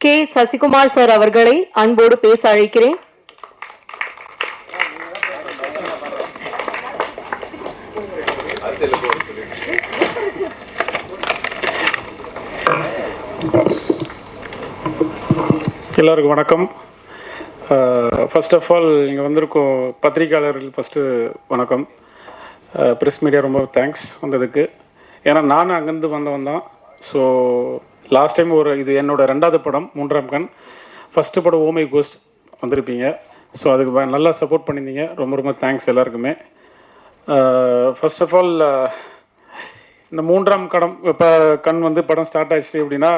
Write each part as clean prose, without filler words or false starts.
K Sasikumar sir அவர்களை அன்போடு பேச அழைக்கிறேன். எல்லாருக்கும் வணக்கம். ஃபர்ஸ்ட் ஆஃப் ஆல் இங்கே வந்திருக்கோம் பத்திரிகையாளர்கள் ஃபஸ்ட்டு வணக்கம். ப்ரெஸ் மீடியா ரொம்ப தேங்க்ஸ் வந்ததுக்கு. ஏன்னா நானும் அங்கேருந்து வந்தவன் தான். ஸோ லாஸ்ட் டைம் இது என்னோடய 2வது படம், 3ஆம் கண். ஃபஸ்ட்டு படம் ஓமை கோஸ்ட் வந்திருப்பீங்க. ஸோ அதுக்கு நல்லா சப்போர்ட் பண்ணியிருந்தீங்க. ரொம்ப ரொம்ப தேங்க்ஸ் எல்லாருக்குமே. ஃபர்ஸ்ட் ஆஃப் ஆல் இந்த 3ஆம் இப்போ கண் படம் ஸ்டார்ட் ஆச்சு அப்படின்னா,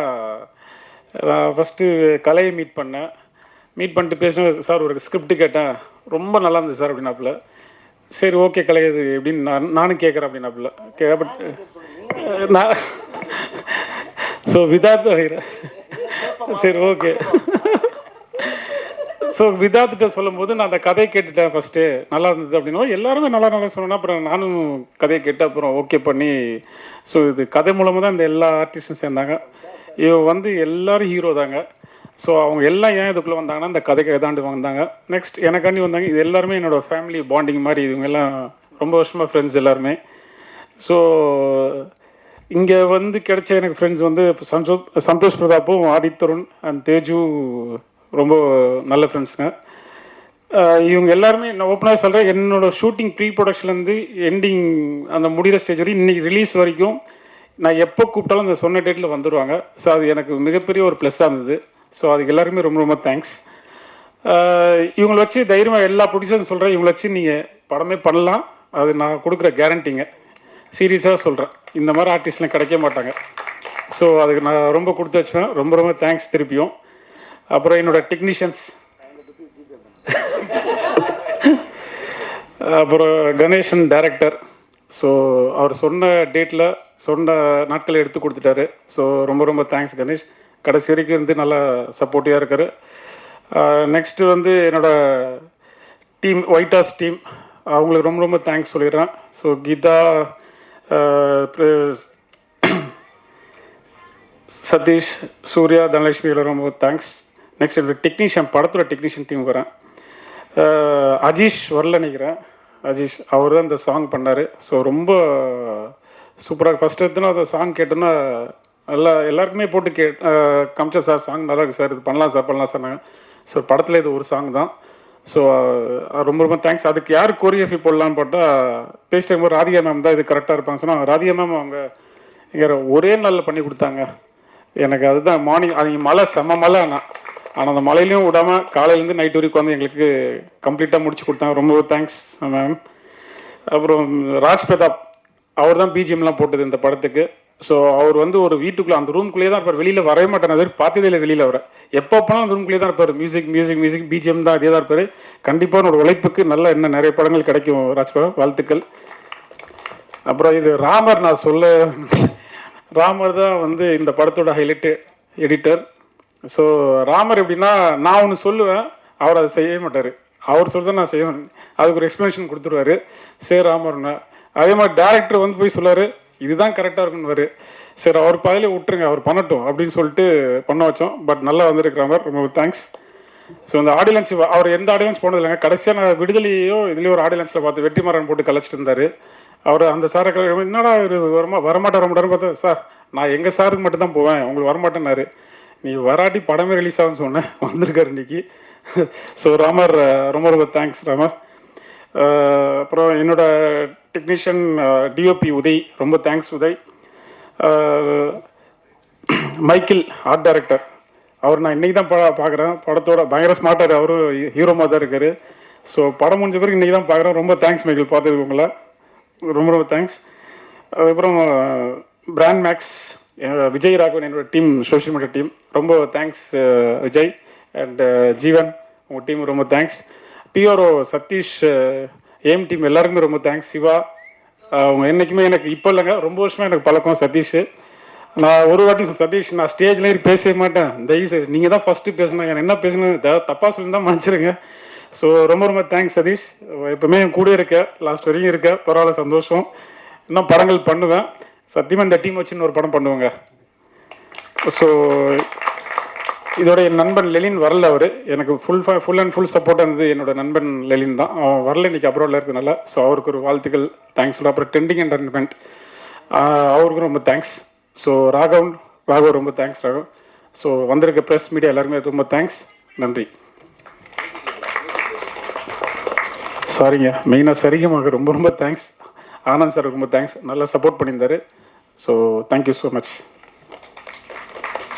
ஃபஸ்ட்டு கலையை மீட் பண்ணிட்டு பேசுவேன். சார் ஒரு ஸ்கிரிப்ட் கேட்டேன், ரொம்ப நல்லா இருந்தது சார் அப்படின்னாப்புல. சரி ஓகே கலை இது எப்படின்னு நானும் கேட்குறேன் அப்படின்னாப்புல. பட் நான் ஸோ விதாத் சரி ஓகே. ஸோ விதாத்திட்ட சொல்லும்போது நான் அந்த கதையை கேட்டுட்டேன். ஃபஸ்ட்டு நல்லா இருந்தது அப்படின்னா எல்லாருமே நல்லா சொன்னேன்னா, அப்புறம் நானும் கதையை கேட்டு அப்புறம் ஓகே பண்ணி, ஸோ இது கதை மூலமாக தான் இந்த எல்லா ஆர்டிஸ்டும் சேர்ந்தாங்க. இவன் எல்லோரும் ஹீரோ தாங்க. ஸோ அவங்க எல்லாம் ஏன் இதுக்குள்ளே வந்தாங்கன்னா, இந்த கதைக்கு எதாண்டு வந்தாங்க. நெக்ஸ்ட் எனக்காண்டி வந்தாங்க. இது எல்லாருமே என்னோடய ஃபேமிலி பாண்டிங் மாதிரி. இவங்க எல்லாம் ரொம்ப வருஷமாக ஃப்ரெண்ட்ஸ் எல்லாருமே. ஸோ இங்கே கிடைச்ச எனக்கு ஃப்ரெண்ட்ஸ் சந்தோஷ் பிரதாப்பும், ஆதித்தருண் அண்ட் தேஜு ரொம்ப நல்ல ஃப்ரெண்ட்ஸுங்க. இவங்க எல்லாருமே நான் ஓப்பனாக சொல்கிறேன், என்னோடய ஷூட்டிங் ப்ரீ ப்ரொடக்ஷன்லேருந்து எண்டிங் அந்த முடிகிற ஸ்டேஜ் வரைக்கும் இன்றைக்கி ரிலீஸ் வரைக்கும் நான் எப்போ கூப்பிட்டாலும் அந்த சொன்ன டேட்டில் வந்துடுவாங்க. ஸோ அது எனக்கு மிகப்பெரிய ஒரு ப்ளஸ்ஸாக இருந்தது. ஸோ அதுக்கு எல்லாருமே ரொம்ப ரொம்ப தேங்க்ஸ். இவங்களை வச்சு தைரியமாக எல்லா ப்ரொடியூசரும் சொல்கிறேன், இவங்களை வச்சு நீங்கள் படமே பண்ணலாம். அது நான் கொடுக்குற கேரண்டிங்க. சீரியஸாக சொல்கிறேன், இந்த மாதிரி ஆர்டிஸ்ட்லாம் கிடைக்க மாட்டாங்க. ஸோ அதுக்கு நான் ரொம்ப கொடுத்து வச்சுவேன். ரொம்ப ரொம்ப தேங்க்ஸ் திருப்பியும். அப்புறம் என்னோடய டெக்னீஷியன்ஸ், அப்புறம் கணேசன் டைரக்டர். ஸோ அவர் சொன்ன டேட்டில் சொன்ன நாட்களை எடுத்து கொடுத்துட்டாரு. ஸோ ரொம்ப ரொம்ப தேங்க்ஸ் கணேஷ். கடைசி வரைக்கும் நல்லா சப்போர்ட்டிவாக இருக்கார். நெக்ஸ்ட்டு என்னோடய டீம், ஒயிட் ஹவுஸ் டீம், அவங்களுக்கு ரொம்ப ரொம்ப தேங்க்ஸ் சொல்லிடுறேன். ஸோ கீதா, சதீஷ், சூர்யா, தனலட்சுமி ரொம்ப தேங்க்ஸ். நெக்ஸ்ட் டெக்னீஷியன், படத்தோட டெக்னீஷியன் டீம் வரேன். அஜீஷ் வரல நினைக்கிறேன். அஜீஷ் அவர் தான் இந்த சாங் பண்ணார். ஸோ ரொம்ப சூப்பராக ஃபஸ்ட்டு எடுத்துனா அந்த சாங் கேட்டோன்னா எல்லாருக்குமே போட்டு காமிச்சா, சார் சாங் நல்லா இருக்குது சார், இது பண்ணலாம் சார் நாங்கள். ஸோ படத்தில் இது ஒரு சாங் தான். ஸோ ரொம்ப ரொம்ப தேங்க்ஸ். அதுக்கு யார் கோரியோகிராஃபி போடலான்னு போட்டால் பேசிட்டு இருக்கும்போது ராதிகா மேம் தான் இது கரெக்டாக இருப்பாங்க சொன்னால், ராதிகா மேம் அவங்க இங்கே ஒரே நாளில் பண்ணி கொடுத்தாங்க எனக்கு. அதுதான் மார்னிங், அது மழை, செம்ம மழை. ஆனால் அந்த மழையிலையும் விடாமல் காலையிலேருந்து நைட் வரைக்கும் எங்களுக்கு கம்ப்ளீட்டாக முடிச்சு கொடுத்தாங்க. ரொம்ப தேங்க்ஸ் மேம். அப்புறம் ராஜ் பிரதாப், அவர் தான் பிஜிஎம்லாம் போட்டது இந்த படத்துக்கு. ஸோ அவர் ஒரு வீட்டுக்குள்ளே அந்த ரூம்குள்ளேயே தான் இருப்பார், வெளியில் வரவே மாட்டார். அது பார்த்ததே இல்லை வெளியில் வர. எப்போ போனாலும் அந்த ரூம்குள்ளேயே தான் இருப்பார். மியூசிக் பிஜிஎம் தான், அதே தான் இருப்பார். கண்டிப்பாக என்னோட உழைப்புக்கு நல்ல இன்னும் நிறைய படங்கள் கிடைக்கும் ராஜ்பிரதாப், வாழ்த்துக்கள். அப்புறம் இது ராமர், நான் ராமர் தான் இந்த படத்தோட ஹைலைட்டு எடிட்டர். ஸோ ராமர் எப்படின்னா, நான் ஒன்று சொல்லுவேன், அவர் அதை செய்ய மாட்டார். அவர் சொல்கிறத நான் செய்வேன், அதுக்கு ஒரு எக்ஸ்ப்ளனேஷன் கொடுத்துருவாரு. சரி ராமர்னா. அதே மாதிரி டேரக்டர் போய் சொல்லார், இதுதான் கரெக்டாக இருக்குன்னு. சரி அவர் பாதிலே விட்டுருங்க, அவர் பண்ணட்டும் அப்படின்னு சொல்லிட்டு பண்ண வச்சோம். பட் நல்லா வந்திருக்கிற மாதிரி ரொம்ப தேங்க்ஸ். ஸோ இந்த ஆடியோ லான்ச் அவர் எந்த ஆடியோ லான்ச் போனது இல்லைங்க. கடைசியாக நான் விடுதலையோ இதுலேயோ ஒரு ஆடியோ லான்ச்சில் பார்த்து வெற்றிமாறன் போட்டு கலைச்சிட்டு இருந்தார். அவர் அந்த சாரை என்னடா வரமாட்டார் பார்த்தா, சார் நான் எங்கள் சாருக்கு மட்டும்தான் போவேன், உங்களுக்கு வரமாட்டேன்னாரு. நீ வராட்டி படமே ரிலீஸ் ஆகுன்னு சொன்னேன், வந்திருக்காரு இன்னைக்கு. ஸோ ராமர் ரொம்ப ரொம்ப தேங்க்ஸ் ராமர். அப்புறம் என்னோட டெக்னீஷியன் டிஓபி உதய், ரொம்ப thanks Uday. Michael art director, அவர் நான் இன்றைக்கி தான் பார்க்குறேன். படத்தோட பயங்கர ஸ்மார்ட்டாக அவரும் ஹீரோமாக தான் இருக்கார். ஸோ படம் முடிஞ்ச பிறகு இன்றைக்கி தான் பார்க்குறேன். ரொம்ப தேங்க்ஸ் மைக்கிள், பார்த்துருக்கு உங்களை, ரொம்ப ரொம்ப தேங்க்ஸ். அதுக்கப்புறம் பிராண்ட் மேக்ஸ், விஜய் ராகவன், என்னோட டீம், சோஷியல் மீடியா டீம், ரொம்ப தேங்க்ஸ் விஜய் அண்ட் ஜீவன், உங்கள் டீம் ரொம்ப தேங்க்ஸ். பிஆர்ஓ சதீஷ், ஏம் டீம் எல்லாருக்குமே ரொம்ப தேங்க்ஸ். சிவா, அவங்க என்றைக்குமே எனக்கு இப்போ இல்லைங்க, ரொம்ப வருஷமாக எனக்கு பழக்கம் சதீஷ். நான் ஒரு வாட்டி சதீஷ், நான் ஸ்டேஜில் ஏறி பேசவே மாட்டேன், தயவுசு நீங்கள் தான் ஃபஸ்ட்டு பேசணும், எனக்கு என்ன பேசணும் தப்பாக சொல்லி தான் மன்னிச்சிருங்க. ஸோ ரொம்ப ரொம்ப தேங்க்ஸ் சதீஷ். எப்போவுமே என் கூட இருக்க, லாஸ்ட் வரைக்கும் இருக்க, பரவாயில்ல, சந்தோஷம். இன்னும் படங்கள் பண்ணுவேன் சத்தியமாக. இந்த டீம் வச்சு இன்னொரு படம் பண்ணுவேங்க. ஸோ இதோட என் நண்பன் லெலின் வரல. அவர் எனக்கு ஃபுல் அண்ட் ஃபுல் சப்போர்ட்டாக இருந்தது என்னோட நண்பன் லெலின் தான். அவன் வரல, இன்றைக்கி அப்ராடில் இருக்கிறதுனால. ஸோ அவருக்கு ஒரு வாழ்த்துக்கள், தேங்க்ஸ். அப்புறம் ட்ரெண்டிங் என்டர்டைன்மெண்ட் அவருக்கும் ரொம்ப தேங்க்ஸ். ஸோ ராகவ் ரொம்ப தேங்க்ஸ் ராகவ். ஸோ வந்திருக்க ப்ரெஸ் மீடியா எல்லாருமே ரொம்ப தேங்க்ஸ், நன்றி. சாரிங்க, மெயினாக சரிகமாக ரொம்ப தேங்க்ஸ். ஆனந்த் சார் ரொம்ப தேங்க்ஸ், நல்லா சப்போர்ட் பண்ணியிருந்தாரு. So thank you so much.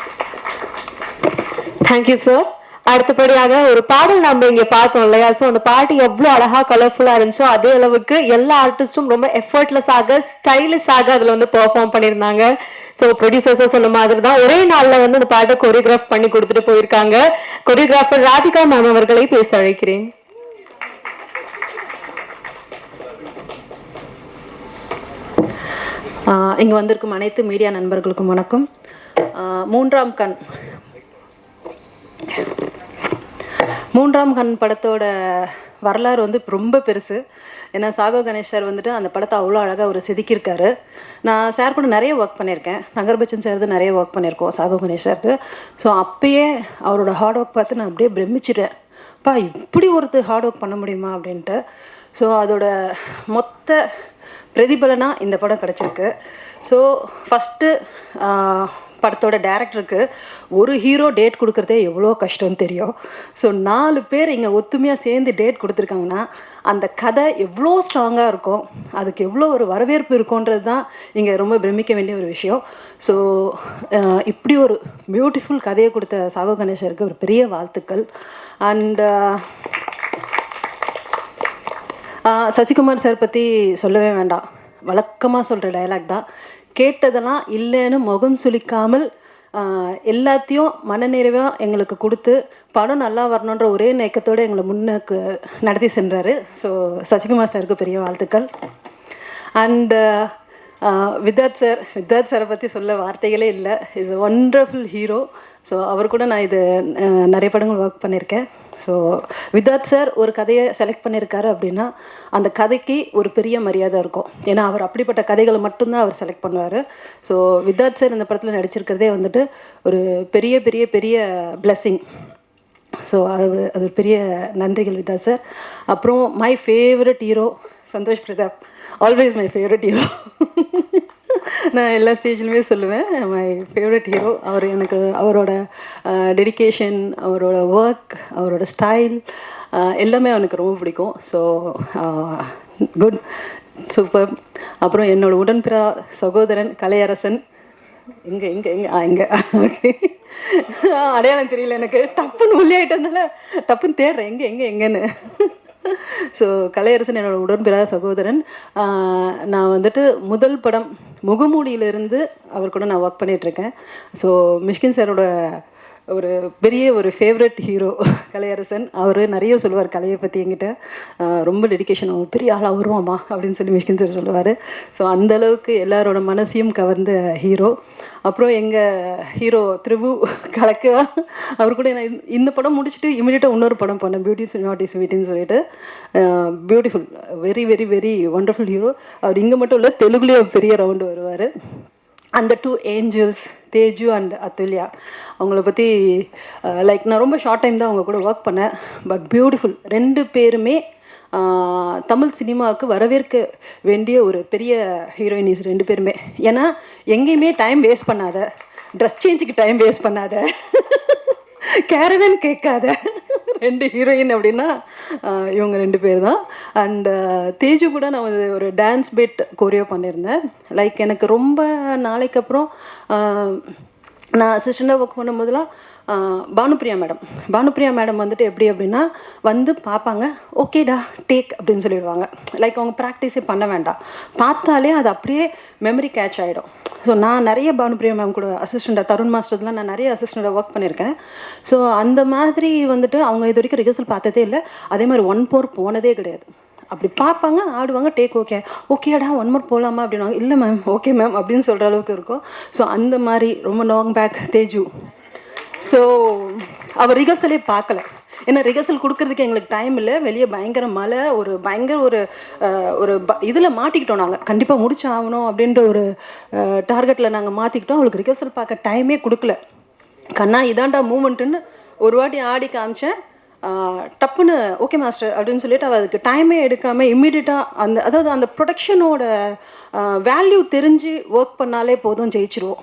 Thank you sir. அடுத்தபடியாக ஒரு பாடல் நம்ம இங்க பார்த்தோம் இல்லையா? ஸோ அந்த பாட்டு எவ்வளவு அழகா கலர்ஃபுல்லா இருந்துச்சோ அதே அளவுக்கு எல்லா ஆர்டிஸ்டும் ரொம்ப எஃபர்ட்லெஸ்ஸாக ஸ்டைலிஷாக அதுல வந்து பெர்ஃபார்ம் பண்ணியிருந்தாங்க. ஸோ ப்ரொடியூசர்ஸா சொன்ன மாதிரி தான் ஒரே நாள்ல வந்து அந்த பாட்டை கொரியோகிராஃப் பண்ணி கொடுத்துட்டு போயிருக்காங்க. கொரியோகிராஃபர் ராதிகா மேம் அவர்களை பேச அழைக்கிறேன். இங்கே வந்திருக்கும் அனைத்து மீடியா நண்பர்களுக்கும் வணக்கம். மூன்றாம் கண் படத்தோட வரலாறு வந்து ரொம்ப பெருசு. ஏன்னா சாகோ கணேஷ் சார் வந்துட்டு அந்த படத்தை அவ்வளோ அழகாக ஒரு செதுக்கியிருக்காரு. நான் சார் கூட நிறைய ஒர்க் பண்ணியிருக்கேன். தங்கர் பச்சன் சார் நிறைய ஒர்க் பண்ணியிருக்கோம் சாகோ கணேஷ் சாருக்கு. ஸோ அப்பயே அவரோட ஹார்ட் ஒர்க் பார்த்து நான் அப்படியே பிரமிச்சிட்டேன். இப்படி ஒருத்தர் ஹார்ட் ஒர்க் பண்ண முடியுமா அப்படின்ட்டு. ஸோ அதோட மொத்த பிரதிபலனாக இந்த படம் கிடச்சிருக்கு. ஸோ ஃபஸ்ட்டு படத்தோட டைரக்டருக்கு ஒரு ஹீரோ டேட் கொடுக்குறதே எவ்வளோ கஷ்டம்னு தெரியும். ஸோ 4 பேர் இங்கே ஒத்துமையாக சேர்ந்து டேட் கொடுத்துருக்காங்கன்னா அந்த கதை எவ்வளோ ஸ்ட்ராங்காக இருக்கும், அதுக்கு எவ்வளோ ஒரு வரவேற்பு இருக்கும்ன்றது தான் இங்கே ரொம்ப பிரமிக்க வேண்டிய ஒரு விஷயம். ஸோ இப்படி ஒரு பியூட்டிஃபுல் கதையை கொடுத்த சாகோ கணேசருக்கு ஒரு பெரிய வாழ்த்துக்கள். அண்ட் சசிகுமார் சார் பற்றி சொல்லவே வேண்டாம். வழக்கமாக சொல்கிற டயலாக் தான், கேட்டதெல்லாம் இல்லைன்னு முகம் சுளிக்காமல் எல்லாத்தையும் மனநிறைவாக எங்களுக்கு கொடுத்து படம் நல்லா வரணுன்ற ஒரே நோக்கத்தோடு எங்களை முன்னுக்கு நடத்தி சென்றார். ஸோ சசிகுமார் சாருக்கு பெரிய வாழ்த்துக்கள். அண்டு வித்தார்த் சாரை பற்றி சொல்ல வார்த்தைகளே இல்லை. Is a wonderful hero. So அவர் கூட நான் இது நிறைய படங்கள் ஒர்க் பண்ணியிருக்கேன். ஸோ வித்தார்த் சார் ஒரு கதையை செலக்ட் பண்ணியிருக்காரு அப்படின்னா அந்த கதைக்கு ஒரு பெரிய மரியாதை இருக்கும். ஏன்னா அவர் அப்படிப்பட்ட கதைகளை மட்டும்தான் அவர் செலக்ட் பண்ணுவார். ஸோ வித்தார்த் சார் இந்த படத்தில் நடிச்சிருக்கிறதே வந்துட்டு ஒரு பெரிய பெரிய பெரிய பிளெஸ்ஸிங். ஸோ அது பெரிய நன்றிகள் வித்தார்த் சார். அப்புறம் my favourite hero Santhosh Prathap, always my favourite hero. நான் எல்லா ஸ்டேஜ்லையுமே சொல்லுவேன் மை ஃபேவரட் ஹீரோ. அவர் எனக்கு அவரோட டெடிக்கேஷன், அவரோட ஒர்க், அவரோட ஸ்டைல் எல்லாமே அவனுக்கு ரொம்ப பிடிக்கும். So good, super. அப்புறம் என்னோடய உடன்பிறா சகோதரன் கலையரசன், இங்கே ஓகே, அடையாளம் தெரியல எனக்கு, டப்புன்னு உள்ளியாயிட்டதுனால டப்புன்னு தேடுறேன் எங்கேன்னு. ஸோ கலையரசன் என்னோட உடன்பிறா சகோதரன். நான் வந்துட்டு முதல் படம் முகமூடியிலிருந்து அவர் கூட நான் ஒர்க் பண்ணிகிட்ருக்கேன். ஸோ மிஷ்கின் சாரோட ஒரு ஃபேவரட் ஹீரோ கலையரசன். அவர் நிறைய சொல்லுவார் கலையை பற்றி என்கிட்ட. ரொம்ப டெடிக்கேஷன், அவன் பெரிய ஆளாக வருவாமா அப்படின்னு சொல்லி மிஷ்கின் சார் சொல்லுவார். ஸோ அந்தளவுக்கு எல்லாரோட மனசையும் கவர்ந்த ஹீரோ. அப்புறம் எங்கள் ஹீரோ திரிபு கலக்குவா, அவர் கூட நான் இந்த படம் முடிச்சுட்டு இமீடியட்டாக இன்னொரு படம் பண்ணேன், பியூட்டி நாட் இஸ் ஸ்வீட்னு சொல்லிட்டு. Beautiful, very very very wonderful hero. அவர் இங்கே மட்டும் இல்லை, தெலுங்குலேயும் பெரிய ரவுண்டு வருவார். அந்த 2 ஏஞ்சல்ஸ் தேஜு அண்ட் அதுல்யா, அவங்கள பற்றி லைக் நான் ரொம்ப ஷார்ட் டைம் தான் அவங்க கூட ஒர்க் பண்ணேன். But beautiful. 2 பேருமே தமிழ் சினிமாவுக்கு வரவேற்க வேண்டிய ஒரு பெரிய ஹீரோயினிஸ் 2 பேருமே. ஏன்னா எங்கேயுமே டைம் வேஸ்ட் பண்ணாத, ட்ரெஸ் சேஞ்சுக்கு டைம் வேஸ்ட் பண்ணாத, கேரவன் கேட்காத 2 ஹீரோயின் அப்படின்னா இவங்க 2 பேர் தான். அண்ட் தேஜு கூட நான் ஒரு டான்ஸ் பிட் கோரியோ பண்ணியிருந்தேன். லைக் எனக்கு ரொம்ப நாளைக்கு அப்புறம் நான் அசிஸ்டண்ட்டாக ஒர்க் பண்ணும்போதெல்லாம் பானுப்பிரியா மேடம் வந்துட்டு எப்படி அப்படின்னா வந்து பார்ப்பாங்க, ஓகேடா டேக் அப்படின்னு சொல்லிடுவாங்க. லைக் அவங்க ப்ராக்டிஸே பண்ண வேண்டாம், பார்த்தாலே அது அப்படியே மெமரி கேட்ச் ஆகிடும். ஸோ நான் நிறைய பானுப்பிரியா மேம் கூட அசிஸ்டண்ட்டாக, தருண் மாஸ்டர்லாம் நான் நிறைய அசிஸ்டண்ட்டாக ஒர்க் பண்ணியிருக்கேன். ஸோ அந்த மாதிரி வந்துட்டு அவங்க இது வரைக்கும் ரிஹர்சல் பார்த்ததே இல்லை. அதே மாதிரி 1 போர் போனதே கிடையாது. அப்படி பார்ப்பாங்க, ஆடுவாங்க, டேக் ஓகேடா 1 மோர் போகலாமா அப்படின்வாங்க. இல்லை மேம், ஓகே மேம் அப்படின்னு சொல்கிற அளவுக்கு இருக்கும். ஸோ அந்த மாதிரி ரொம்ப லாங் பேக் தேஜு. ஸோ அவர் ரிஹர்சலே பார்க்கல. ஏன்னா ரிஹர்சல் கொடுக்கறதுக்கு எங்களுக்கு டைம் இல்லை, வெளியே பயங்கர மழை, ஒரு இதில் மாட்டிக்கிட்டோம். நாங்கள் கண்டிப்பாக முடிச்சு ஆகணும் அப்படின்ற ஒரு டார்கெட்டில் நாங்கள் மாற்றிக்கிட்டோம். அவளுக்கு ரிஹர்சல் பார்க்க டைமே கொடுக்கல. கண்ணா இதான்டா மூமெண்ட்டுன்னு ஒரு வாட்டி ஆடி காமிச்சேன். டப்புன்னு ஓகே மாஸ்டர் அப்படின்னு சொல்லிட்டு அவள் அதுக்கு டைமே எடுக்காமல் இம்மிடியட்டாக அதாவது அந்த ப்ரொடக்ஷனோட வேல்யூ தெரிஞ்சு ஒர்க் பண்ணாலே போதும், ஜெயிச்சிருவோம்.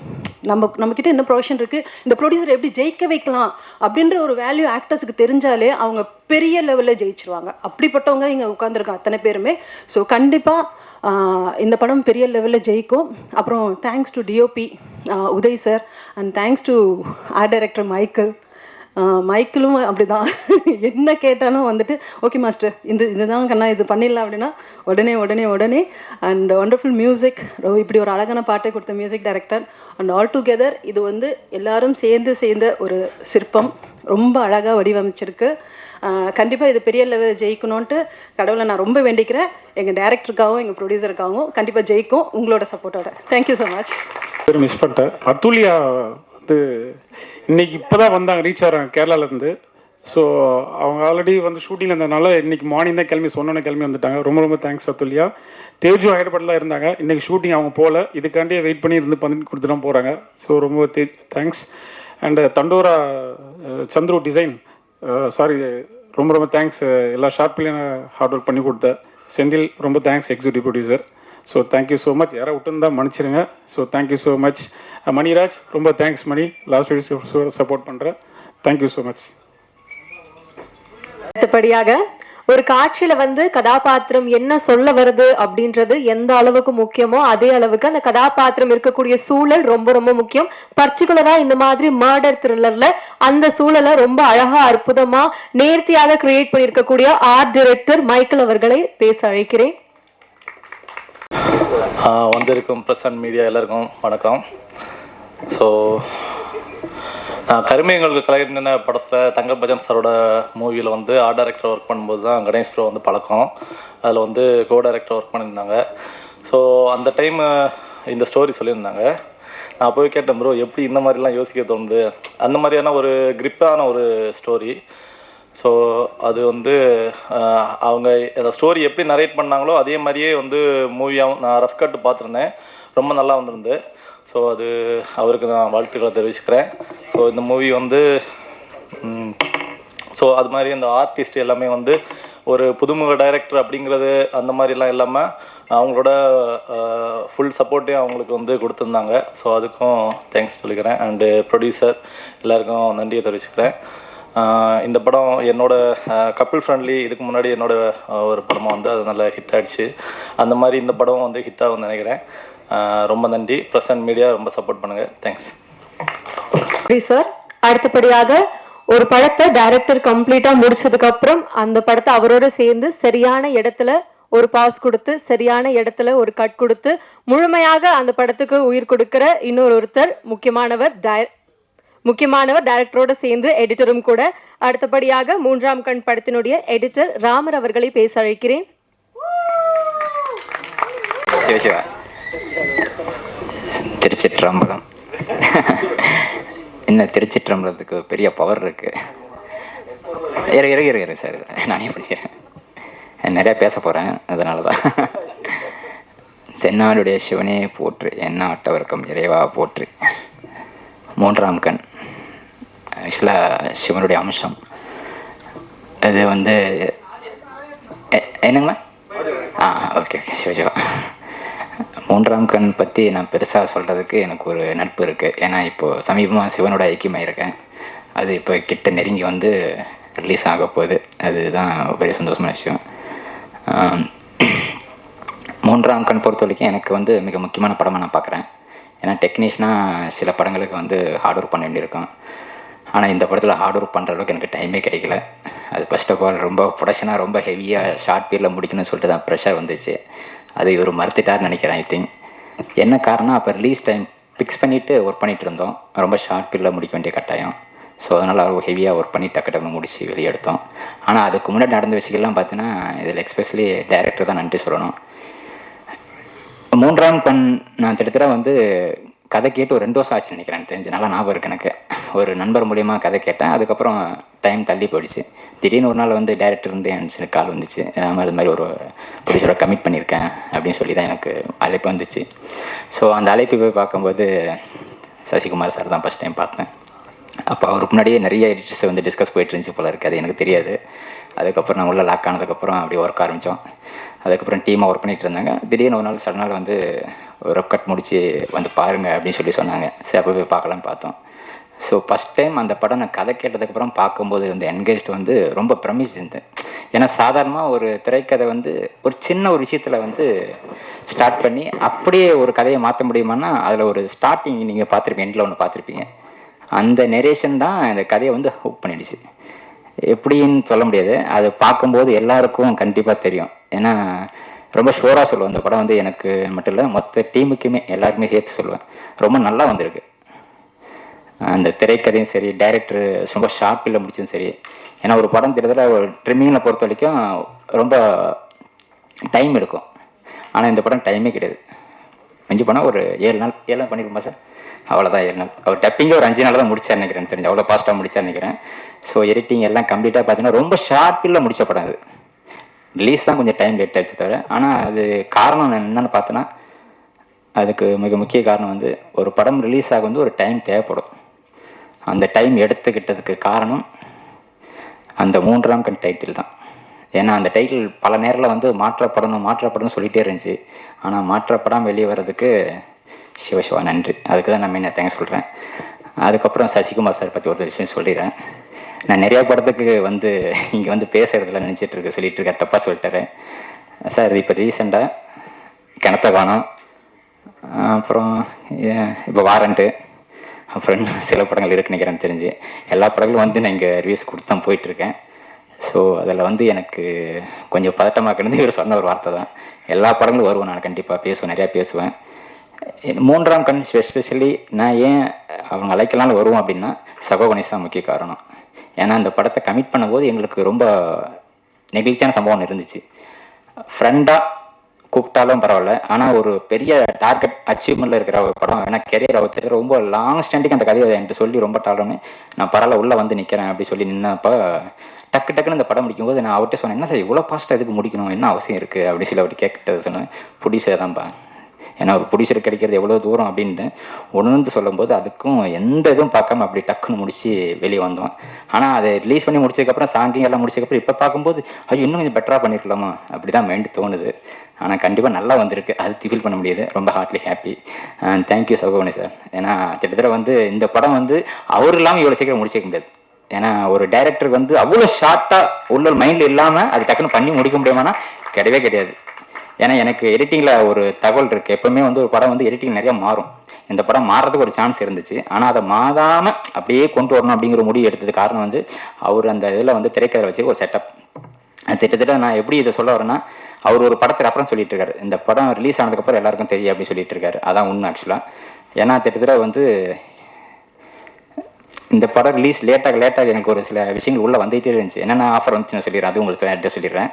நம்மக்கிட்ட என்ன ப்ரொடக்ஷன் இருக்குது, இந்த ப்ரொடியூசரை எப்படி ஜெயிக்க வைக்கலாம் அப்படின்ற ஒரு வேல்யூ ஆக்டர்ஸுக்கு தெரிஞ்சாலே அவங்க பெரிய லெவலில் ஜெயிச்சிருவாங்க. அப்படிப்பட்டவங்க இங்கே உட்காந்துருக்காங்க அத்தனை பேருமே. ஸோ கண்டிப்பாக இந்த படம் பெரிய லெவலில் ஜெயிக்கும். அப்புறம் thanks to DOP Uday sir and thanks to art director மைக்கிளும் அப்படி தான். என்ன கேட்டாலும் வந்துட்டு ஓகே மாஸ்டர் இதுதான் கண்ணா இது பண்ணிடலாம் அப்படின்னா உடனே அண்ட் ஒண்டர்ஃபுல் மியூசிக். இப்படி ஒரு அழகான பாட்டை கொடுத்த music director and all together இது வந்து எல்லாரும் சேர்ந்த ஒரு சிற்பம் ரொம்ப அழகாக வடிவமைச்சிருக்கு. கண்டிப்பாக இது பெரிய லெவல் ஜெயிக்கணும்ன்ட்டு கடவுளை நான் ரொம்ப வேண்டிக்கிறேன். எங்கள் டைரக்டருக்காகவும் எங்கள் ப்ரொடியூசருக்காகவும் கண்டிப்பாக ஜெயிக்கும் உங்களோட சப்போர்ட்டோட. Thank you so much. மிஸ் பண்ணிட்டேன். அதுலியா இன்னைக்கு இப்போ தான் வந்தாங்க, ரீச் ஆகிறாங்க கேரளாவிலேருந்து. ஸோ அவங்க ஆல்ரெடி வந்து ஷூட்டிங்கில் இருந்ததுனால இன்றைக்கி மார்னிங் தான் கிளம்பி வந்துட்டாங்க. ரொம்ப தேங்க்ஸ் அத்துலியா. தேஜு ஹைதராபாத்தில் இருந்தாங்க, இன்றைக்கி ஷூட்டிங் அவங்க போகல, இதுக்காண்டியே வெயிட் பண்ணி பண்ணி கொடுத்து தான் போகிறாங்க. ஸோ ரொம்ப தேங்க்ஸ். அண்டு தண்டோரா சந்துரு டிசைன் ரொம்ப தேங்க்ஸ். எல்லா ஷார்ட்லேயும் ஹார்ட் ஒர்க் பண்ணி கொடுத்த செந்தில் ரொம்ப thanks, executive producer. So thank you so much. யாராவது விட்டுருந்தா மன்னிச்சிருங்க. So thank you so much. Maniraj ரொம்ப தேங்க்ஸ் மணி, லாஸ்ட் வீடியோ சப்போர்ட் பண்ணுறேன். Thank you so much. அடுத்தபடியாக ஒரு காட்சியில வந்து கதாபாத்திரம் என்ன சொல்ல வருது அப்படின்றது எந்த அளவுக்கு முக்கியமோ அதே அளவுக்கு அந்த கதாபாத்திரம் இருக்கக்கூடிய சூழல் ரொம்ப முக்கியம். பர்டிகுலரா இந்த மாதிரி மர்டர் த்ரில்லர்ல அந்த சூழலை ரொம்ப அழகா அற்புதமா நேர்த்தியாக கிரியேட் பண்ணியிருக்கக்கூடிய ஆர்ட் டைரக்டர் மைக்கேல் அவர்களை பேச அழைக்கிறேன். வந்திருக்கும் ப்ரெஸ் அண்ட் மீடியா எல்லாருக்கும் வணக்கம். ஸோ கருமையங்களுக்கு கலைஞன படத்தில் தங்கர் பஜன் சாரோட மூவியில் வந்து ஆர்ட் டைரக்டர் ஒர்க் பண்ணும்போது தான் கணேஷ் ப்ரோ வந்து பழக்கம். அதில் வந்து கோ டைரக்டர் ஒர்க் பண்ணியிருந்தாங்க. ஸோ அந்த டைம் இந்த ஸ்டோரி சொல்லியிருந்தாங்க. நான் போய் கேட்டேன், ப்ரோ எப்படி இந்த மாதிரிலாம் யோசிக்க தோணுது, அந்த மாதிரியான ஒரு கிரிப்பான ஒரு ஸ்டோரி. ஸோ அது வந்து அவங்க அந்த ஸ்டோரி எப்படி நரேட் பண்ணாங்களோ அதே மாதிரியே வந்து மூவியாகவும் நான் ரஃப் கட்டு பார்த்துருந்தேன், ரொம்ப நல்லா வந்திருந்து. ஸோ அது அவருக்கு நான் வாழ்த்துக்களை தெரிவிச்சுக்கிறேன். ஸோ இந்த மூவி வந்து ஸோ அது மாதிரி அந்த ஆர்டிஸ்ட் எல்லாமே வந்து ஒரு புதுமுக டைரக்டர் அப்படிங்கிறது அந்த மாதிரிலாம் இல்லாமல் அவங்களோட ஃபுல் சப்போர்ட்டையும் அவங்களுக்கு வந்து கொடுத்துருந்தாங்க. ஸோ அதுக்கும் தேங்க்ஸ் சொல்லிக்கிறேன். அண்டு ப்ரொடியூசர் எல்லாருக்கும் நன்றியை தெரிவிச்சுக்கிறேன். இந்த படம் என்னோடய கப்பிள் ஃப்ரெண்ட்லி இதுக்கு முன்னாடி என்னோடய ஒரு படமாக வந்து அது நல்லா ஹிட் ஆகிடுச்சு. அந்த மாதிரி இந்த படம் வந்து ஹிட் ஆகும்னு நினைக்கிறேன். ரொம்ப நன்றி. ப்ரெஸ் அண்ட் மீடியா ரொம்ப சப்போர்ட் பண்ணுங்கள். Thanks sir. அடுத்தபடியாக ஒரு படத்தை டைரக்டர் கம்ப்ளீட்டா முடிச்சதுக்கு அப்புறம் அந்த படத்தை அவரோட சேர்ந்து சரியான இடத்துல ஒரு பாஸ் கொடுத்து சரியான இடத்துல ஒரு கட் கொடுத்து முழுமையாக அந்த படத்துக்கு உயிர் கொடுக்கிற ஒருத்தர் முக்கியமானவர் டைரக்டரோட சேர்ந்து எடிட்டரும் கூட. அடுத்தபடியாக 3ஆம் கண் படத்தினுடைய எடிட்டர் ராமர் அவர்களை பேச அழைக்கிறேன். சிவசிவா திருச்சிற்றம்பலம். என்ன திருச்சிற்றம்பலத்துக்கு பெரிய பவர் இருக்கு. இரு சார், நானே பிடிக்கிறேன், நிறையா பேச போகிறேன், அதனால தான். தென்னாடுடைய சிவனே போற்று, என்ன அட்டவர்க்கம் இறைவா போற்று. 3ஆம் கண் ஆக்சுவலாக சிவனுடைய அம்சம். அது வந்து என்னங்களா? ஓகே சிவஜிவா. 3ஆம் கண் பற்றி நான் பெருசாக சொல்கிறதுக்கு எனக்கு ஒரு நட்பு இருக்குது. ஏன்னா இப்போது சமீபமாக சிவனோட ஐக்கியமாக இருக்கேன். அது இப்போ கிட்ட நெருங்கி வந்து ரிலீஸ் ஆக போகுது. அதுதான் பெரிய சந்தோஷமான விஷயம். 3ஆம் கண் பொறுத்த வரைக்கும் எனக்கு வந்து மிக முக்கியமான படமாக நான் பார்க்குறேன். ஏன்னா டெக்னீஷியனாக சில படங்களுக்கு வந்து ஹார்ட் ஒர்க் பண்ண வேண்டியிருக்கும். ஆனால் இந்த படத்தில் ஹார்ட் ஒர்க் பண்ணுற அளவுக்கு எனக்கு டைமே கிடைக்கல. அது ஃபர்ஸ்ட் ஆஃப் ஆல் ரொம்ப ப்ரொடக்ஷனாக ரொம்ப ஹெவியாக ஷார்ட் பீரியடில் முடிக்கணும்னு சொல்லிட்டு தான் ப்ரெஷர் வந்துச்சு. அது இவர் மறுத்துட்டார்னு நினைக்கிறேன். ஐ திங்க் என்ன காரணம், அப்போ ரிலீஸ் டைம் ஃபிக்ஸ் பண்ணிவிட்டு ஒர்க் பண்ணிகிட்டு இருந்தோம். ரொம்ப ஷார்ட் பீரியடில் முடிக்க வேண்டிய கட்டாயம். ஸோ அதனால் அவர் ஹெவியாக ஒர்க் பண்ணி டக்கு முடிச்சு வெளியே எடுத்தோம். ஆனால் அதுக்கு முன்னாடி நடந்த விஷயங்கள்லாம் பார்த்தீங்கன்னா இதில் எக்ஸ்பெஷலி டைரக்டர் தான் நன்றி சொல்லணும். 3ஆம் கண் நான் கிட்டத்தட்ட வந்து கதை கேட்டு ஒரு 2 வருஷம் ஆச்சு நினைக்கிறேன், தெரிஞ்சு நல்லா ஞாபகம் இருக்குது எனக்கு. ஒரு நண்பர் மூலிமா கதை கேட்டேன். அதுக்கப்புறம் டைம் தள்ளி போயிடுச்சு. திடீர்னு ஒரு நாள் வந்து டைரக்டர் வந்து எனக்கு கால் வந்துச்சு, அது மாதிரி ஒரு ப்ரொடியூசரை கமிட் பண்ணியிருக்கேன் அப்படின்னு சொல்லி தான் எனக்கு அழைப்பு வந்துச்சு. ஸோ அந்த அழைப்பு போய் பார்க்கும்போது சசிகுமார் சார் தான் ஃபஸ்ட் டைம் பார்த்தேன். அப்போ அவருக்கு முன்னாடியே நிறைய எடிட்டர்ஸை வந்து டிஸ்கஸ் போயிட்டு இருந்துச்சு போல இருக்குது, அது எனக்கு தெரியாது. அதுக்கப்புறம் நான் உள்ள லாக் ஆனதுக்கப்புறம் அப்படியே ஒர்க் ஆரம்பித்தோம். அதுக்கப்புறம் டீமாக ஒர்க் பண்ணிகிட்டு இருந்தாங்க. திடீர்னு ஒரு நாள் சடனால் வந்து ஒர்க் கட் முடித்து வந்து பாருங்கள் அப்படின்னு சொல்லி சொன்னாங்க. சரி அப்போ போய் பார்க்கலான்னு பார்த்தோம். ஸோ ஃபஸ்ட் டைம் அந்த படம் நான் கதை கேட்டதுக்கப்புறம் பார்க்கும்போது அந்த என்கேஜ்டு வந்து ரொம்ப பிரமிச்சிருந்தேன். ஏன்னா சாதாரணமாக ஒரு திரைக்கதை வந்து ஒரு சின்ன ஒரு விஷயத்தில் வந்து ஸ்டார்ட் பண்ணி அப்படியே ஒரு கதையை மாற்ற முடியுமான்னா அதில் ஒரு ஸ்டார்டிங் நீங்கள் பார்த்துருப்பீங்க, எண்டில் ஒன்று பார்த்துருப்பீங்க. அந்த நெரேஷன் தான் இந்த கதையை வந்து ஹூக் பண்ணிடுச்சு. எப்படின்னு சொல்ல முடியாது, அது பார்க்கும்போது எல்லாருக்கும் கண்டிப்பாக தெரியும். ஏன்னா ரொம்ப ஷோராக சொல்லுவேன், அந்த படம் வந்து எனக்கு மட்டும் இல்லை மொத்த டீமுக்குமே எல்லாருக்குமே சேர்த்து சொல்லுவேன், ரொம்ப நல்லா வந்திருக்கு. அந்த திரைக்கதையும் சரி, டைரக்டர் ரொம்ப ஷார்ப்பில் முடிச்சதும் சரி. ஏன்னா ஒரு படம் கிட்டத்தட்ட ஒரு ட்ரிம்மிங்கில் பொறுத்த வரைக்கும் ரொம்ப டைம் எடுக்கும். ஆனால் இந்த படம் டைமே கிடையாது. மிஞ்சி போனால் ஒரு 7 நாள் பண்ணிருப்போமா சார், அவ்வளோதான் 7 நாள். அவர் டப்பிங்கே ஒரு 5 நாள் தான் முடிச்சார் நினைக்கிறேன், தெரிஞ்சு அவ்வளோ ஃபாஸ்ட்டாக முடிச்சார் நினைக்கிறேன். ஸோ எடிட்டிங் எல்லாம் கம்ப்ளீட்டாக பார்த்தீங்கன்னா ரொம்ப ஷார்ப்பில் முடிச்ச படம் அது. ரிலீஸ் தான் கொஞ்சம் டைம் லேட் ஆச்சு தவிர, ஆனால் அது காரணம் என்னென்னு பார்த்தோன்னா, அதுக்கு மிக முக்கிய காரணம் வந்து ஒரு படம் ரிலீஸ் ஆக வந்து ஒரு டைம் தேவைப்படும். அந்த டைம் எடுத்துக்கிட்டதுக்கு காரணம் அந்த 3ஆம் கண் டைட்டில் தான். ஏன்னா அந்த டைட்டில் பல நேரில் வந்து மாற்றப்படணும் சொல்லிகிட்டே இருந்துச்சு. ஆனால் மாற்றப்படாமல் வெளியே வர்றதுக்கு சிவசிவா நன்றி. அதுக்கு தான் நான் மெயினாக தேங்க்ஸ் சொல்கிறேன். அதுக்கப்புறம் சசிகுமார் சார் பற்றி ஒரு விஷயம் சொல்லிடுறேன். நான் நிறையா படத்துக்கு வந்து இங்கே வந்து பேசுகிறதுல நினச்சிட்ருக்கு சொல்லிகிட்டு இருக்கேன், தப்பாக சொல்லிட்டாரு சார். இப்போ ரீசெண்டாக கிணத்த காணோம், அப்புறம் இப்போ வாரண்ட்டு, அப்புறம் சில படங்கள் இருக்குன்னு நினைக்கிறேன்னு தெரிஞ்சு எல்லா படங்களும் வந்து நான் இங்கே ரிவ்யூஸ் கொடுத்து தான் போயிட்டுருக்கேன். ஸோ அதில் வந்து எனக்கு கொஞ்சம் பதட்டமாக கிடந்து இவர் சொன்ன ஒரு வார்த்தை தான், எல்லா படங்களும் வருவேன் நான், கண்டிப்பாக பேசுவேன், நிறையா பேசுவேன். 3ஆம் கண் எஸ்பெஷலி நான் ஏன் அவங்க அழைக்கலாம்னு வருவோம் அப்படின்னா சகோகணேஷ் தான் முக்கிய காரணம். ஏன்னா அந்த படத்தை கமிட் பண்ணும்போது எங்களுக்கு ரொம்ப நெகிழ்ச்சியான சம்பவம் இருந்துச்சு. ஃப்ரெண்டாக கூப்பிட்டாலும் பரவாயில்ல, ஆனால் ஒரு பெரிய டார்கெட் அச்சீவ்மெண்ட்டில் இருக்கிற ஒரு படம். ஏன்னா கெரியர் அவர் ரொம்ப லாங் ஸ்டாண்டிங் அந்த கதையை என்கிட்ட சொல்லி ரொம்ப டாலன்னு நான் பரவாயில்ல உள்ளே வந்து நிற்கிறேன் அப்படி சொல்லி நின்னப்போ டக்குன்னு இந்த படம் முடிக்கும்போது நான் அவர்கிட்ட சொன்னேன், என்ன சார் இவ்வளோ ஃபாஸ்ட்டாக எதுக்கு முடிக்கணும், என்ன அவசியம் இருக்குது அப்படின்னு சொல்லி அவர்கிட்ட கேட்டது சொன்னேன். ப்ரொடியூசர் தான்ப்பா, ஏன்னா ஒரு ப்ரொடியூசர் கிடைக்கிறது எவ்வளோ தூரம் அப்படின்ட்டு உணர்ந்து சொல்லும்போது அதுக்கும் எந்த இதுவும் பார்க்காம அப்படி டக்குன்னு முடிச்சு வெளியே வந்தோம். ஆனால் அதை ரிலீஸ் பண்ணி முடிச்சதுக்கப்புறம் சாங்கிங் எல்லாம் முடிச்சதுக்கப்புறம் இப்போ பார்க்கும்போது ஐயோ இன்னும் கொஞ்சம் பெட்டராக பண்ணியிருக்கலாமா அப்படி தான் மைண்டு தோணுது. ஆனால் கண்டிப்பாக நல்லா வந்திருக்கு, அது ஃபீல் பண்ண முடியுது. ரொம்ப ஹார்ட்லி ஹாப்பி. தேங்க்யூ சகோகணி சார். ஏன்னா கிட்டத்தட்ட வந்து இந்த படம் வந்து அவர் இல்லாமல் இவ்வளோ சீக்கிரம் முடிச்சிக்க முடியாது. ஏன்னா ஒரு டைரக்டருக்கு வந்து அவ்வளோ ஷார்ட்டாக உள்ள மைண்டில் இல்லாமல் அது டக்குன்னு பண்ணி முடிக்க முடியுமானா கிடையவே கிடையாது. ஏன்னா எனக்கு எடிட்டிங்கில் ஒரு தகவல் இருக்குது, எப்போவுமே வந்து ஒரு படம் வந்து எடிட்டிங் நிறையா மாறும். இந்த படம் மாறுறதுக்கு ஒரு சான்ஸ் இருந்துச்சு, ஆனால் அதை மாறாமல் அப்படியே கொண்டு வரணும் அப்படிங்கிற முடிவு எடுத்தது காரணம் வந்து அவர் அந்த இதில் வந்து திரைக்கதை வச்சு ஒரு செட்டப். திட்டத்தட்ட நான் எப்படி இதை சொல்ல வரேன்னா, அவர் ஒரு படத்துக்கு அப்புறம் சொல்லிட்டு இருக்காரு, இந்த படம் ரிலீஸ் ஆனதுக்கப்புறம் எல்லாருக்கும் தெரியும் அப்படின்னு சொல்லிட்டு இருக்காரு. அதான் உண்மை ஆக்சுவலாக. ஏன்னா திட்டத்தட்ட வந்து இந்த படம் ரிலீஸ் லேட்டாக எனக்கு ஒரு சில விஷயங்கள் உள்ளே வந்துகிட்டே இருந்துச்சு. என்னென்ன ஆஃபர் வந்துச்சு நான் சொல்லிடுறேன், அது உங்களுக்கு எடுத்து சொல்லிடுறேன்.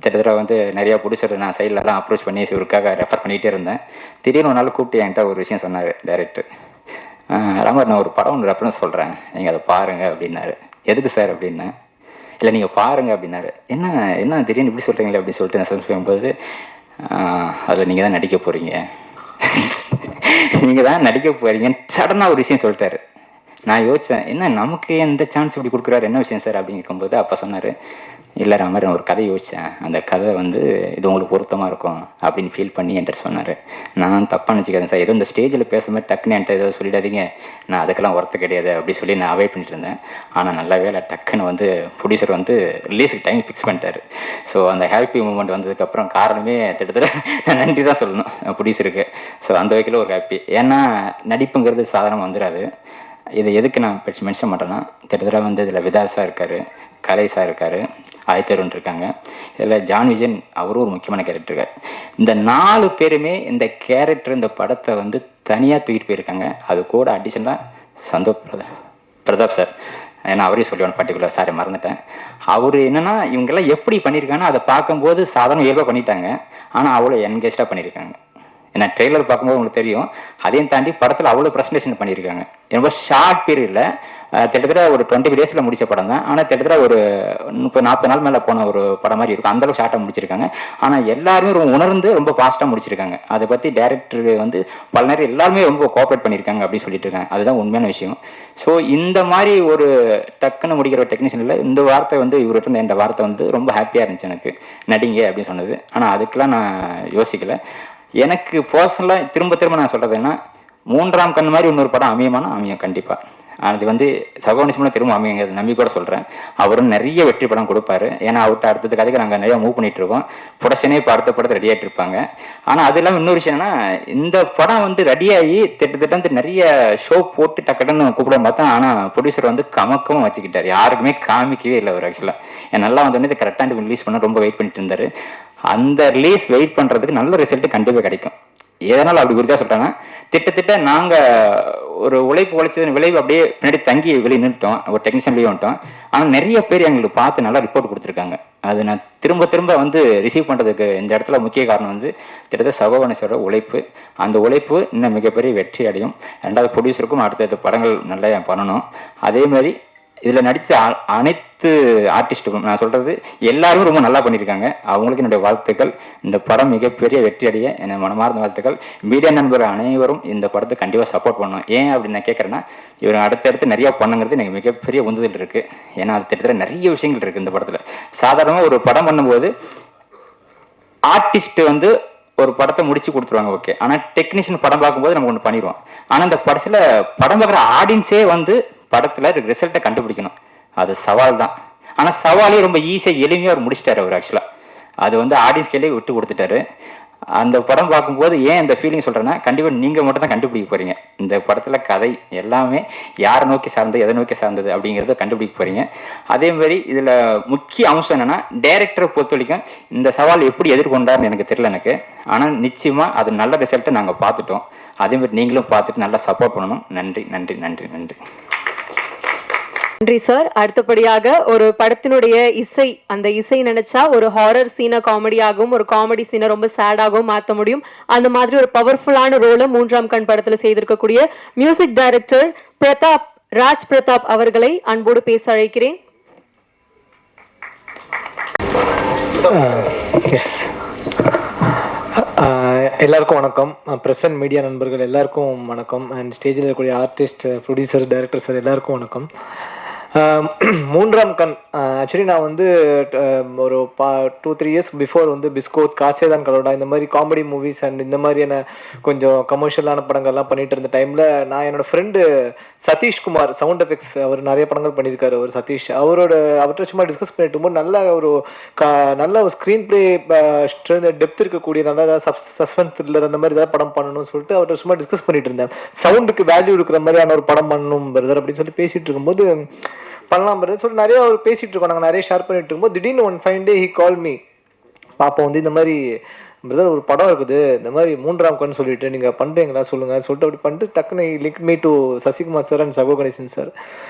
கிட்டத்தட்ட வந்து நிறையா ப்ரொடியூசர் நான் சைட்லலாம் அப்ரோச் பண்ணி இவருக்காக ரெஃபர் பண்ணிகிட்டே இருந்தேன். திடீர்னு ஒரு நாள் கூப்பிட்டு என்கிட்ட ஒரு விஷயம் சொன்னார் டைரக்டர், ராமர் நான் ஒரு படம் ஒன்று ரெஃபரன்ஸ் சொல்கிறேன், நீங்கள் அதை பாருங்கள் அப்படின்னாரு. எதுக்கு சார் அப்படின்னேன். இல்லை நீங்கள் பாருங்கள் அப்படின்னாரு. என்ன திடீர்னு இப்படி சொல்கிறீங்களே அப்படின்னு சொல்லிட்டு நான் சர்ச் பண்ணும்போது அதில் நீங்கள் தான் நடிக்க போகிறீங்க சடனாக ஒரு விஷயம் சொல்லிட்டாரு. நான் யோசித்தேன், என்ன நமக்கு எந்த சான்ஸ் இப்படி கொடுக்குறாரு, என்ன விஷயம் சார் அப்படின்னு கேட்கும்போது அப்போ சொன்னார், இல்லை ராமர் நான் ஒரு கதை யோசித்தேன், அந்த கதை வந்து இது உங்களுக்கு பொருத்தமாக இருக்கும் அப்படின்னு ஃபீல் பண்ணி என்கிட்ட சொன்னார். நான் தப்பாக நினச்சிக்கிறேன் சார், ஏதோ இந்த ஸ்டேஜில் பேசும்போது டக்குன்னு என்கிட்ட ஏதோ சொல்லிடாதீங்க, நான் அதுக்கெல்லாம் ஒர்த்து கிடையாது அப்படி சொல்லி நான் அவாய்ட் பண்ணிட்டு இருந்தேன். ஆனால் நல்ல வேலை டக்குன்னு வந்து ப்ரொடியூசர் வந்து ரிலீஸுக்கு டைம் ஃபிக்ஸ் பண்ணிட்டார். ஸோ அந்த ஹாப்பி மூமெண்ட் வந்ததுக்கப்புறம் காரணமே கிட்டத்தட்ட நான் நன்றி தான் சொல்லணும் ப்ரொடியூசருக்கு. ஸோ அந்த வகையில் ஒரு ஹாப்பி. ஏன்னா நடிப்புங்கிறது சாதாரணமாக வந்துடாது. இதை எதுக்கு நான் மென்ஷன் பண்ணுறேன்னா, கிட்டத்தட்ட வந்து இதில் விதாஸாக இருக்கார், கலைஸாக இருக்கார், ஆயத்தருன் இருக்காங்க, இதில் ஜான் விஜயன் அவரும் ஒரு முக்கியமான கேரக்டர் இருக்கார். இந்த 4 பேருமே இந்த கேரக்டர் இந்த படத்தை வந்து தனியாக தூக்கிட்டு போயிருக்காங்க. அது கூட அடிஷனலாக சந்தோஷ் பிரதாப் சார், ஏன்னா அவரையும் சொல்லுவேன் பர்டிகுலர், சாரி மறந்துட்டேன். அவர் என்னென்னா இவங்கெல்லாம் எப்படி பண்ணியிருக்காங்கன்னா அதை பார்க்கும்போது சாதாரண இயல்பாக பண்ணிட்டாங்க, ஆனால் அவ்வளோ என்கேஜாக பண்ணியிருக்காங்க. ஏன்னா ட்ரெய்லர் பார்க்கும்போது உங்களுக்கு தெரியும். அதையும் தாண்டி படத்தில் அவ்வளோ ப்ரெசன்டேஷன் பண்ணியிருக்காங்க. ரொம்ப ஷார்ட் பீரியடில் கிட்டத்தட்ட ஒரு 20 டேஸில் முடித்த படம் தான். ஆனால் கிட்டத்தட்ட ஒரு 30-40 நாள் மேலே போன ஒரு படம் மாதிரி இருக்கும். அந்தளவுக்கு ஷார்ட்டாக முடிச்சிருக்காங்க. ஆனால் எல்லாருமே ரொம்ப உணர்ந்து ரொம்ப ஃபாஸ்ட்டாக முடிச்சிருக்காங்க. அதை பற்றி டேரக்டர் வந்து பல நேரம் எல்லாருமே ரொம்ப கோஆப்ரேட் பண்ணியிருக்காங்க அப்படின்னு சொல்லிட்டு இருக்காங்க. அதுதான் உண்மையான விஷயம். ஸோ இந்த மாதிரி ஒரு டக்குன்னு முடிக்கிற ஒரு டெக்னீஷியனில் இந்த வார்த்தை வந்து இவர்கிட்ட இருந்த இந்த வார்த்தை வந்து ரொம்ப ஹாப்பியாக இருந்துச்சு எனக்கு, நடிங்க அப்படின்னு சொன்னது. ஆனால் அதுக்கெலாம் நான் யோசிக்கலை. எனக்கு பர்சனலாக திரும்ப நான் சொல்கிறதுன்னா, 3ஆம் கண் மாதிரி இன்னொரு படம் அமையுமானா அமையும் கண்டிப்பாக. அது வந்து சகோனிசம்னா திரும்ப அமைங்கிறது நம்பி கூட சொல்கிறேன். அவரும் நிறைய வெற்றி படம் கொடுப்பாரு. ஏன்னா அவர்கிட்ட அடுத்தது கதைக்கு நாங்கள் நிறையா மூவ் பண்ணிகிட்டு இருக்கோம். ப்ரொடக்ஷனே இப்போ அடுத்த படத்தை ரெடி ஆகிட்டு இருப்பாங்க. ஆனால் அது இல்லாமல் இன்னொரு விஷயம் என்னன்னா, இந்த படம் வந்து ரெடியாகி திட்டத்தட்ட நிறைய ஷோ போட்டு டக்குன்னு கூப்பிட பார்த்தா, ஆனால் ப்ரொடியூசர் வந்து கமக்கவும் வச்சுக்கிட்டார். யாருக்குமே காமிக்கவே இல்லை அவர் ஆக்சுவலாக. நல்லா வந்தோடனே இதை கரெக்டாக ரிலீஸ் பண்ண ரொம்ப வெயிட் பண்ணிட்டு இருந்தார். அந்த ரிலீஸ் வெயிட் பண்ணுறதுக்கு நல்ல ரிசல்ட் கண்டிப்பாக கிடைக்கும். எதனால் அப்படி உறுதியாக சொல்கிறாங்க, திட்டத்திட்ட நாங்கள் ஒரு உழைச்சதன் விளைவு அப்படியே பின்னாடி தங்கி வெளியே நின்றுட்டோம், ஒரு டெக்னீஷியன் வெளியே வந்துட்டோம். ஆனால் நிறைய பேர் எங்களுக்கு பார்த்து நல்லா ரிப்போர்ட் கொடுத்துருக்காங்க. அது நான் திரும்ப வந்து ரிசீவ் பண்ணுறதுக்கு இந்த இடத்துல முக்கிய காரணம் வந்து கிட்டத்தட்ட சகோகணேஸ்வரோட உழைப்பு. அந்த உழைப்பு இன்னும் மிகப்பெரிய வெற்றி அடையும். ரெண்டாவது ப்ரொடியூசருக்கும் அடுத்தடுத்த படங்கள் நல்லா பண்ணணும். அதேமாதிரி இதில் நடித்த அனைத்து ஆர்டிஸ்ட்டுக்கும் நான் சொல்கிறது எல்லாருமே ரொம்ப நல்லா பண்ணியிருக்காங்க. அவங்களுக்கு என்னுடைய வாழ்த்துக்கள். இந்த படம் மிகப்பெரிய வெற்றி அடைய என் மனமார்ந்த வாழ்த்துக்கள். மீடியா நண்பர்கள் அனைவரும் இந்த படத்தை கண்டிப்பாக சப்போர்ட் பண்ணணும். ஏன் அப்படின்னு நான் கேட்குறேன்னா, இவர் அடுத்தடுத்து நிறையா பண்ணுங்கிறது எனக்கு மிகப்பெரிய உந்துதல் இருக்குது. ஏன்னா அது திட்டத்தில் நிறைய விஷயங்கள் இருக்குது இந்த படத்தில். சாதாரணமாக ஒரு படம் பண்ணும்போது ஆர்டிஸ்ட் வந்து ஒரு படத்தை முடிச்சு கொடுத்துருவாங்க, ஓகே. ஆனால் டெக்னீஷியன் படம் பார்க்கும்போது நம்ம ஒன்று பண்ணிடுவோம். ஆனால் இந்த படத்தில் படம் பார்க்குற ஆடியன்ஸே வந்து படத்தில் ரிசல்ட்டை கண்டுபிடிக்கணும். அது சவால் தான். ஆனால் சவாலே ரொம்ப ஈஸியாக எளிமையாக அவர் முடிச்சிட்டாரு அவர் ஆக்சுவலாக. அது வந்து ஆடியன்ஸ் கையிலே விட்டு கொடுத்துட்டாரு. அந்த படம் பார்க்கும்போது ஏன் இந்த ஃபீலிங் சொல்கிறேன்னா, கண்டிப்பாக நீங்கள் மட்டும் தான் கண்டுபிடிக்க போகிறீங்க. இந்த படத்தில் கதை எல்லாமே யாரை நோக்கி சார்ந்தது, எதை நோக்கி சார்ந்தது அப்படிங்கிறத கண்டுபிடிக்க போகிறீங்க. அதேமாதிரி இதில் முக்கிய அம்சம் என்னென்னா, டைரக்டரை பொறுத்த வரைக்கும் இந்த சவால் எப்படி எதிர்கொண்டார்னு எனக்கு தெரியல எனக்கு. ஆனால் நிச்சயமாக அது நல்ல ரிசல்ட்டை நாங்கள் பார்த்துட்டோம். அதேமாதிரி நீங்களும் பார்த்துட்டு நல்லா சப்போர்ட் பண்ணணும். நன்றி நன்றி நன்றி நன்றி நன்றி சார். அடுத்தபடியாக ஒரு படத்தினுடைய இசை, அந்த இசை நினைச்சா ஒரு ஹாரர் சீனை காமெடியாகவும் ஒரு காமெடி சீனை ரொம்ப சேடாகவும் மாற்ற முடியும். அந்த மாதிரி ஒரு பவர்ஃபுல்லான ரோலை 3ஆம் கண் படத்தில் செய்திருக்கக்கூடிய மியூசிக் டைரக்டர் ராஜ் பிரதாப் அவர்களை அன்போடு பேச அழைக்கிறேன். எல்லாருக்கும் வணக்கம். ப்ரெசன்ட் மீடியா நண்பர்கள் எல்லாருக்கும் வணக்கம். அண்ட் ஸ்டேஜில் இருக்கக்கூடிய ஆர்டிஸ்ட், ப்ரொடியூசர், டைரக்டர் சார் எல்லாருக்கும் வணக்கம். 3ஆம் கண் ஆக்சுவலி நான் வந்து ஒரு 2-3 இயர்ஸ் பிஃபோர் வந்து பிஸ்கோத், காசேதான் கலோடா இந்த மாதிரி காமெடி மூவிஸ் அண்ட் இந்த மாதிரியான கொஞ்சம் கமர்ஷியலான படங்கள்லாம் பண்ணிட்டு இருந்த டைமில் நான் என்னோட ஃப்ரெண்டு சதீஷ்குமார், சவுண்ட் எஃபெக்ட்ஸ், அவர் நிறைய படங்கள் பண்ணியிருக்காரு. அவர் சதீஷ் அவர்கிட்ட சும்மா டிஸ்கஸ் பண்ணிட்டு இருக்கும்போது நல்ல ஒரு ஸ்க்ரீன் பிளே டெப்த் இருக்கக்கூடிய நல்ல சஸ்பென்ஸ் த்ரில்லர் அந்த மாதிரி ஏதாவது படம் பண்ணணும்னு சொல்லிட்டு அவர்கிட்ட சும்மா டிஸ்கஸ் பண்ணிட்டு இருந்தேன். சவுண்டுக்கு வேல்யூ இருக்கிற மாதிரியான ஒரு படம் பண்ணணும் பிரதர் அப்படின்னு சொல்லி பேசிட்டு இருக்கும்போது, பண்ணலாம் பிரதர் சொல்லி நிறைய அவர் பேசிட்டு இருக்கோம். நாங்கள் நிறைய ஷேர் பண்ணிட்டு இருக்கும்போது திடீர்னு one fine day he call me. பாப்பா வந்து இந்த மாதிரி பிரதர் ஒரு படம் இருக்குது, இந்த மாதிரி 3ஆம் கண் சொல்லிட்டு நீங்கள் பண்ணுறீங்களா சொல்லுங்கள் சொல்லிட்டு அப்படி பண்ணிட்டு டக்குன்னு link me to Sasikumar sir and சகோ கணேசன் சார்.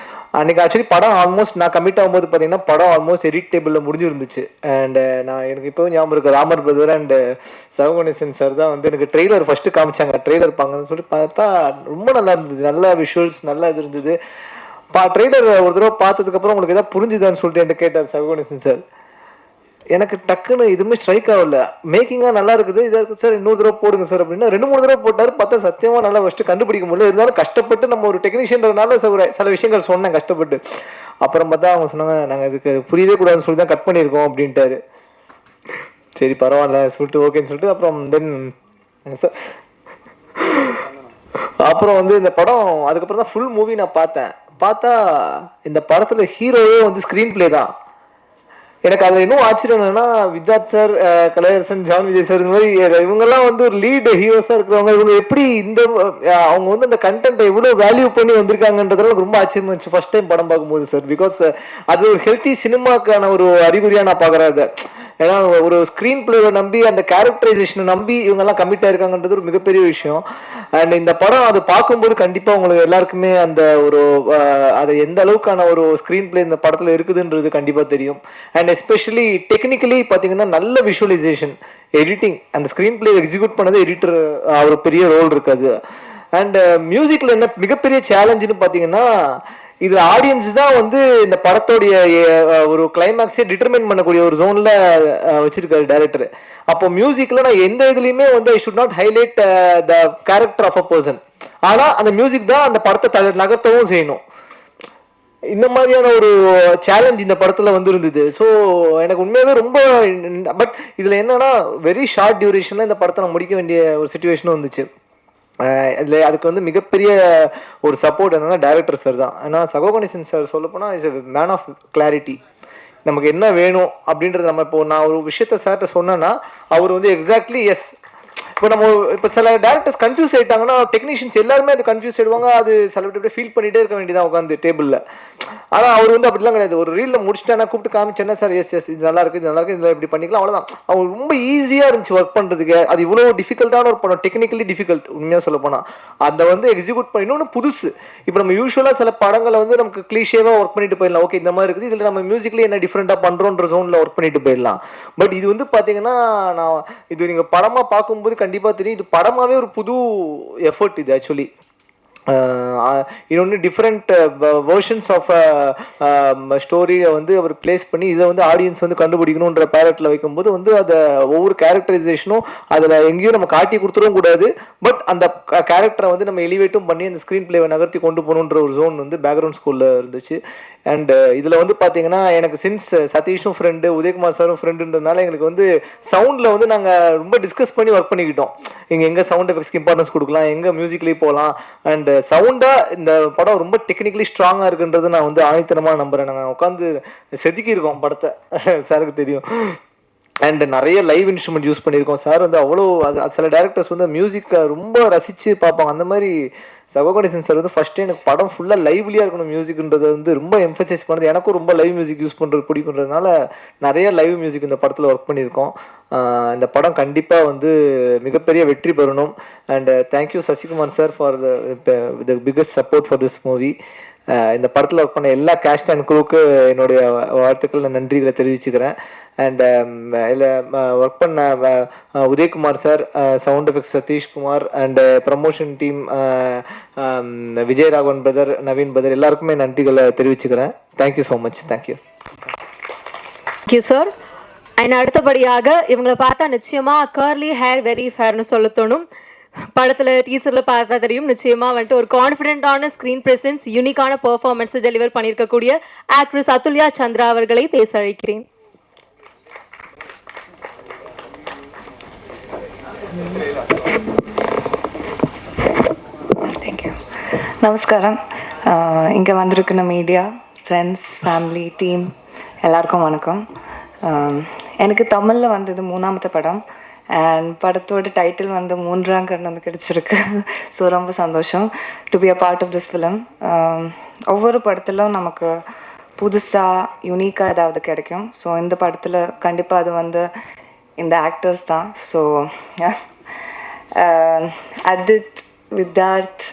அன்றைக்கி ஆக்சுவலி படம் ஆல்மோஸ்ட் நான் கமிட் ஆகும்போது பார்த்தீங்கன்னா படம் ஆல்மோஸ்ட் எடிட் டேபிளில் முடிஞ்சிருந்துச்சு. அண்ட் எனக்கு இப்போ ஞாபகம் இருக்குது, ராமர் பிரதர் அண்ட் சகோ கணேசன் சார் தான் வந்து எனக்கு ட்ரெய்லர் ஃபஸ்ட்டு காமிச்சாங்க. ட்ரெய்லர் பாங்கன்னு சொல்லி பார்த்தா ரொம்ப நல்லா இருந்துச்சு, நல்ல விஷுவல்ஸ் நல்லா இது இருந்தது. ட்ரெய்லர் ஒரு தடவை பார்த்ததுக்கப்புறம் உங்களுக்கு எதாவது புரிஞ்சுதான்னு சொல்லிட்டு என்கிட்ட கேட்டார் சகோ கணேசன் சார். எனக்கு டக்குன்னு எதுவுமே ஸ்ட்ரைக் ஆகல. மேக்கிங்காக நல்லா இருக்குது, இதாக இருக்குது சார், இன்னொரு தடவை போடுங்க சார் அப்படின்னா 2-3 தடவை போட்டார். பார்த்தா சத்தியமாக நல்லா ஃபஸ்ட்டு கண்டுபிடிக்க முடியல. இருந்தாலும் கஷ்டப்பட்டு நம்ம ஒரு டெக்னீஷியன்றனால சில விஷயங்கள் சொன்னேன் கஷ்டப்பட்டு. அப்புறம் பார்த்தா அவங்க சொன்னாங்க, நாங்கள் இதுக்கு புரியவே கூடாதுன்னு சொல்லி தான் கட் பண்ணியிருக்கோம் அப்படின்ட்டாரு. சரி பரவாயில்ல சொல்லிட்டு ஓகேன்னு சொல்லிட்டு அப்புறம் தென் சார் அப்புறம் வந்து இந்த படம் அதுக்கப்புறம் தான் ஃபுல் மூவி நான் பார்த்தா இந்த படத்தில் ஹீரோவே வந்து ஸ்க்ரீன் பிளே தான். எனக்கு அதில் இன்னும் ஆச்சரியம் என்னன்னா, Vidharth sir, Kalaiyarasan, John Vijay sir, இந்த மாதிரி இவங்கெல்லாம் வந்து ஒரு லீடு ஹீரோஸாக இருக்கிறவங்க. இவங்க எப்படி அவங்க வந்து அந்த கண்டென்ட்டை எவ்வளோ வேல்யூ பண்ணி வந்திருக்காங்கன்றதுல ரொம்ப ஆச்சரியமா இருந்துச்சு ஃபர்ஸ்ட் டைம் படம் பார்க்கும்போது சார். பிகாஸ் அது ஒரு ஹெல்த்தி சினிமாக்கான ஒரு அறிகுறியாக நான் பார்க்குறேன் அதை. ஏன்னா ஒரு ஸ்க்ரீன் பிளேவை நம்பி அந்த கேரக்டரைசேஷனை நம்பி இவங்கெல்லாம் கமிட் ஆயிருக்காங்கன்றது ஒரு மிகப்பெரிய விஷயம். அண்ட் இந்த படம் அதை பார்க்கும்போது கண்டிப்பாக உங்களுக்கு எல்லாருக்குமே அந்த ஒரு அது எந்த அளவுக்கான ஒரு ஸ்க்ரீன் பிளே இந்த படத்தில் இருக்குதுன்றது கண்டிப்பாக தெரியும். அண்ட் அண்ட் எஸ்பெஷலி டெக்னிக்கலி பார்த்தீங்கன்னா நல்ல விஷுவலைசேஷன், எடிட்டிங், அந்த ஸ்க்ரீன் பிளே எக்ஸிக்யூட் பண்ணது எடிட்டர், அவர் பெரிய ரோல் இருக்காது. அண்ட் மியூசிக்கில் என்ன மிகப்பெரிய சேலஞ்சுன்னு பார்த்தீங்கன்னா, இது ஆடியன்ஸ் தான் வந்து இந்த படத்தோடைய ஒரு கிளைமேக்ஸே டிட்டர்மைன் பண்ணக்கூடிய ஒரு ஜோனில் வச்சிருக்காரு டைரக்டர். அப்போ மியூசிக்கில் நான் எந்த இதுலையுமே வந்து I should not highlight the character of a person, ஆனால் அந்த மியூசிக் தான் அந்த படத்தை நகர்த்தவும் செய்யணும். இந்த மாதிரியான ஒரு சேலஞ்ச் இந்த படத்தில் வந்து இருந்தது. ஸோ எனக்கு உண்மையாகவே ரொம்ப, பட் இதில் என்னன்னா வெரி ஷார்ட் டியூரேஷனில் இந்த படத்தை நான் முடிக்க வேண்டிய ஒரு சுச்சுவேஷனும் வந்துச்சு. இதில் அதுக்கு வந்து மிகப்பெரிய ஒரு சப்போர்ட் என்னன்னா டைரக்டர் சார் தான். ஏன்னா சகோ கணேசன் சார் சொல்லப்போனால் is a man of clarity. நமக்கு என்ன வேணும் அப்படின்றது நம்ம இப்போ நான் ஒரு விஷயத்த சார்கிட்ட சொன்னேன்னா அவர் வந்து எக்ஸாக்ட்லி எஸ். இப்போ சில டேரக்டர்ஸ் கன்ஃபியூஸ் ஆகிட்டாங்கன்னா டெக்னீஷியன்ஸ் எல்லாருமே அது கன்ஃபியூஸ் ஆகிடுவாங்க. அது சில பேர் ஃபீல் பண்ணிகிட்டே இருக்க வேண்டியதான் உட்காந்து டேபிளில். ஆனால் அவர் வந்து அப்படிலாம் கிடையாது. ஒரு ரீலில் முடிச்சுட்டானா கூப்பிட்டு காமிச்சேன்னா சார் எஸ் இது நல்லா இருக்குது, இது நல்லா இருக்குது, இதில் இப்படி பண்ணிக்கலாம், அவ்வளோதான். அவர் ரொம்ப ஈஸியாக இருந்துச்சு ஒர்க் பண்ணுறதுக்கு. அது இவ்வளோ டிஃபிகல்ட்டான ஒரு படம், டெக்னிக்கலி டிஃபிகல்ட் உண்மையாக சொல்ல போனால். அதை வந்து எக்ஸிக்யூட் பண்ணி இன்னொன்று புதுசு. இப்போ நம்ம யூஸ்வலாக சில படங்களை வந்து நமக்கு கிளீஷேவாக ஒர்க் பண்ணிட்டு போயிடலாம். ஓகே இந்த மாதிரி இருக்குது, இதில் நம்ம மியூசிக்லேயே என்ன டிஃப்ரெண்ட்டாக பண்ணுறோன்ற ஜோனில் ஒர்க் பண்ணிட்டு போயிடலாம். பட் இது வந்து பார்த்தீங்கன்னா நான் இது நீங்கள் படமாக பார்க்கும்போது கண்டிப்பாக தெரியும், இது படமாகவே ஒரு புது எஃபர்ட் இது ஆக்சுவலி. இன்னொன்று டிஃப்ரெண்ட் வேர்ஷன்ஸ் ஆஃப் ஸ்டோரியை வந்து அவர் பிளேஸ் பண்ணி இதை வந்து ஆடியன்ஸ் வந்து கண்டுபிடிக்கணுன்ற பேரட்டில் வைக்கும்போது வந்து அதை ஒவ்வொரு கேரக்டரைசேஷனும் அதில் எங்கேயும் நம்ம காட்டி கொடுத்துடவும் கூடாது. பட் அந்த கேரக்டரை வந்து நம்ம எலிவேட்டும் பண்ணி அந்த ஸ்க்ரீன் பிளேவை நகர்த்தி கொண்டு போகணுன்ற ஒரு ஜோன் வந்து பேக்ரவுண்ட் ஸ்கூலில் இருந்துச்சு. அண்ட் இதில் வந்து பார்த்தீங்கன்னா எனக்கு சின்ஸ் சதீஷும் ஃப்ரெண்டு, உதயகுமார் சாரும் ஃப்ரெண்டுன்றதுனால எங்களுக்கு வந்து சவுண்டில் வந்து நாங்கள் ரொம்ப டிஸ்கஸ் பண்ணி ஒர்க் பண்ணிக்கிட்டோம். எங்கே சவுண்ட் எஃபெக்ட்ஸ்க்கு இம்பார்ட்டன்ஸ் கொடுக்கலாம், எங்கே மியூசிக்லேயே போகலாம். அண்ட் சவுண்டாக இந்த படம் ரொம்ப டெக்னிக்கலி ஸ்ட்ராங்காக இருக்குன்றது நான் வந்து ஆணித்தனமாக நம்புகிறேன். நாங்கள் உட்காந்து செதுக்கியிருக்கோம் படத்தை, சாருக்கு தெரியும். அண்ட் நிறைய லைவ் இன்ஸ்ட்ருமெண்ட் யூஸ் பண்ணியிருக்கோம். சார் வந்து அவ்வளோ சில டேரக்டர்ஸ் வந்து மியூசிக்கை ரொம்ப ரசித்து பார்ப்பாங்க. அந்த மாதிரி சகோ கணேசன் சார் வந்து ஃபஸ்ட்டு எனக்கு படம் ஃபுல்லாக லைவ்லியாக இருக்கணும் மியூசிக்ன்றது வந்து ரொம்ப எம்ஃபசைஸ் பண்ணுறது. எனக்கும் ரொம்ப லைவ் மியூசிக் யூஸ் பண்ணுறது பிடிக்குன்றதுனால நிறைய லைவ் மியூசிக் இந்த படத்தில் ஒர்க் பண்ணியிருக்கோம். இந்த படம் கண்டிப்பாக வந்து மிகப்பெரிய வெற்றி பெறணும். And thank you Sasikumar sir for the biggest support for this movie. இந்த படத்தில் ஒர்க் பண்ண எல்லா கேஸ்ட் அண்ட் குரூக்கு என்னுடைய வாழ்த்துக்கள், நன்றிகளை தெரிவிச்சுக்கிறேன். அண்ட் இதில் ஒர்க் பண்ண Udayakumar sir, sound effects Sathishkumar, and promotion team Vijayaraghavan brother, Naveen brother, எல்லாருக்குமே நன்றிகளை தெரிவிச்சுக்கிறேன். Thank you so much. Thank you. Thank you sir. And அடுத்தபடியாக இவங்களை பார்த்தா நிச்சயமா கர்லி ஹேர் வெரி ஃபேர்னு சொல்ல தோணும். படத்தில் டீசரில் பார்த்தா தெரியும். நிச்சயமாக வந்துட்டு ஒரு கான்ஃபிடென்ட்டான ஸ்க்ரீன் ப்ரெசன்ஸ், யூனிக்கான பெர்ஃபார்மன்ஸ் டெலிவர் பண்ணியிருக்கக்கூடிய ஆக்ட்ரஸ் அதுல்யா சந்திரா அவர்களை பேச அழைக்கிறேன். தேங்க்யூ. நமஸ்காரம். இங்கே வந்திருக்கிற மீடியா ஃப்ரெண்ட்ஸ், ஃபேமிலி, டீம் எல்லாருக்கும் வணக்கம். எனக்கு தமிழில் வந்தது 3ஆவது படம். அண்ட் படத்தோட டைட்டில் வந்து 3ஆம் கண் வந்து கிடச்சிருக்கு. ஸோ ரொம்ப சந்தோஷம் to be a part of this film. ஒவ்வொரு படத்திலும் நமக்கு புதுசாக யூனிக்காக ஏதாவது கிடைக்கும். ஸோ இந்த படத்தில் கண்டிப்பாக அது வந்து இந்த ஆக்டர்ஸ் தான். So Adith, Vidharth,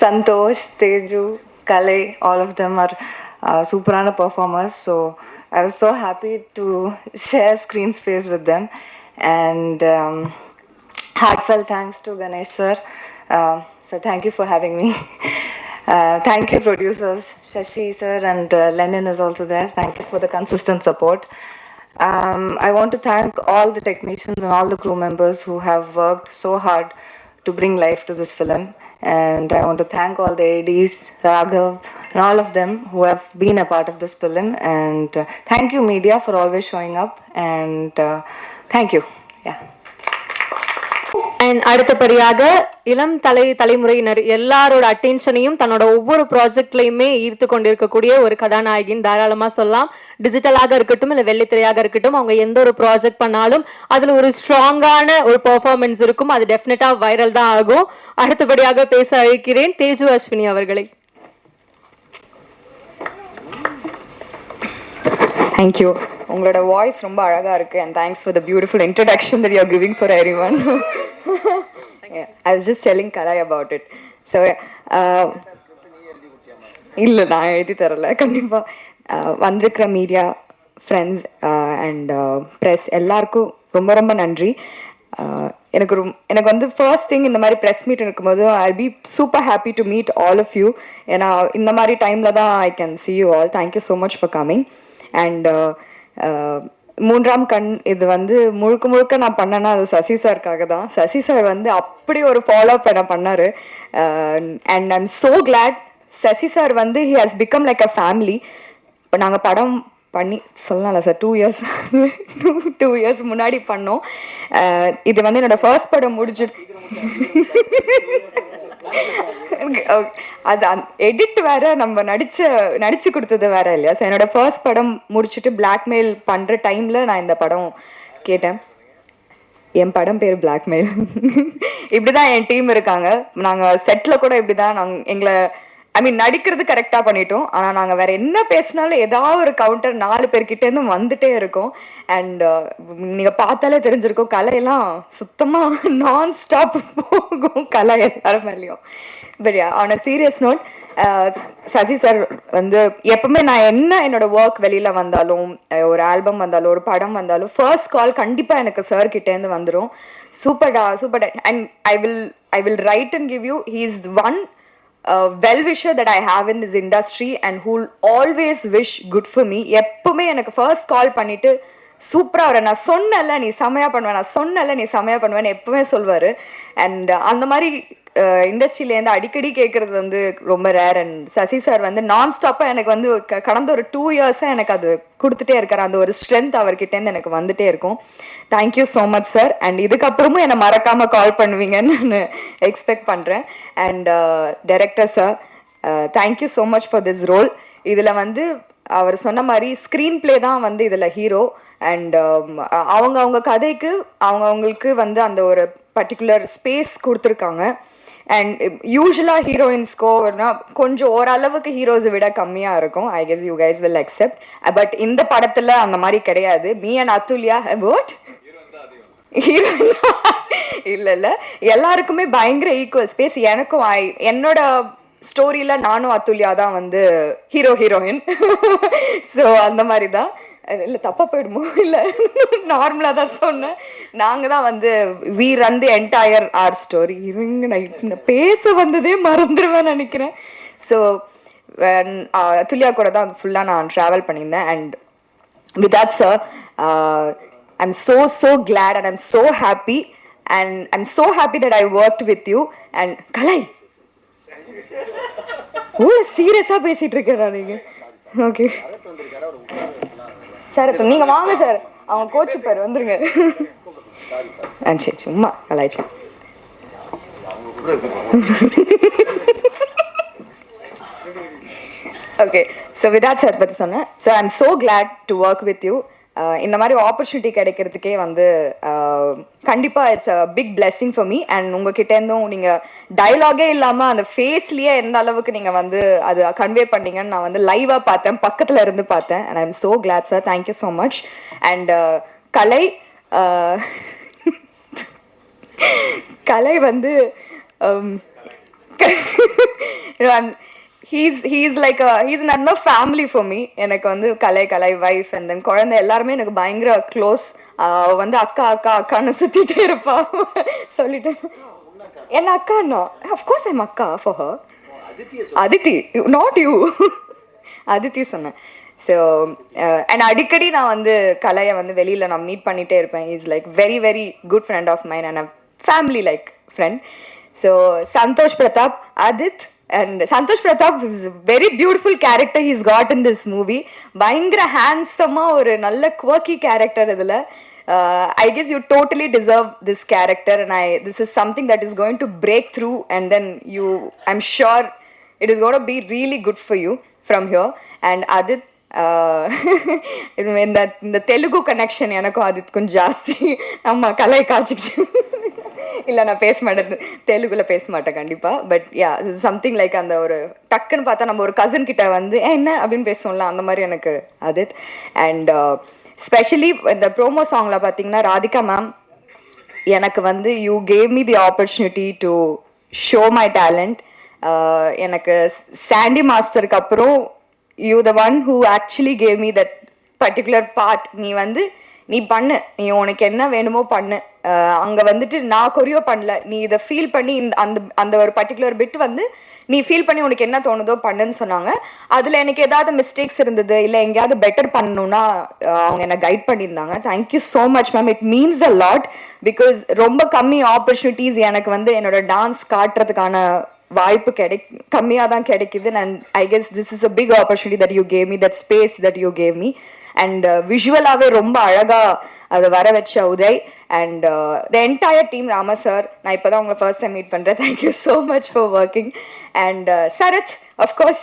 Santhosh, Teju, Kalai, all of them are சூப்பரான performers. So I was so happy to share screen space with them. And heartfelt thanks to Ganesh sir. So thank you for having me. Thank you producers, Shashi sir and Lenin is also there. Thank you for the consistent support. I want to thank all the technicians and all the crew members who have worked so hard to bring life to this film. And I want to thank all the ADs, Raghav, and all of them who have been a part of this film. And thank you media for always showing up. And thank you. Yeah. And அடுத்தபடியாக இளம் தலைமுறையினர் எல்லாரோட அட்டென்ஷனையும் தன்னோட ஒவ்வொரு ப்ராஜெக்ட்லையுமே ஈர்த்து கொண்டிருக்கக்கூடிய ஒரு கதாநாயகின்னு தாராளமா சொல்லலாம். டிஜிட்டலாக இருக்கட்டும் இல்லை வெள்ளித்திரையாக இருக்கட்டும், அவங்க எந்த ஒரு ப்ராஜெக்ட் பண்ணாலும் அதுல ஒரு ஸ்ட்ராங்கான ஒரு பெர்ஃபார்மன்ஸ் இருக்கும். அது டெஃபினட்டா வைரல் தான் ஆகும். அடுத்தபடியாக பேச அழைக்கிறேன் தேஜு அஸ்வினி அவர்களை. தேங்க்யூ. உங்களோட வாய்ஸ் ரொம்ப அழகாக இருக்குது. And thanks for the beautiful introduction that you are giving for everyone. I was just telling Karai about it. So இல்லை, நான் எழுதி தரல. கண்டிப்பாக வந்திருக்கிற மீடியா ஃப்ரெண்ட்ஸ் அண்ட் ப்ரெஸ் எல்லாருக்கும் ரொம்ப ரொம்ப நன்றி. எனக்கு வந்து ஃபர்ஸ்ட் திங் இந்த மாதிரி ப்ரெஸ் மீட் இருக்கும்போது I be super happy to meet all of you. ஏன்னா இந்த மாதிரி டைமில் தான் I can see you all. Thank you so much for coming. And மூன்றாம் கண் இது வந்து முழுக்க முழுக்க நான் பண்ணேன்னா அது சசி சாருக்காக தான். சசி சார் வந்து அப்படி ஒரு ஃபாலோ பண்ணார். And I'm so glad. Sasi sir வந்து he has become like a family. இப்போ நாங்கள் படம் பண்ணி சொல்லலாம்ல சார் 2 years 2 years முன்னாடி பண்ணோம். இது வந்து என்னோட ஃபர்ஸ்ட் படம் அது எடிட் வேற, நம்ம நடிச்சு கொடுத்தது வேற இல்லையா. ஸோ என்னோட ஃபர்ஸ்ட் படம் முடிச்சுட்டு பிளாக்மெயில் பண்ற டைம்ல நான் இந்த படம் கேட்டேன். என் படம் பேர் பிளாக்மெயில். இப்படிதான் என் டீம் இருக்காங்க. நாங்க செட்ல கூட இப்படிதான் எங்களை நடிக்கிறது கரெக்டா பண்ணிட்டோம். ஆனா நாங்க வேற என்ன பேசினாலும் ஏதாவது ஒரு கவுண்டர் 4 பேர்கிட்ட இருந்து வந்துட்டே இருக்கும். அண்ட் நீங்க பார்த்தாலே தெரிஞ்சிருக்கும், கலையெல்லாம் சுத்தமா நான் ஸ்டாப் போகும் கலை எல்லாரும் மேலேயும். But on a serious note, Sasi sir வந்து எப்பவுமே நான் என்னோட ஒர்க் வெளியில வந்தாலும், ஒரு ஆல்பம் வந்தாலும், ஒரு படம் வந்தாலும் ஃபர்ஸ்ட் கால் கண்டிப்பா எனக்கு சார் கிட்ட இருந்து வந்துடும். சூப்பர்டா சூப்பர்டா. And I will write and give you. He is one well-wisher that I have in this industry and who'll always wish good for me. எப்பவுமே எனக்கு ஃபர்ஸ்ட் கால் பண்ணிட்டு சூப்பரா வர, நான் சொன்னல நீ செமையா பண்ணுவேன், நான் சொன்னல நீ செமையா பண்ணுவேன்னு எப்பவுமே சொல்வாரு. அண்ட் அந்த மாதிரி இண்டஸ்ட்ரியிலேருந்து அடிக்கடி கேட்கறது வந்து ரொம்ப ரேர். அண்ட் சசி சார் வந்து நான் ஸ்டாப்பாக எனக்கு வந்து கடந்த ஒரு 2 years எனக்கு அது கொடுத்துட்டே இருக்காரு. அந்த ஒரு ஸ்ட்ரென்த் அவர்கிட்டேருந்து எனக்கு வந்துட்டே இருக்கும். Thank you so much sir. And இதுக்கப்புறமும் என்னை மறக்காம கால் பண்ணுவீங்கன்னு நான் எக்ஸ்பெக்ட் பண்ணுறேன். And director sir, thank you so much for this role. இதில் வந்து அவர் சொன்ன மாதிரி ஸ்க்ரீன் பிளே தான் வந்து இதில் ஹீரோ. அண்ட் அவங்க கதைக்கு அவங்களுக்கு வந்து அந்த ஒரு பர்டிகுலர் ஸ்பேஸ் கொடுத்துருக்காங்க. அண்ட் யூஸ்வலாக ஹீரோயின்ஸ்க்கோனா கொஞ்சம் ஓரளவுக்கு ஹீரோஸை விட கம்மியாக இருக்கும். I guess you guys will accept. But இந்த படத்தில் அந்த மாதிரி கிடையாது. Me and Athulya but heroine இல்லை எல்லாருக்குமே பயங்கர ஈக்குவல் ஸ்பேஸ். எனக்கும் என்னோட ஸ்டோரியில் நானும் அதுல்யா தான் வந்து ஹீரோயின். ஸோ அந்த மாதிரி தான். இல்லை தப்பாக போயிடுமோ, இல்லை நார்மலாக தான் சொன்னேன். நாங்கள் தான் வந்து we run the entire our story. இருங்க நான் பேச வந்ததே மறந்துடுவேன் நினைக்கிறேன். ஸோ அதுல்யா கூட தான் ஃபுல்லாக நான் ட்ராவல் பண்ணியிருந்தேன். And with that sir, I'm so glad and I'm so happy and I'm so happy that I worked with you. And Kalai, ஓ சீரியஸா பேசிட்டு இருக்கறா நீங்க? ஓகே சார், நீங்க வாங்க சார், அவங்க கோச் சார் வந்துருங்க. சரி சும்மா கலாய்ச்சேன். Okay, so with that sir பற்றி சொன்னேன். So I am so glad to work with you. இந்த மாதிரி ஆப்பர்ச்சுனிட்டி கிடைக்கிறதுக்கே வந்து கண்டிப்பாக it's a big blessing for me. And உங்ககிட்டேருந்தும் நீங்கள் டயலாகே இல்லாமல் அந்த ஃபேஸ்லேயே எந்த அளவுக்கு நீங்கள் வந்து அது கன்வே பண்ணீங்கன்னு நான் வந்து லைவாக பார்த்தேன், பக்கத்தில் இருந்து பார்த்தேன். And I am so glad sir. Thank you so much. And Kalai வந்து he's another family for me. எனக்கு வந்து கலை வைஃப் அண்ட் தென் குழந்தை எல்லாருமே எனக்கு பயங்கர க்ளோஸ். வந்து அக்கான்னு சுத்திட்டே இருப்பா. சொல்லிட்டேன் என்ன அக்கான்னா, அஃப்கோர்ஸ் ஐம் அக்கா for her. Aditi, not you. Aditi சொன்னேன். ஸோ அண்ட் அடிக்கடி நான் வந்து கலையை வந்து வெளியில் நான் மீட் பண்ணிகிட்டே இருப்பேன். Is like very very good friend of mine and a family like friend. So Santosh Pratap, Adith. And Santosh Pratap is a very beautiful character he's got in this movie. பயங்கர ஹேண்ட்ஸமா ஒரு நல்ல quirky character இதுல. I guess you totally deserve this character and this is something that is going to break through and then I'm sure it is going to be really good for you from here. And Adit, இந்த Telugu connection எனக்கும் அதுக்கும் ஜாஸ்தி. நம்ம கலை காய்ச்சிக்கிட்டு இல்லை நான் பேச மாட்டேன், தெலுங்குல பேச மாட்டேன் கண்டிப்பாக. பட் யா, சம்திங் லைக் அந்த ஒரு டக்குன்னு பார்த்தா நம்ம ஒரு கசின் கிட்ட வந்து என்ன அப்படின்னு பேசுவோம்ல, அந்த மாதிரி எனக்கு அது. அண்ட் ஸ்பெஷலி இந்த ப்ரோமோ சாங்கில் பார்த்தீங்கன்னா ராதிகா மேம் எனக்கு வந்து you gave me the opportunity to show my talent. எனக்கு சாண்டி மாஸ்டருக்கு அப்புறம் you the one who actually cave me that particular part நீ பண்ணு, நீ உனக்கு என்ன வேணுமோ பண்ணு, அங்கே வந்துட்டு நான் கொரியோ பண்ணல, நீ இதை ஃபீல் பண்ணி அந்த அந்த ஒரு பர்டிகுலர் பிட் நீ ஃபீல் பண்ணி உனக்கு என்ன தோணுதோ பண்ணுன்னு சொன்னாங்க. அதில் எனக்கு ஏதாவது மிஸ்டேக்ஸ் இருந்தது இல்லை எங்கேயாவது பெட்டர் பண்ணணும்னா அவங்க என்னை கைட் பண்ணியிருந்தாங்க. Thank you so much ma'am. It means a lot because ரொம்ப கம்மி ஆப்பர்ச்சுனிட்டிஸ் எனக்கு என்னோட டான்ஸ் காட்டுறதுக்கான வாய்ப்பு கம்மியாக தான் கிடைக்குது. And I guess this is a big opportunity that you gave me, that space that you gave me. And விஷுவலாகவே ரொம்ப அழகாக அதை வர வச்ச Uday and the entire team. Rama sir, நான் இப்போ தான் உங்களை ஃபர்ஸ்ட் டைம் மீட் பண்ணுறேன். Thank you so much for working. And Sarath of course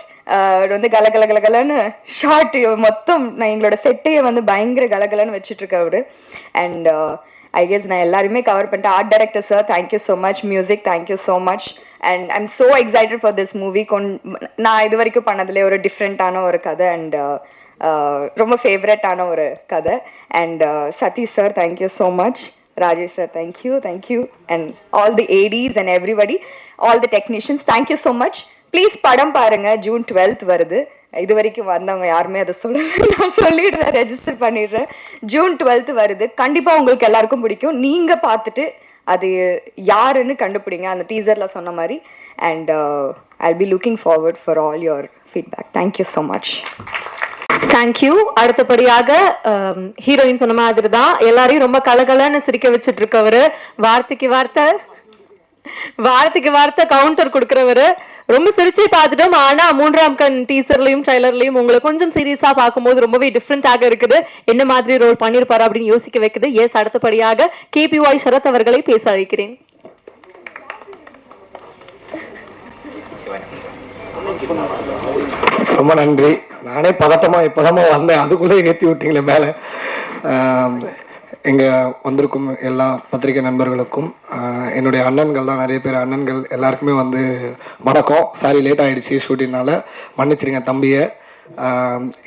கலகலன்னு ஷார்ட் மொத்தம் நான் எங்களோட செட்டையை பயங்கர கலகலன்னு வச்சுட்ருக்கவர். அண்ட் ஐ கெஸ் நான் எல்லாருமே கவர் பண்ணிட்டேன். Art director sir, thank you so much. Music, thank you so much. And I am so excited for this movie. நான் இது வரைக்கும் பண்ணதுலேயே ஒரு டிஃப்ரெண்ட்டான ஒரு கதை அண்ட் ரொம்ப ஃபேவரட்டான ஒரு கதை. And Sathish sir, thank you so much. Rajesh sir, thank you. And all the ADs and everybody, all the technicians, thank you so much. Please படம் பாருங்க, June 12th வருது. இது வரைக்கும் வந்தவங்க யாருமே அதை சொல்லலை, நான் சொல்லிடுறேன், ரெஜிஸ்டர் பண்ணிடுறேன். June 12th வருது. கண்டிப்பாக உங்களுக்கு எல்லாருக்கும் பிடிக்கும். நீங்கள் பார்த்துட்டு அது யாருன்னு கண்டுபிடிங்க, அந்த டீசரில் சொன்ன மாதிரி. And I'll be looking forward for all your feedback. Thank you so much. Thank you. அடுத்தபடியாக ஹீரோயின் சொன்ன மாதிரி தான் எல்லாரையும் ரொம்ப கலகலன்னு சிரிக்க வச்சுட்டு இருக்கவரு, வார்த்தைக்கு வார்த்தை கவுண்டர் கொடுக்கறவரு. ரொம்ப சிரிச்சு பார்த்துட்டோம். ஆனா 3ஆம் கண் டீசர்லயும் ட்ரைலர்லயும் உங்களை கொஞ்சம் சீரியஸா பார்க்கும்போது ரொம்பவே டிஃப்ரெண்டாக இருக்குது. என்ன மாதிரி ரோல் பண்ணிருப்பாரு அப்படின்னு யோசிக்க வைக்குது. எஸ், அடுத்தபடியாக KPY சரத் அவர்களை பேச அழைக்கிறேன். ரொம்ப நன்றி. நானே பதட்டமாக இப்போதாம்மா வந்தேன், அதுக்குள்ளே ஏற்றி விட்டீங்களே மேலே. இங்கே வந்திருக்கும் எல்லா பத்திரிகை நண்பர்களுக்கும், என்னுடைய அண்ணன்கள் தான், நிறைய பேர் அண்ணன்கள், எல்லாருக்குமே வணக்கம். சாரி லேட் ஆகிடுச்சு ஷூட்டிங்னால, மன்னிச்சிருங்க தம்பியை.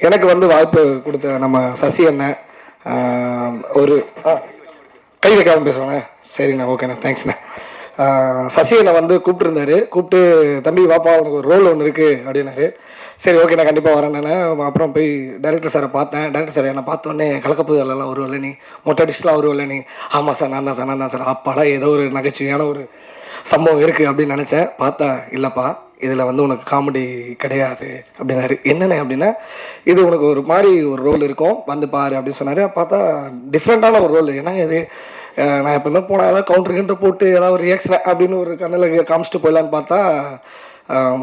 எனக்கு வாய்ப்பு கொடுத்த நம்ம சசி அண்ணன், ஒரு கை வைக்காமல் பேசுவாங்க. சரிண்ணா, ஓகேண்ணா, தேங்க்ஸ்ண்ணா. சசி அண்ணன் கூப்பிட்டுருந்தாரு. கூப்பிட்டு தம்பி வாப்பா உனக்கு ஒரு ரோல் ஒன்று இருக்குது அப்படின்னாரு. சரி, ஓகே, நான் கண்டிப்பாக வரேன். அப்புறம் போய் டைரக்டர் சாரை பார்த்தேன். டைரக்டர் சார் என்னை பார்த்தோன்னே கலக்கப்புதெல்லாம் வருவல்ல நீ, மொட்டை அடிச்சுலாம் வருவல்ல நீ. ஆமாம் சார், நான் தான் சார். அப்பாடா, ஏதோ ஒரு நகைச்சுவையான ஒரு சம்பவம் இருக்குது அப்படின்னு நினச்சேன். பார்த்தா இல்லைப்பா, இதில் உனக்கு காமெடி கிடையாது அப்படின்னாரு. என்னென்ன அப்படின்னா, இது உனக்கு ஒரு மாதிரி ஒரு ரோல் இருக்கும், பாரு அப்படின்னு சொன்னார். பார்த்தா டிஃப்ரெண்ட்டான ஒரு ரோல். என்னங்க இது, நான் எப்பவுமே போனால் ஏதாவது கவுண்டர் போட்டு ஏதாவது ஒரு ரியாக்ஷன் அப்படின்னு ஒரு கண்ணில் காமிச்சிட்டு போயிடலான்னு பார்த்தா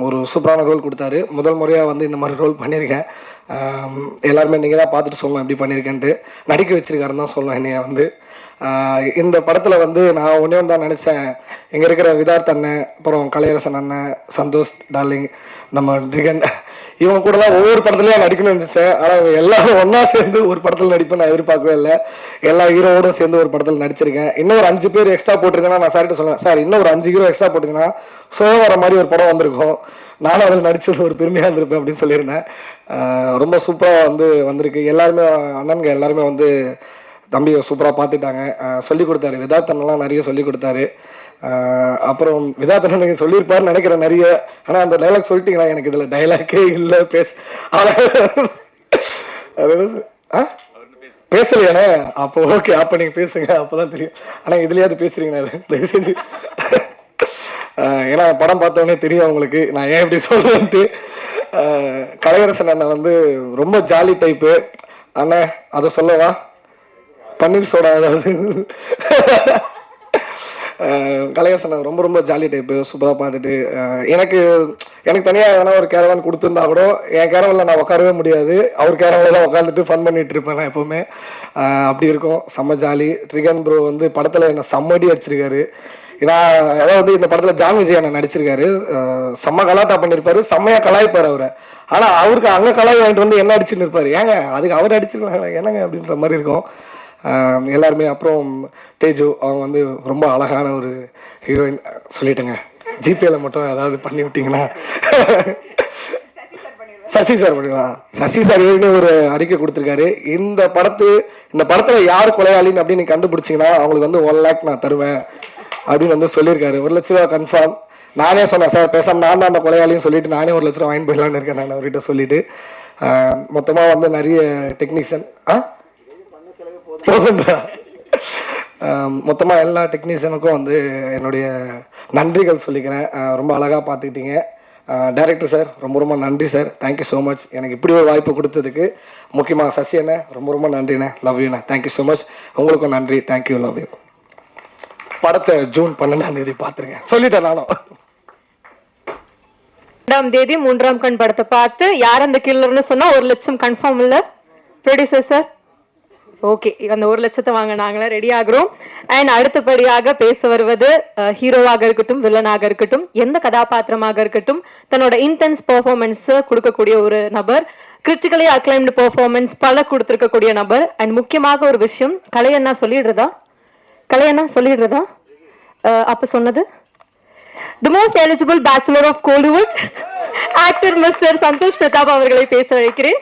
ஒரு சூப்பரான ரோல் கொடுத்தாரு. முதல் முறையாக இந்த மாதிரி ரோல் பண்ணியிருக்கேன். எல்லாருமே நீங்கள் தான் பார்த்துட்டு சொல்லணும் எப்படி பண்ணியிருக்கேன்ட்டு. நடிக்க வச்சிருக்காருன்னு தான் சொல்லணும் என்னைய. இந்த படத்தில் நான் ஒன்றே தான் நினச்சேன். இங்கே இருக்கிற விதார்த் அண்ணன், அப்புறம் கலையரசன் அண்ணன், சந்தோஷ் டார்லிங், நம்ம ட்ரிகன், இவங்க கூடலாம் ஒவ்வொரு படத்துலையும் நடிக்கணும்னு நினச்சேன். ஆனால் எல்லாரும் ஒன்றா சேர்ந்து ஒரு படத்தில் நடிப்பேன் நான் எதிர்பார்க்கவே இல்லை. எல்லா ஹீரோவோடும் சேர்ந்து ஒரு படத்தில் நடிச்சிருக்கேன். இன்னும் ஒரு 5 பேர் எக்ஸ்ட்ரா போட்டிருக்கேன்னா நான் சார்கிட்ட சொல்லுவேன், சார் இன்னும் ஒரு 5 ஹீரோ எக்ஸ்ட்ரா போட்டிங்கன்னா ஷோ வர மாதிரி ஒரு படம் வந்திருக்கும், நானும் அதில் நடித்தது ஒரு பெருமையாக இருந்திருப்பேன் அப்படின்னு சொல்லியிருந்தேன். ரொம்ப சூப்பராக வந்திருக்கு. எல்லாருமே அண்ணனுங்க எல்லாருமே தம்பியை சூப்பராக பார்த்துட்டாங்க. சொல்லிக் கொடுத்தாரு. விதாத்தனெல்லாம் நிறைய சொல்லிக் கொடுத்தாரு. அப்புறம் விதாத்தன் நீங்கள் சொல்லியிருப்பாருன்னு நினைக்கிறேன் நிறைய. ஆனால் அந்த டைலாக் சொல்லிட்டீங்களா, எனக்கு இதில் டைலாக்கே இல்லை பேசலையானே. அப்போ ஓகே, அப்போ நீங்கள் பேசுங்க, அப்போ தான் தெரியும். ஆனால் இதுலையாவது பேசுகிறீங்கண்ணா தயவுசெய்து. ஏன்னா படம் பார்த்தோன்னே தெரியும் அவங்களுக்கு நான் ஏன் இப்படி சொல்லுவேன்ட்டு. கலையரசன் அண்ணன் ரொம்ப ஜாலி டைப்பு அண்ணன். அதை சொல்லவா, பன்னீர் சோடா ஏதாவது. கலையரசன் ரொம்ப ரொம்ப ஜாலி டைப்பு, சூப்பராக பார்த்துட்டு. எனக்கு தனியாக எதனா ஒரு கேரவான் கொடுத்துருந்தா கூட என் கேரவனில் நான் உட்காரவே முடியாது. அவர் கேரவனில் தான் உட்காந்துட்டு ஃபன் பண்ணிட்டு இருப்பேன் நான் எப்போவுமே. அப்படி இருக்கும், செம்ம ஜாலி. ட்ரிகன் ப்ரோ படத்தில் என்னை செம்மடி அடிச்சிருக்காரு. ஏன்னா அதாவது இந்த படத்தில் ஜான் விஜய் அண்ணன் நடிச்சிருக்காரு. செம்ம கலாட்டா பண்ணியிருப்பாரு, செம்மையாக கலாய்ப்பார் அவரை. ஆனால் அவருக்கு அங்கே கலாய் வாங்கிட்டு என்ன அடிச்சுன்னு இருப்பார். ஏங்க அதுக்கு அவர் அடிச்சிருக்காங்க என்னங்க அப்படின்ற மாதிரி இருக்கும் எல்லாருமே. அப்புறம் தேஜு அவங்க ரொம்ப அழகான ஒரு ஹீரோயின். சொல்லிட்டேங்க, ஜிபேல மட்டும் ஏதாவது பண்ணி விட்டீங்கன்னா. சசி சார் பண்ணிக்கலாம். சசி சார் ஏற்கனவே ஒரு அறிக்கை கொடுத்துருக்காரு. இந்த படத்தில் யார் கொலையாளின்னு அப்படின்னு கண்டுபிடிச்சிங்கன்னா அவங்களுக்கு 1 lakh நான் தருவேன் அப்படின்னு சொல்லியிருக்காரு. 1 லட்ச ரூபா கன்ஃபார்ம். நானே சொன்னேன், சார் பேசாமல் நான் தான் அந்த கொலையாளின்னு சொல்லிட்டு நானே 1 லட்ச ரூபா வாங்கி போயிடலான்னு இருக்கேன் நான் அவர்கிட்ட சொல்லிட்டு. மொத்தமாக வந்து நிறைய டெக்னீஷியன் போதுன்றா மொத்தமாக எல்லா டெக்னீஷியனுக்கும் வந்து என்னுடைய நன்றிகள் சொல்லிக்கிறேன். ரொம்ப அழகாக பார்த்துக்கிட்டீங்க. டைரக்டர் சார் ரொம்ப ரொம்ப நன்றி சார். Thank you so much. எனக்கு இப்படி ஒரு வாய்ப்பு கொடுத்ததுக்கு முக்கியமாக சசி அண்ணே ரொம்ப ரொம்ப நன்றிண்ணே. லவ் யூண்ணே. Thank you so much. உங்களுக்கும் நன்றி. தேங்க்யூ. Love you. படத்தை ஜூன் 12 பார்த்துருங்க சொல்லிட்டேன் நானும். 2ஆம் தேதி 3ஆம் கண் படத்தை பார்த்து யார் அந்த கில்லர்னு சொன்னா 1 லட்சம் கன்ஃபார்ம் இல்ல ப்ரொடியூசர் சார்? ஓகே, அந்த 1 லட்சத்தை வாங்க நாங்களே ரெடி ஆகிறோம். அண்ட் அடுத்தபடியாக பேச வருவது ஹீரோவாக இருக்கட்டும், வில்லனாக இருக்கட்டும், எந்த கதாபாத்திரமாக இருக்கட்டும், தன்னோட இன்டென்ஸ் பெர்ஃபார்மன்ஸ் கொடுக்கக்கூடிய ஒரு நபர், கிரிட்டிக்கலி அக்ளைம்டு பெர்ஃபார்மன்ஸ் பல கொடுத்துருக்கக்கூடிய நபர். அண்ட் முக்கியமாக ஒரு விஷயம், கலையண்ணா சொல்லிடுறதா அப்ப சொன்னது The most eligible bachelor of Kollywood, actor Mr. Santosh Pratap அவர்களை பேச வைக்கிறேன்.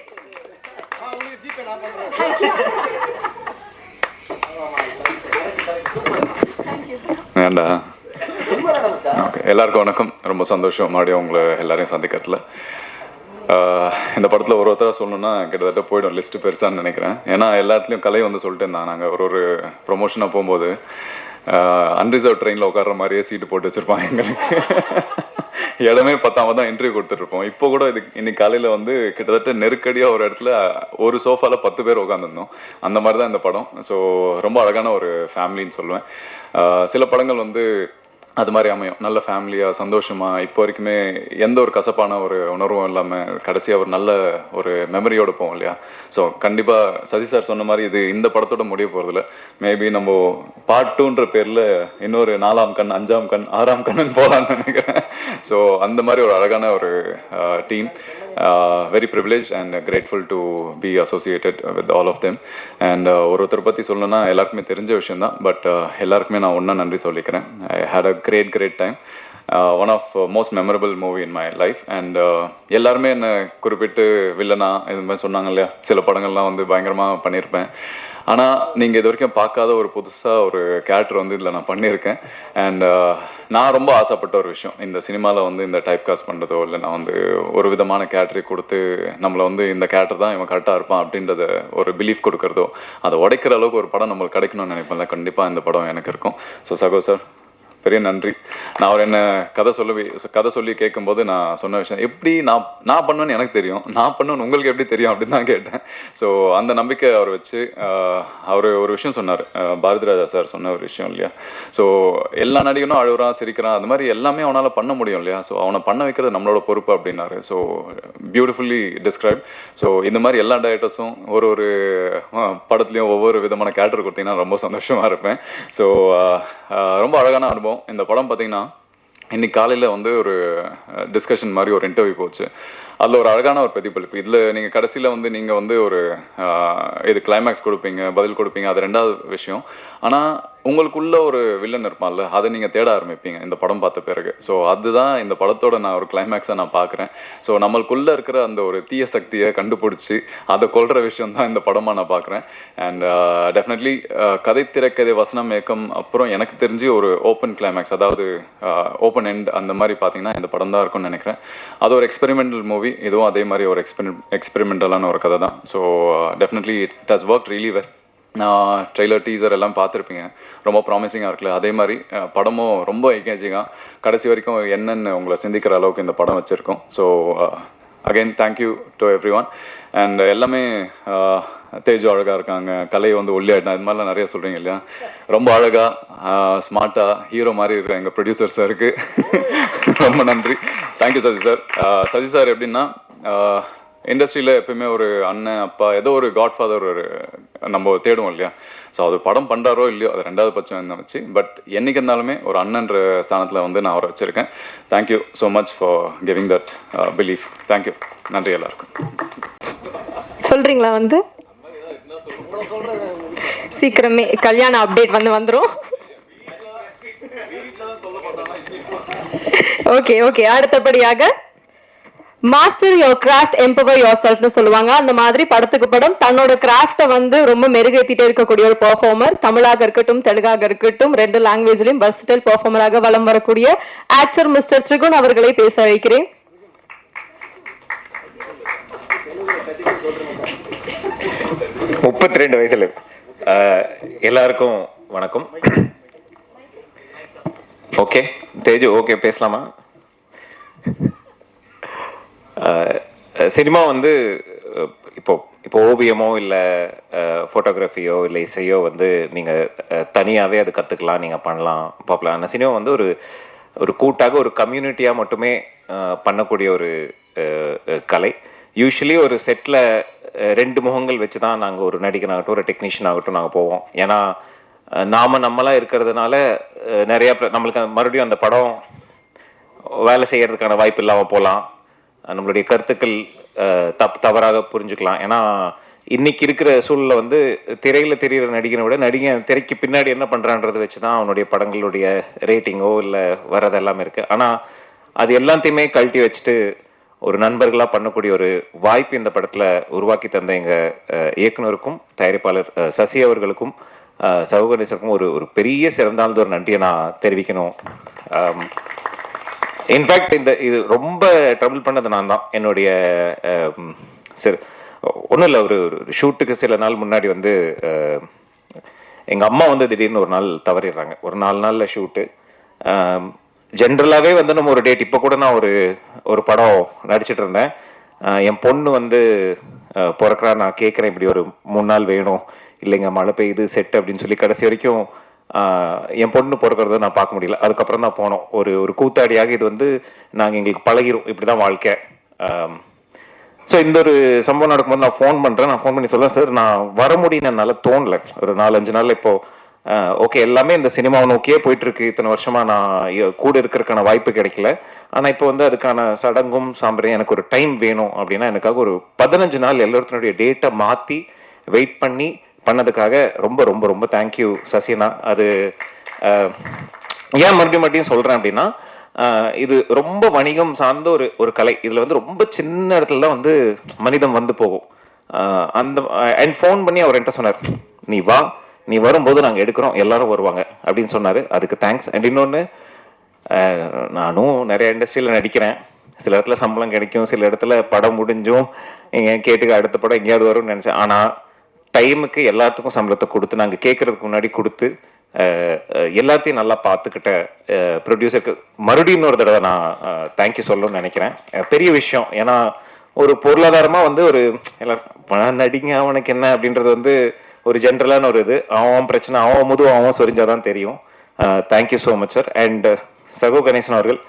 ஏண்டா ஓகே, எல்லாருக்கும் வணக்கம். ரொம்ப சந்தோஷம் மறுபடியும் உங்களை எல்லாரையும் சந்திக்கிறதுல. இந்த படத்தில் ஒருத்தராக சொல்லணுன்னா கிட்டத்தட்ட போய்டும், லிஸ்ட்டு பெருசான்னு நினைக்கிறேன். ஏன்னா எல்லா இடத்துலையும் கலை வந்து சொல்லிட்டு இருந்தாங்க. நாங்கள் ஒரு ப்ரொமோஷனாக போகும்போது அன்ரிசர்வ் ட்ரெயினில் உட்கார்ற மாதிரியே சீட்டு போட்டு வச்சுருப்பாங்க. எங்களுக்கு இடமே பத்தாம தான் இன்டர்வியூ கொடுத்துட்ருப்போம். இப்போ கூட இன்னைக்கு காலையில் வந்து கிட்டத்தட்ட நெருக்கடியாக ஒரு இடத்துல ஒரு சோஃபாவில் 10 பேர் உட்காந்துருந்தோம். அந்த மாதிரி தான் இந்த படம். ஸோ ரொம்ப அழகான ஒரு ஃபேமிலின்னு சொல்லுவேன். சில படங்கள் வந்து அது மாதிரி அமையும், நல்ல ஃபேமிலியாக சந்தோஷமாக இப்போ வரைக்குமே எந்த ஒரு கசப்பான ஒரு உணர்வும் இல்லாமல் கடைசியாக ஒரு நல்ல ஒரு மெமரியோடு போவோம் இல்லையா. ஸோ கண்டிப்பாக சசி சார் சொன்ன மாதிரி இந்த படத்தோட முடிய போகிறதில்ல. மேபி நம்ம பார்ட் 2ன்ற பேரில் இன்னொரு 4ஆம் கண், 5ஆம் கண், 6ஆம் கண்ணுன்னு போகலான்னு நினைக்கிறேன். ஸோ அந்த மாதிரி ஒரு அழகான ஒரு team. Very privilege and grateful to be associated with all of them. And ஒருத்தரை பற்றி சொல்லணும்னா எல்லாருக்குமே தெரிஞ்ச விஷயந்தான். பட் எல்லாருக்குமே நான் ஒன்றா நன்றி சொல்லிக்கிறேன். I had a great time. One of most memorable movie in my life. And எல்லாருமே என்னை குறிப்பிட்டு வில்லனா இது மாதிரி சொன்னாங்க இல்லையா. சில படங்கள்லாம் வந்து பயங்கரமாக பண்ணியிருப்பேன். ஆனால் நீங்கள் இது வரைக்கும் பார்க்காத ஒரு புதுசாக ஒரு கேரக்டர் வந்து இதில் நான் பண்ணியிருக்கேன். அண்ட் நான் ரொம்ப ஆசைப்பட்ட ஒரு விஷயம், இந்த சினிமாவில் வந்து இந்த டைப் காஸ்ட் பண்ணுறதோ இல்லை நான் வந்து ஒரு விதமான கேரக்டரை கொடுத்து நம்மளை வந்து இந்த கேரக்டர் தான் இவன் கரெக்டாக இருப்பான் அப்படின்றத ஒரு பிலீஃப் கொடுக்குறதோ, அதை உடைக்கிற அளவுக்கு ஒரு படம் நம்மளுக்கு கிடைக்கணும்னு நினைப்பேன்ல. கண்டிப்பாக இந்த படம் எனக்கு இருக்கும். ஸோ சகோ சார் பெரிய நன்றி. நான் அவர் என்ன கதை சொல்லி கேட்கும்போது நான் சொன்ன விஷயம், எப்படி நான் பண்ணுவேன்னு எனக்கு தெரியும், நான் பண்ணுவேன்னு உங்களுக்கு எப்படி தெரியும் அப்படின்னு தான் கேட்டேன். ஸோ அந்த நம்பிக்கை அவர் வச்சு அவர் ஒரு விஷயம் சொன்னார், பாரதிராஜா சார் சொன்ன ஒரு விஷயம் இல்லையா. ஸோ எல்லா நடிகனும் அழுகுறான், சிரிக்கிறான், அது மாதிரி எல்லாமே அவனால் பண்ண முடியும் இல்லையா. ஸோ அவனை பண்ண வைக்கிறது நம்மளோட பொறுப்பு அப்படின்னாரு. So beautifully describe. ஸோ இந்த மாதிரி எல்லா டைரக்டர்ஸும் ஒரு படத்துலையும் ஒவ்வொரு விதமான கேரக்டர் கொடுத்தீங்கன்னா ரொம்ப சந்தோஷமாக இருப்பேன். ஸோ ரொம்ப அழகான அனுபவம். இந்த படம் பார்த்தீங்கன்னா இன்னைக்கு காலையில் வந்து ஒரு டிஸ்கஷன் மாதிரி ஒரு இன்டர்வியூ போச்சு. அதில் ஒரு அழகான ஒரு பிரதிபலிப்பு. இதில் நீங்கள் கடைசியில் வந்து நீங்கள் வந்து ஒரு இது கிளைமேக்ஸ் கொடுப்பீங்க, பதில் கொடுப்பீங்க, அது 2வது விஷயம். ஆனால் உங்களுக்குள்ள ஒரு வில்லன் இருப்பான்ல, அதை நீங்கள் தேட ஆரம்பிப்பீங்க இந்த படம் பார்த்த பிறகு. ஸோ அதுதான் இந்த படத்தோட நான் ஒரு கிளைமேக்ஸாக நான் பார்க்குறேன். ஸோ நம்மளுக்குள்ளே இருக்கிற அந்த ஒரு தீய சக்தியை கண்டுபிடிச்சி அதை கொல்ற விஷயம் தான் இந்த படமாக நான் பார்க்குறேன். அண்ட் டெஃபினெட்லி கதை திரைக்கதை வசனம் இயக்கம் அப்புறம் எனக்கு தெரிஞ்சு ஒரு ஓப்பன் கிளைமேக்ஸ், அதாவது ஓப்பன் எண்ட் அந்த மாதிரி பார்த்தீங்கன்னா இந்த படம் தான் இருக்கும்னு நினைக்கிறேன். அது ஒரு எக்ஸ்பெரிமெண்டல் மூவி, இதுவும் அதே மாதிரி ஒரு எக்ஸ்பெரிமெண்டலான ஒரு கதை தான். So definitely it has work really well. நான் ட்ரெய்லர் டீசர் எல்லாம் பார்த்துருப்பீங்க, ரொம்ப ப்ராமிசிங்காக இருக்குல்ல. அதே மாதிரி படமும் ரொம்ப எங்கேஜிங்காக கடைசி வரைக்கும் என்னென்னு உங்களை சிந்திக்கிற அளவுக்கு இந்த படம் வச்சுருக்கோம். So again thank you to every one. And எல்லாமே தேஜு அழகாக இருக்காங்க, கலை வந்து ஒல்லியாயிட்டா, இது மாதிரிலாம் நிறைய சொல்கிறீங்க இல்லையா. ரொம்ப அழகாக ஸ்மார்ட்டாக ஹீரோ மாதிரி இருக்கிற எங்கள் ப்ரொடியூசர் சாருக்கு ரொம்ப நன்றி. Thank you Sasi sir. Sasi sir எப்படின்னா இண்டஸ்ட்ரியில் எப்பயுமே ஒரு அண்ணன், அப்பா, ஏதோ ஒரு காட்ஃபாதர் ஒரு நம்ம தேடுவோம் இல்லையா. ஸோ அது படம் பண்ணுறாரோ இல்லையோ அது 2வது பட்சம் என்ன வச்சு, பட் என்றைக்கு இருந்தாலுமே ஒரு அண்ணன்ற ஸ்தானத்தில் வந்து நான் அவரை வச்சுருக்கேன். Thank you so much for giving that belief. Thank you. நன்றி எல்லாருக்கும். சொல்றீங்களா? வந்து சீக்கிரமே கல்யாண அப்டேட் வந்துரும். ஓகே. அடுத்தபடியாக master your craft, empower your செல்ஃப்னு சொல்லுவாங்க. அந்த மாதிரி படத்துக்கு படம் தன்னோட கிராஃப்டை வந்து ரொம்ப மெருகேற்றிட்டே இருக்கக்கூடிய ஒரு பெர்ஃபார்மர், தமிழாக இருக்கட்டும் தெலுங்காக இருக்கட்டும் 2 லாங்குவேஜ்லையும் வெர்சடைல் பெர்ஃபார்மராக வலம் வரக்கூடிய ஆக்டர் மிஸ்டர் திரிகுண் அவர்களை பேச அழைக்கிறேன். 32 வயசுல எல்லாருக்கும் வணக்கம். ஓகே தேஜு, ஓகே பேசலாமா? சினிமா வந்து இப்போ இப்போ ஓவியமோ இல்லை ஃபோட்டோகிராஃபியோ இல்லை இசையோ வந்து நீங்கள் தனியாகவே அது கற்றுக்கலாம், நீங்கள் பண்ணலாம், பார்க்கலாம். ஆனால் சினிமா வந்து ஒரு ஒரு கூட்டாக ஒரு கம்யூனிட்டியாக மட்டுமே பண்ணக்கூடிய ஒரு கலை. யூஸ்வலி ஒரு செட்டில் 2 முகங்கள் வச்சு தான் நாங்கள் ஒரு நடிகனாகட்டும் ஒரு டெக்னீஷியன் ஆகட்டும் நாங்கள் போவோம். ஏன்னா நம்மளாக இருக்கிறதுனால நிறையா நம்மளுக்கு மறுபடியும் அந்த படம் வேலை செய்கிறதுக்கான வாய்ப்பு இல்லாமல் போகலாம். நம்மளுடைய கருத்துக்கள் தவறாக புரிஞ்சுக்கலாம். ஏன்னா இன்றைக்கி இருக்கிற சூழலை வந்து திரையில் தெரிகிற நடிகனை விட நடிகன் திரைக்கு பின்னாடி என்ன பண்ணுறான்றதை வச்சு தான் அவனுடைய படங்களுடைய ரேட்டிங்கோ இல்லை வரது எல்லாமே இருக்குது. ஆனால் அது எல்லாத்தையுமே கழட்டி வச்சுட்டு ஒரு நண்பர்களாக பண்ணக்கூடிய ஒரு வாய்ப்பு இந்த படத்தில் உருவாக்கி தந்த எங்கள் இயக்குனருக்கும் தயாரிப்பாளர் சசி அவர்களுக்கும் சகோகணேசருக்கும் ஒரு பெரிய சிறந்தாழ்ந்த ஒரு நன்றியை நான் தெரிவிக்கணும். இன்ஃபேக்ட் இது ரொம்ப ட்ரபிள் பண்ணது நான் தான். என்னுடைய சரி ஒன்றும் இல்லை, ஒரு ஷூட்டுக்கு சில நாள் முன்னாடி வந்து எங்கள் அம்மா வந்து திடீர்னு ஒரு நாள் தவறிடுறாங்க. ஒரு 4 நாளில் ஷூட்டு. ஜென்ரலாகவே வந்து நம்ம ஒரு டேட், இப்போ கூட நான் ஒரு படம் நடிச்சிட்டு இருந்தேன். என் பொண்ணு வந்து பிறக்கிறா, நான் கேட்குறேன் இப்படி ஒரு 3 நாள் வேணும், இல்லைங்க மழை பெய்யுது செட் அப்படின்னு சொல்லி கடைசி வரைக்கும் என் பொண்ணு பிறக்கிறத நான் பார்க்க முடியல. அதுக்கப்புறம் தான் போனோம். ஒரு கூத்தாடியாக இது வந்து நாங்கள் எங்களுக்கு பழகிரும், இப்படி தான் வாழ்க்கை. ஸோ இந்த ஒரு சம்பவம் நடக்கும்போது நான் ஃபோன் பண்ணுறேன். நான் ஃபோன் பண்ணி சொல்ல, சார் நான் வர முடியும், என்னால் தோணலை. ஒரு 4-5 நாளில் இப்போது ஓகே எல்லாமே இந்த சினிமாவை நோக்கியே போயிட்டுருக்கு. இத்தனை வருஷமாக நான் கூட இருக்கிறதுக்கான வாய்ப்பு கிடைக்கல. ஆனால் இப்போ வந்து அதுக்கான சடங்கும் சாம்பிரையும் எனக்கு ஒரு டைம் வேணும் அப்படின்னா எனக்காக ஒரு 15 நாள் எல்லாத்தினுடைய டேட்டை மாற்றி வெயிட் பண்ணி பண்ணதுக்காக ரொம்ப ரொம்ப ரொம்ப தேங்க்யூ சசினா. அது ஏன் மறுபடியும் சொல்கிறேன் அப்படின்னா, இது ரொம்ப வணிகம் சார்ந்த ஒரு கலை. இதில் வந்து ரொம்ப சின்ன இடத்துல தான் வந்து மனிதம் வந்து போகும். அந்த அண்ட் ஃபோன் பண்ணி அவர் என்கிட்ட சொன்னார், நீ வா, நீ வரும்போது நாங்கள் எடுக்கிறோம், எல்லாரும் வருவாங்க அப்படின்னு சொன்னார். அதுக்கு தேங்க்ஸ். அண்ட் இன்னொன்று, நானும் நிறைய இண்டஸ்ட்ரியில் நடிக்கிறேன். சில இடத்துல சம்பளம் கிடைக்கும், சில இடத்துல படம் முடிஞ்சும் எங்கேயும் கேட்டுக்க அடுத்த படம் எங்கேயாவது வரும்னு நினச்சேன். ஆனால் டைமுக்கு எல்லாத்துக்கும் சம்பளத்தை கொடுத்து நாங்கள் கேட்குறதுக்கு முன்னாடி கொடுத்து எல்லாத்தையும் நல்லா பார்த்துக்கிட்ட ப்ரொடியூசருக்கு மறுபடியும் இன்னொரு தடவை நான் தேங்க்யூ சொல்லணும்னு நினைக்கிறேன். பெரிய விஷயம். ஏன்னா ஒரு பொருளாதாரமாக வந்து ஒரு எல்லாரும் நடிங்க அவனுக்கு என்ன அப்படின்றது வந்து ஒரு ஜென்ரலான ஒரு இது. அவன் பிரச்சனை அவன் முதுகு அவன் சொரிஞ்சாதான் தெரியும். Thank you so much sir. And சகோ கணேசன் அவர்கள்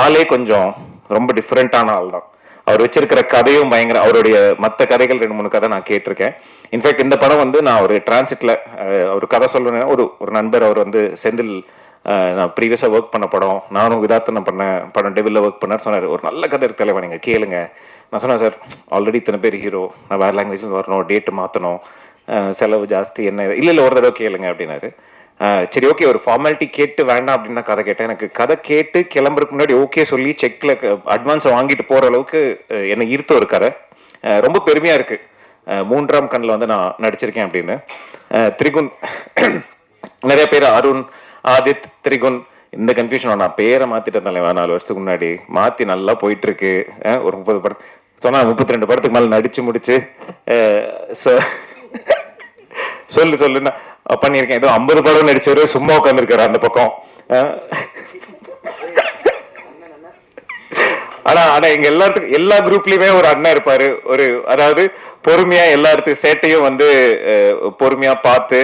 ஆளே கொஞ்சம் ரொம்ப டிஃப்ரெண்ட்டான ஆள் தான். அவர் வச்சிருக்கிற கதையும் பயங்கர, அவருடைய மற்ற கதைகள் 2-3 கதை நான் கேட்டிருக்கேன். இன்ஃபேக்ட் இந்த படம் வந்து நான் ஒரு டிரான்சிட்ல ஒரு கதை சொல்லணும்னா ஒரு நண்பர், அவர் வந்து செந்தில், நான் ப்ரீவியஸாக ஒர்க் பண்ண படம், நானும் விதார்த்தனை பண்ண படம் டெவிலில் ஒர்க் பண்ணார், சொன்னார் ஒரு நல்ல கதை இருக்கு தலைவா நீங்கள் கேளுங்க. நான் சொன்னேன், சார் ஆல்ரெடி இத்தனை பேர் ஹீரோ, நான் வேறு லாங்குவேஜில் வரணும், டேட்டு மாற்றணும், செலவு ஜாஸ்தி, என்ன இல்லை ஒரு தடவை கேளுங்க அப்படின்னாரு. சரி ஓகே, ஒரு ஃபார்மாலிட்டி கேட்டு வேண்டாம் அப்படின்னு தான் கதை கேட்டேன். எனக்கு கதை கேட்டு கிளம்புறதுக்கு முன்னாடி ஓகே சொல்லி செக்கில் அட்வான்ஸை வாங்கிட்டு போகிற அளவுக்கு என்னை ஈர்த்த ஒரு கதை. ரொம்ப பெருமையாக இருக்குது. 3ஆம் கண்ணில் வந்து நான் நடிச்சிருக்கேன் அப்படின்னு. திரிகுன், நிறைய பேர் அருண், ஆதித், திரிகுன், இந்த கன்ஃபியூஷன் நான் பேரை மாற்றிட்டேன் தலைவா. 4 வருஷத்துக்கு முன்னாடி மாற்றி நல்லா போயிட்டுருக்கு. ஒரு 30 படம் சொன்னால் 32 படத்துக்கு மேலே நடித்து முடிச்சு சொல்லுன்னா பண்ணியிருக்கேன். ஏதோ 50 படம் நடிச்சவரு சும்மா உட்காந்துருக்காரு அந்த பக்கம். ஆனா எங்க எல்லாத்துக்கும் எல்லா குரூப்லயுமே ஒரு அண்ணன் இருப்பாரு. அதாவது பொறுமையா எல்லாத்துக்கும் சேட்டையும் வந்து பொறுமையா பார்த்து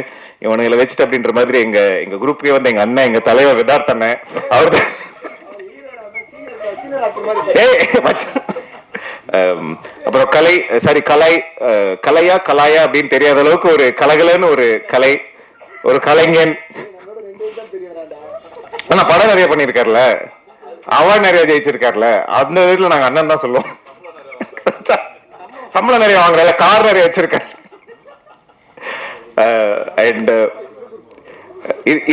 இவனுங்களை வச்சுட்டு அப்படின்ற மாதிரி எங்க குரூப்லயே வந்து எங்க அண்ணன், எங்க தலைவர் விதார்த் அண்ணன், அவரு அப்புறம் கலையா அப்படின்னு தெரியாத அளவுக்கு ஒரு கலகலன்னு ஒரு கலை, ஒரு கலைஞன். ஆனா படம் நிறைய பண்ணிருக்காருல, அவார்ட் நிறைய ஜெயிச்சிருக்காருல, அந்த இதுல நாங்க அண்ணன் தான் சொல்லுவோம். சம்பளம் நிறைய வாங்குறாரு, கார் நிறைய வச்சிருக்காரு. அண்ட்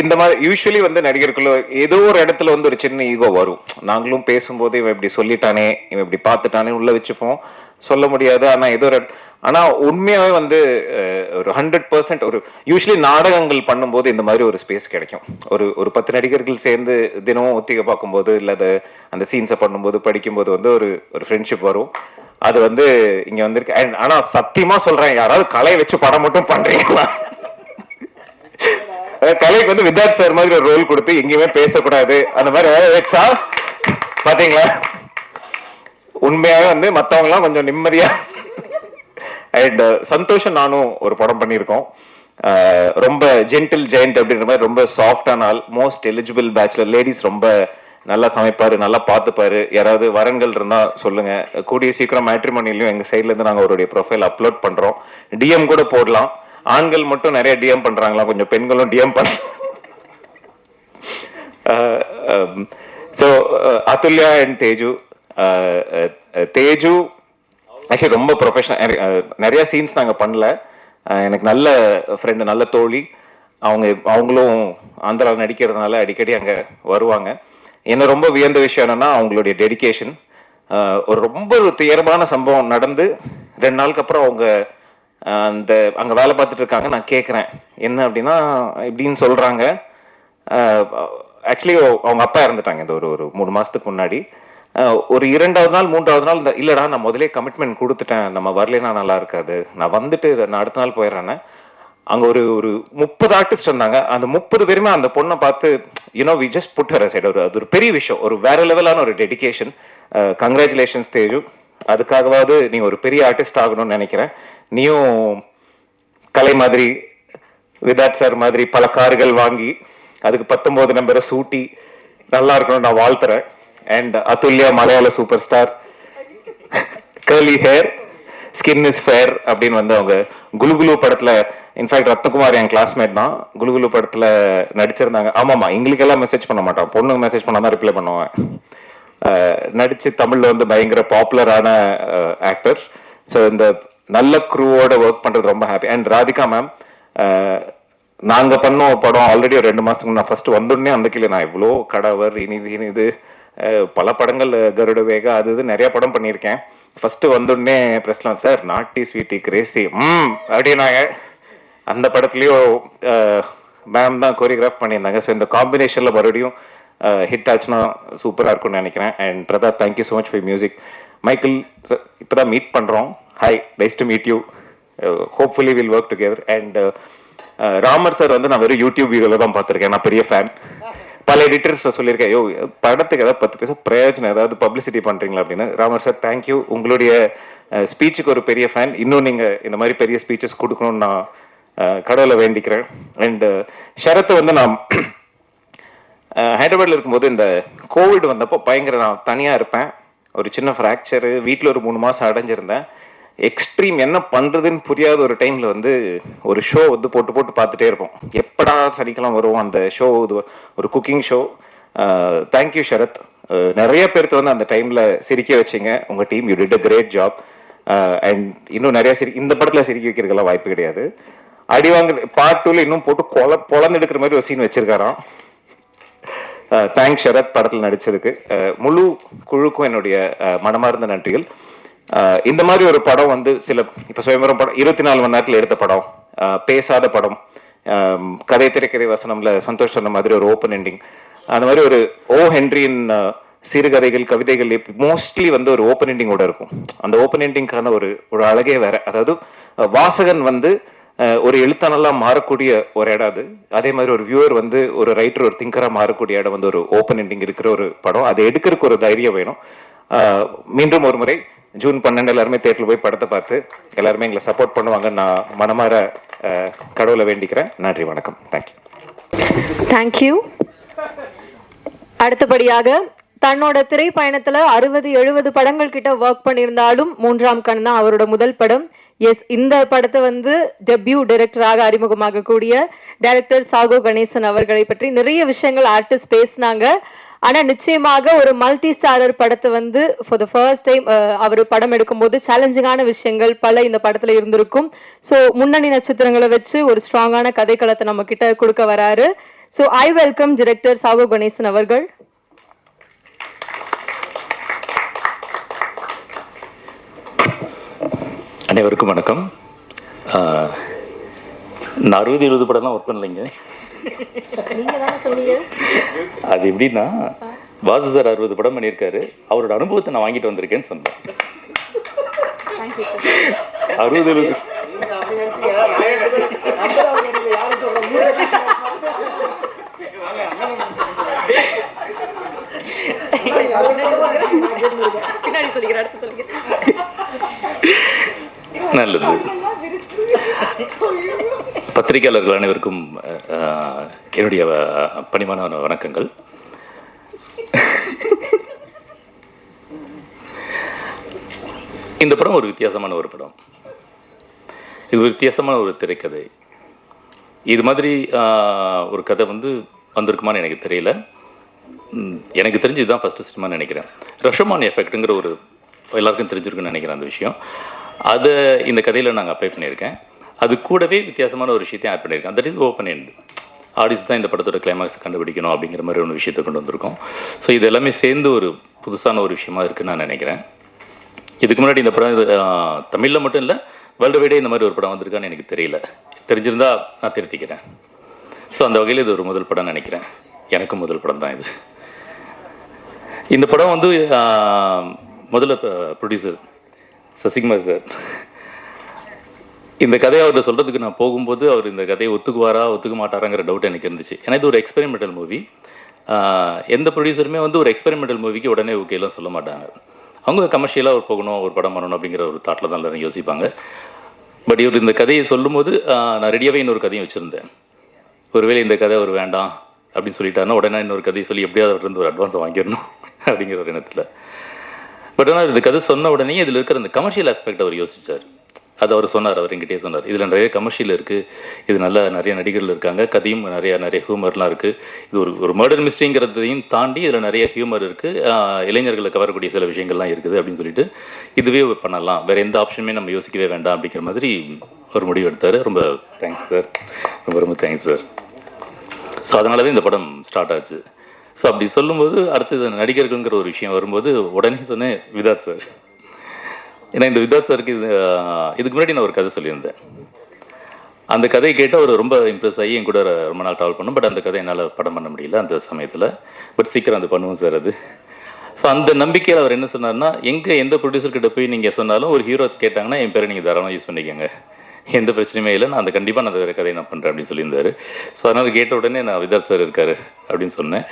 இந்த மாதிரி யூஸ்வலி வந்து நடிகருக்குள்ள ஏதோ ஒரு இடத்துல வந்து ஒரு சின்ன ஈகோ வரும். நாங்களும் பேசும்போது இவன் இப்படி சொல்லிட்டானே, இவன் இப்படி பார்த்துட்டானே உள்ள வச்சுப்போம், சொல்ல முடியாது. ஆனா ஏதோ ஒரு ஆனா உண்மையாவே வந்து ஒரு 100% ஒரு யூஸ்வலி நாடகங்கள் பண்ணும்போது இந்த மாதிரி ஒரு ஸ்பேஸ் கிடைக்கும். ஒரு 10 நடிகர்கள் சேர்ந்து தினமும் ஒத்திகை பார்க்கும்போது இல்லை அந்த சீன்ஸை பண்ணும்போது படிக்கும்போது வந்து ஒரு ஃப்ரெண்ட்ஷிப் வரும். அது வந்து இங்க வந்திருக்கு. ஆனா சத்தியமா சொல்றேன், யாராவது கலை வச்சு படம் மட்டும் பண்றீங்களா? கலைக்கு வந்து வித்யார்த் சார் மாதிரி ஒரு ரோல் கொடுத்து எங்கேயுமே பேசக்கூடாது அந்த மாதிரி பாத்தீங்களா? உண்மையாவே வந்து மத்தவங்க எல்லாம் கொஞ்சம் நிம்மதியா. அண்ட் சந்தோஷம் நானும் ஒரு படம் பண்ணியிருக்கோம். ரொம்ப ஜென்டில் ஜெயண்ட் அப்படின்ற மாதிரி ரொம்ப சாஃப்டான ஆள், மோஸ்ட் எலிஜிபிள் பேச்சுலர், லேடிஸ் ரொம்ப நல்லா சமைப்பாரு, நல்லா பார்த்துப்பாரு. யாராவது வரன்கள் இருந்தா சொல்லுங்க. கூடிய சீக்கிரம் மேட்ரிமோனிலையும் எங்க சைட்ல இருந்து நாங்க அவருடைய ப்ரொஃபைல் அப்லோட் பண்றோம். டிஎம் கூட போடலாம். ஆண்கள் மட்டும் நிறைய டிஎம் பண்றாங்களா, கொஞ்சம் பெண்களும் டிஎம் பண்ண. So Athulya and Teju. Teju actually ரொம்ப ப்ரொஃபஷனல். நிறைய சீன்ஸ் நாங்கள் பண்ணல. எனக்கு நல்ல ஃப்ரெண்டு, நல்ல தோழி. அவங்களும் ஆந்திராவில் நடிக்கிறதுனால அடிக்கடி அங்கே வருவாங்க. என்ன ரொம்ப வியந்த விஷயம் என்னன்னா அவங்களுடைய டெடிகேஷன். ரொம்ப துயரமான சம்பவம் நடந்து 2 நாளுக்கு அப்புறம் அவங்க அங்கே வேலை பார்த்துட்டு இருக்காங்க. நான் கேட்குறேன் என்ன அப்படின்னா, இப்படின்னு சொல்கிறாங்க. ஆக்சுவலி அவங்க அப்பா இறந்துட்டாங்க இந்த ஒரு 3 மாதத்துக்கு முன்னாடி. ஒரு 2வது நாள் 3வது நாள் இல்லைடா நான் முதலே கமிட்மெண்ட் கொடுத்துட்டேன், நம்ம வரலைன்னா நல்லா இருக்காது, நான் வந்துட்டு நான் அடுத்த நாள் போயிடுறேன்னு. அங்கே ஒரு 30 ஆர்டிஸ்ட் இருந்தாங்க. அந்த 30 பேருமே அந்த பொண்ணை பார்த்து we just put her aside. அது ஒரு பெரிய விஷயம், ஒரு வேற லெவலான ஒரு டெடிகேஷன். கங்க்ராச்சுலேஷன்ஸ் தேஜு. அதுக்காகவாவது நீ ஒரு பெரிய ஆர்டிஸ்ட் ஆகணும்னு நினைக்கிறேன். நீயும் கலை மாதிரி விதார்த் சார் மாதிரி பல கார்கள் வாங்கி அதுக்கு 19 நம்பரை சூட்டி நல்லா இருக்கணும்னு நான் வாழ்த்துறேன். அண்ட் அதுல்யா மலையாள super star, curly hair, skin is fair அப்படின்னு வந்து அவங்க குலுகுலு படத்துல, இன்ஃபேக்ட் ரத்னகுமார் என் கிளாஸ்மேட் தான், குலுகுலு படத்துல நடிச்சிருந்தாங்க. ஆமாமா, எங்களுக்கெல்லாம் மெசேஜ் பண்ண மாட்டான், பொண்ணுங்க மெசேஜ் பண்ணா தான் ரிப்ளை பண்ணுவேன். நடிச்சு தமிழ்ல வந்து பயங்கர பாப்புலரான ஆக்டர். ஸோ இந்த நல்ல க்ரூவோட ஒர்க் பண்றது ரொம்ப ஹாப்பி. அண்ட் ராதிகா மேம், நாங்க பண்ணோம் படம் ஆல்ரெடி ஒரு 2 மாசத்துக்கு நான் ஃபர்ஸ்ட் வந்தோடனே அந்த கீழே நான் இவ்வளோ கடவர் இனிது பல படங்கள், கருட வேகா அது இது நிறைய படம் பண்ணியிருக்கேன். ஃபர்ஸ்ட் வந்தோடனே பிரஸ்லாம் சார் நாட்டி ஸ்வீட்டி கிரேசி அப்படின்னாங்க. அந்த படத்துலயும் மேம் தான் கோரியோகிராஃப் பண்ணியிருந்தாங்க. ஸோ இந்த காம்பினேஷன்ல மறுபடியும் ஹிட் ஆச்சுன்னா சூப்பராக இருக்கும்னு நினைக்கிறேன். And Pratap, thank you so much for music. Michael, இப்போதான் மீட் பண்ணுறோம். Hi, nice to meet you. Hopefully will work together. And Ramar sir வந்து நான் வெறும் யூடியூப் வீடியோவில் தான் பார்த்துருக்கேன். நான் பெரிய ஃபேன். பல எடிட்டர்ஸ் சொல்லியிருக்கேன், படத்துக்கு ஏதாவது 10 பைசா பிரயோஜனம் ஏதாவது பப்ளிசிட்டி பண்ணுறீங்களா அப்படின்னு. Ramar sir, thank you. உங்களுடைய ஸ்பீச்சுக்கு ஒரு பெரிய ஃபேன். இன்னும் நீங்கள் இந்த மாதிரி பெரிய ஸ்பீச்சஸ் கொடுக்கணும்னு நான் கடவுளை வேண்டிக்கிறேன். அண்ட் ஷரத்தை வந்து நான் ஹைதராபாத்தில் இருக்கும்போது இந்த கோவிட் வந்தப்போ பயங்கர நான் தனியாக இருப்பேன். ஒரு சின்ன ஃப்ராக்சரு, வீட்டில் ஒரு 3 மாதம் அடைஞ்சிருந்தேன். எக்ஸ்ட்ரீம் என்ன பண்ணுறதுன்னு புரியாத ஒரு டைமில் வந்து ஒரு ஷோ வந்து போட்டு பார்த்துட்டே இருப்போம். எப்படா சனிக்கிழமை வரும் அந்த ஷோ. இது ஒரு குக்கிங் ஷோ. தேங்க்யூ ஷரத். நிறைய பேர்த்து வந்து அந்த டைமில் சிரிக்க வச்சிங்க. உங்கள் team, you did a great job. And இன்னும் நிறைய இந்த படத்தில் சிரிக்க வைக்கிறதுக்கெல்லாம் வாய்ப்பு கிடையாது. அடிவாங்க பார்ட் 2ல இன்னும் போட்டு பொழந்து எடுக்கிற மாதிரி ஒரு சீன் வச்சிருக்காராம். தேங்க்ஸ் ஷரத் படத்தில் நடித்ததுக்கு. முழு குழுக்கும் என்னுடைய மனமார்ந்த நன்றிகள். இந்த மாதிரி ஒரு படம் வந்து இப்போ சுயம்பரம் படம் 24 மணி நேரத்தில் எடுத்த படம், பேசாத படம், கதை திரைக்கதை வசனம்ல சந்தோஷ் சொன்ன மாதிரி ஒரு ஓப்பன் எண்டிங், அந்த மாதிரி ஒரு ஹென்ரியின் சிறுகதைகள் கவிதைகள் மோஸ்ட்லி வந்து ஒரு ஓப்பன் எண்டிங்கோட இருக்கும். அந்த ஓப்பன் எண்டிங்கான ஒரு அழகே வேற. அதாவது வாசகன் வந்து ஒரு எழுத்தானெல்லாம் மாறக்கூடிய ஒரு இடம் அது. அதே மாதிரி ஒரு வியூவர் வந்து ஒரு ரைட்டர், ஒரு திங்கரா மாறக்கூடிய இடம் வந்து ஒரு ஓப்பன் எண்டிங் இருக்கிற ஒரு படம். அதை எடுக்கிறதுக்கு ஒரு தைரியம் வேணும். மீண்டும் ஒரு முறை ஜூன் 12 எல்லாருமே தேட்டரில் போய் படத்தை பார்த்து எல்லாருமே எங்களை சப்போர்ட் பண்ணுவாங்க. நான் மனமாற கடவுளை வேண்டிக்கிறேன். நன்றி, வணக்கம். தேங்க்யூ. தேங்க்யூ. அடுத்தபடியாக தன்னோட திரைப்பயணத்துல 60-70 படங்கள் கிட்ட ஒர்க் பண்ணியிருந்தாலும் 3ஆம் கண் தான் அவரோட முதல் படம். எஸ், இந்த படத்தை வந்து டெபியூ டைரக்டராக அறிமுகமாக கூடிய டைரக்டர் சாகோ கணேசன் அவர்களை பற்றி நிறைய விஷயங்கள் ஆர்டிஸ்ட் பேசினாங்க. ஆனால் நிச்சயமாக ஒரு மல்டி ஸ்டாரர் படத்தை வந்து ஃபார் த ஃபர்ஸ்ட் டைம் அவர் படம் எடுக்கும்போது சேலஞ்சிங்கான விஷயங்கள் பல இந்த படத்தில் இருந்திருக்கும். ஸோ முன்னணி நட்சத்திரங்களை வச்சு ஒரு ஸ்ட்ராங்கான கதைக்களத்தை நம்ம கிட்ட கொடுக்க வராரு. ஸோ ஐ வெல்கம் டிரெக்டர் சாவு கணேசன் அவர்கள். அனைவருக்கும் வணக்கம். நான் 60-70 படம்லாம் ஒர்க் பண்ணலைங்க. அது எப்படின்னா வாசு சார் 60 படம் பண்ணியிருக்காரு. அவரோட அனுபவத்தை நான் வாங்கிட்டு வந்திருக்கேன்னு சொன்னேன். 60-70 நல்லது. பத்திரிகையாளர்கள் அனைவருக்கும் என்னுடைய பணிவான வணக்கங்கள். இந்த படம் ஒரு வித்தியாசமான ஒரு படம். இது ஒரு வித்தியாசமான ஒரு திரைக்கதை. இது மாதிரி ஒரு கதை வந்து வந்திருக்குமான்னு எனக்கு தெரியல. எனக்கு தெரிஞ்சு இதுதான் ஃபஸ்ட்டு சினிமான்னு நினைக்கிறேன். ரஷமான் எஃபெக்ட்டுங்கிற ஒரு எல்லாருக்கும் தெரிஞ்சிருக்குன்னு நினைக்கிறேன் அந்த விஷயம். அதை இந்த கதையில் நாங்கள் அப்ளை பண்ணியிருக்கேன். அது கூடவே வித்தியாசமான ஒரு விஷயத்தையும் ஆட் பண்ணியிருக்கேன். That is open end. Audience தான் இந்த படத்தோட கிளைமாக்ஸை கண்டுபிடிக்கணும் அப்படிங்கிற மாதிரி ஒரு விஷயத்தை கொண்டு வந்திருக்கோம். ஸோ இது எல்லாமே சேர்ந்து ஒரு புதுசான ஒரு விஷயமா இருக்குன்னு நான் நினைக்கிறேன். இதுக்கு முன்னாடி இந்த படம் தமிழில் மட்டும் இல்லை, வேர்ல்டு வைடே இந்த மாதிரி ஒரு படம் வந்திருக்கான்னு எனக்கு தெரியல. தெரிஞ்சிருந்தா நான் திருத்திக்கிறேன். ஸோ அந்த வகையில் இது ஒரு முதல் படம் நினைக்கிறேன். எனக்கும் முதல் படம் தான் இது. இந்த படம் வந்து முதல்ல ப்ரொடியூசர் சசிகுமார் சார் இந்த கதையை அவர்கிட்ட சொல்கிறதுக்கு நான் போகும்போது அவர் இந்த கதையை ஒத்துக்குவாரா ஒத்துக்க மாட்டாராங்கிற டவுட் எனக்கு இருந்துச்சு. ஏன்னா இது ஒரு எக்ஸ்பெரிமெண்டல் மூவி. எந்த ப்ரொடியூசருமே வந்து ஒரு எக்ஸ்பெரிமெண்டல் மூவிக்கு உடனே ஓகேலாம் சொல்ல மாட்டாங்க. அவங்க கமர்ஷியலாக ஒரு போகணும், ஒரு படம் பண்ணணும் அப்படிங்கிற ஒரு தாட்டில் தான் எல்லாரும் யோசிப்பாங்க. பட் இவர் இந்த கதையை சொல்லும்போது நான் ரெடியாகவே இன்னொரு கதையும் வச்சுருந்தேன். ஒருவேளை இந்த கதை ஒரு வேண்டாம் அப்படின்னு சொல்லிட்டாருன்னா உடனே இன்னொரு கதையை சொல்லி எப்படியாவது அவர்கிட்ட ஒரு அட்வான்ஸை வாங்கிடணும் அப்படிங்கிற ஒரு எண்ணத்தில். பட் ஆனால் இந்த கதை சொன்ன உடனே இதில் இருக்கிற அந்த கமர்ஷியல் ஆஸ்பெக்ட் அவர் யோசித்தார். அது அவர் சொன்னார், அவர் என்கிட்டே சொன்னார். இதில் நிறைய கமர்ஷியல் இருக்குது, இது நிறைய நடிகர்கள் இருக்காங்க, கதையும் நிறைய ஹியூமர்லாம் இருக்குது. இது ஒரு மர்டர் மிஸ்ட்ரிங்கிறதையும் தாண்டி இதில் நிறைய ஹியூமர் இருக்குது, இளைஞர்களை கவரக்கூடிய சில விஷயங்கள்லாம் இருக்குது அப்படின்னு சொல்லிட்டு இதுவே பண்ணலாம், வேறு எந்த ஆப்ஷனுமே நம்ம யோசிக்கவே வேண்டாம் அப்படிங்கிற மாதிரி ஒரு முடிவு எடுத்தார். ரொம்ப தேங்க்ஸ் சார், ரொம்ப தேங்க்ஸ் சார். ஸோ அதனால தான் இந்த படம் ஸ்டார்ட் ஆச்சு. ஸோ அப்படி சொல்லும்போது அடுத்தது நடிகர்கள்ங்கிற ஒரு விஷயம் வரும்போது உடனே சொன்னேன் விதாத் சார். ஏன்னா இந்த விதாத் சாருக்கு இதுக்கு முன்னாடி நான் ஒரு கதை சொல்லியிருந்தேன். அந்த கதையை கேட்டால் அவர் ரொம்ப இம்ப்ரெஸ் ஆகி என் கூட ரொம்ப நாள் ட்ராவல் பண்ணோம். பட் அந்த கதை என்னால் படம் பண்ண முடியல அந்த சமயத்தில். பட் சீக்கிரம் அது பண்ணுவோம் சார் அது. ஸோ அந்த நம்பிக்கையில் அவர் என்ன சொன்னார்னா, எந்த ப்ரொடியூசர்கிட்ட போய் நீங்கள் சொன்னாலும் ஒரு ஹீரோ கேட்டாங்கன்னா என் பேரை நீங்கள் தாராளமாக யூஸ் பண்ணிக்கோங்க, எந்த பிரச்சனையுமே இல்லை, நான் கண்டிப்பாக நான் வேறு கதையை நான் பண்ணுறேன் அப்படின்னு சொல்லியிருந்தாரு. ஸோ அதனால் கேட்ட உடனே நான் விதார்த் சார் இருக்கார் அப்படின்னு சொன்னேன்.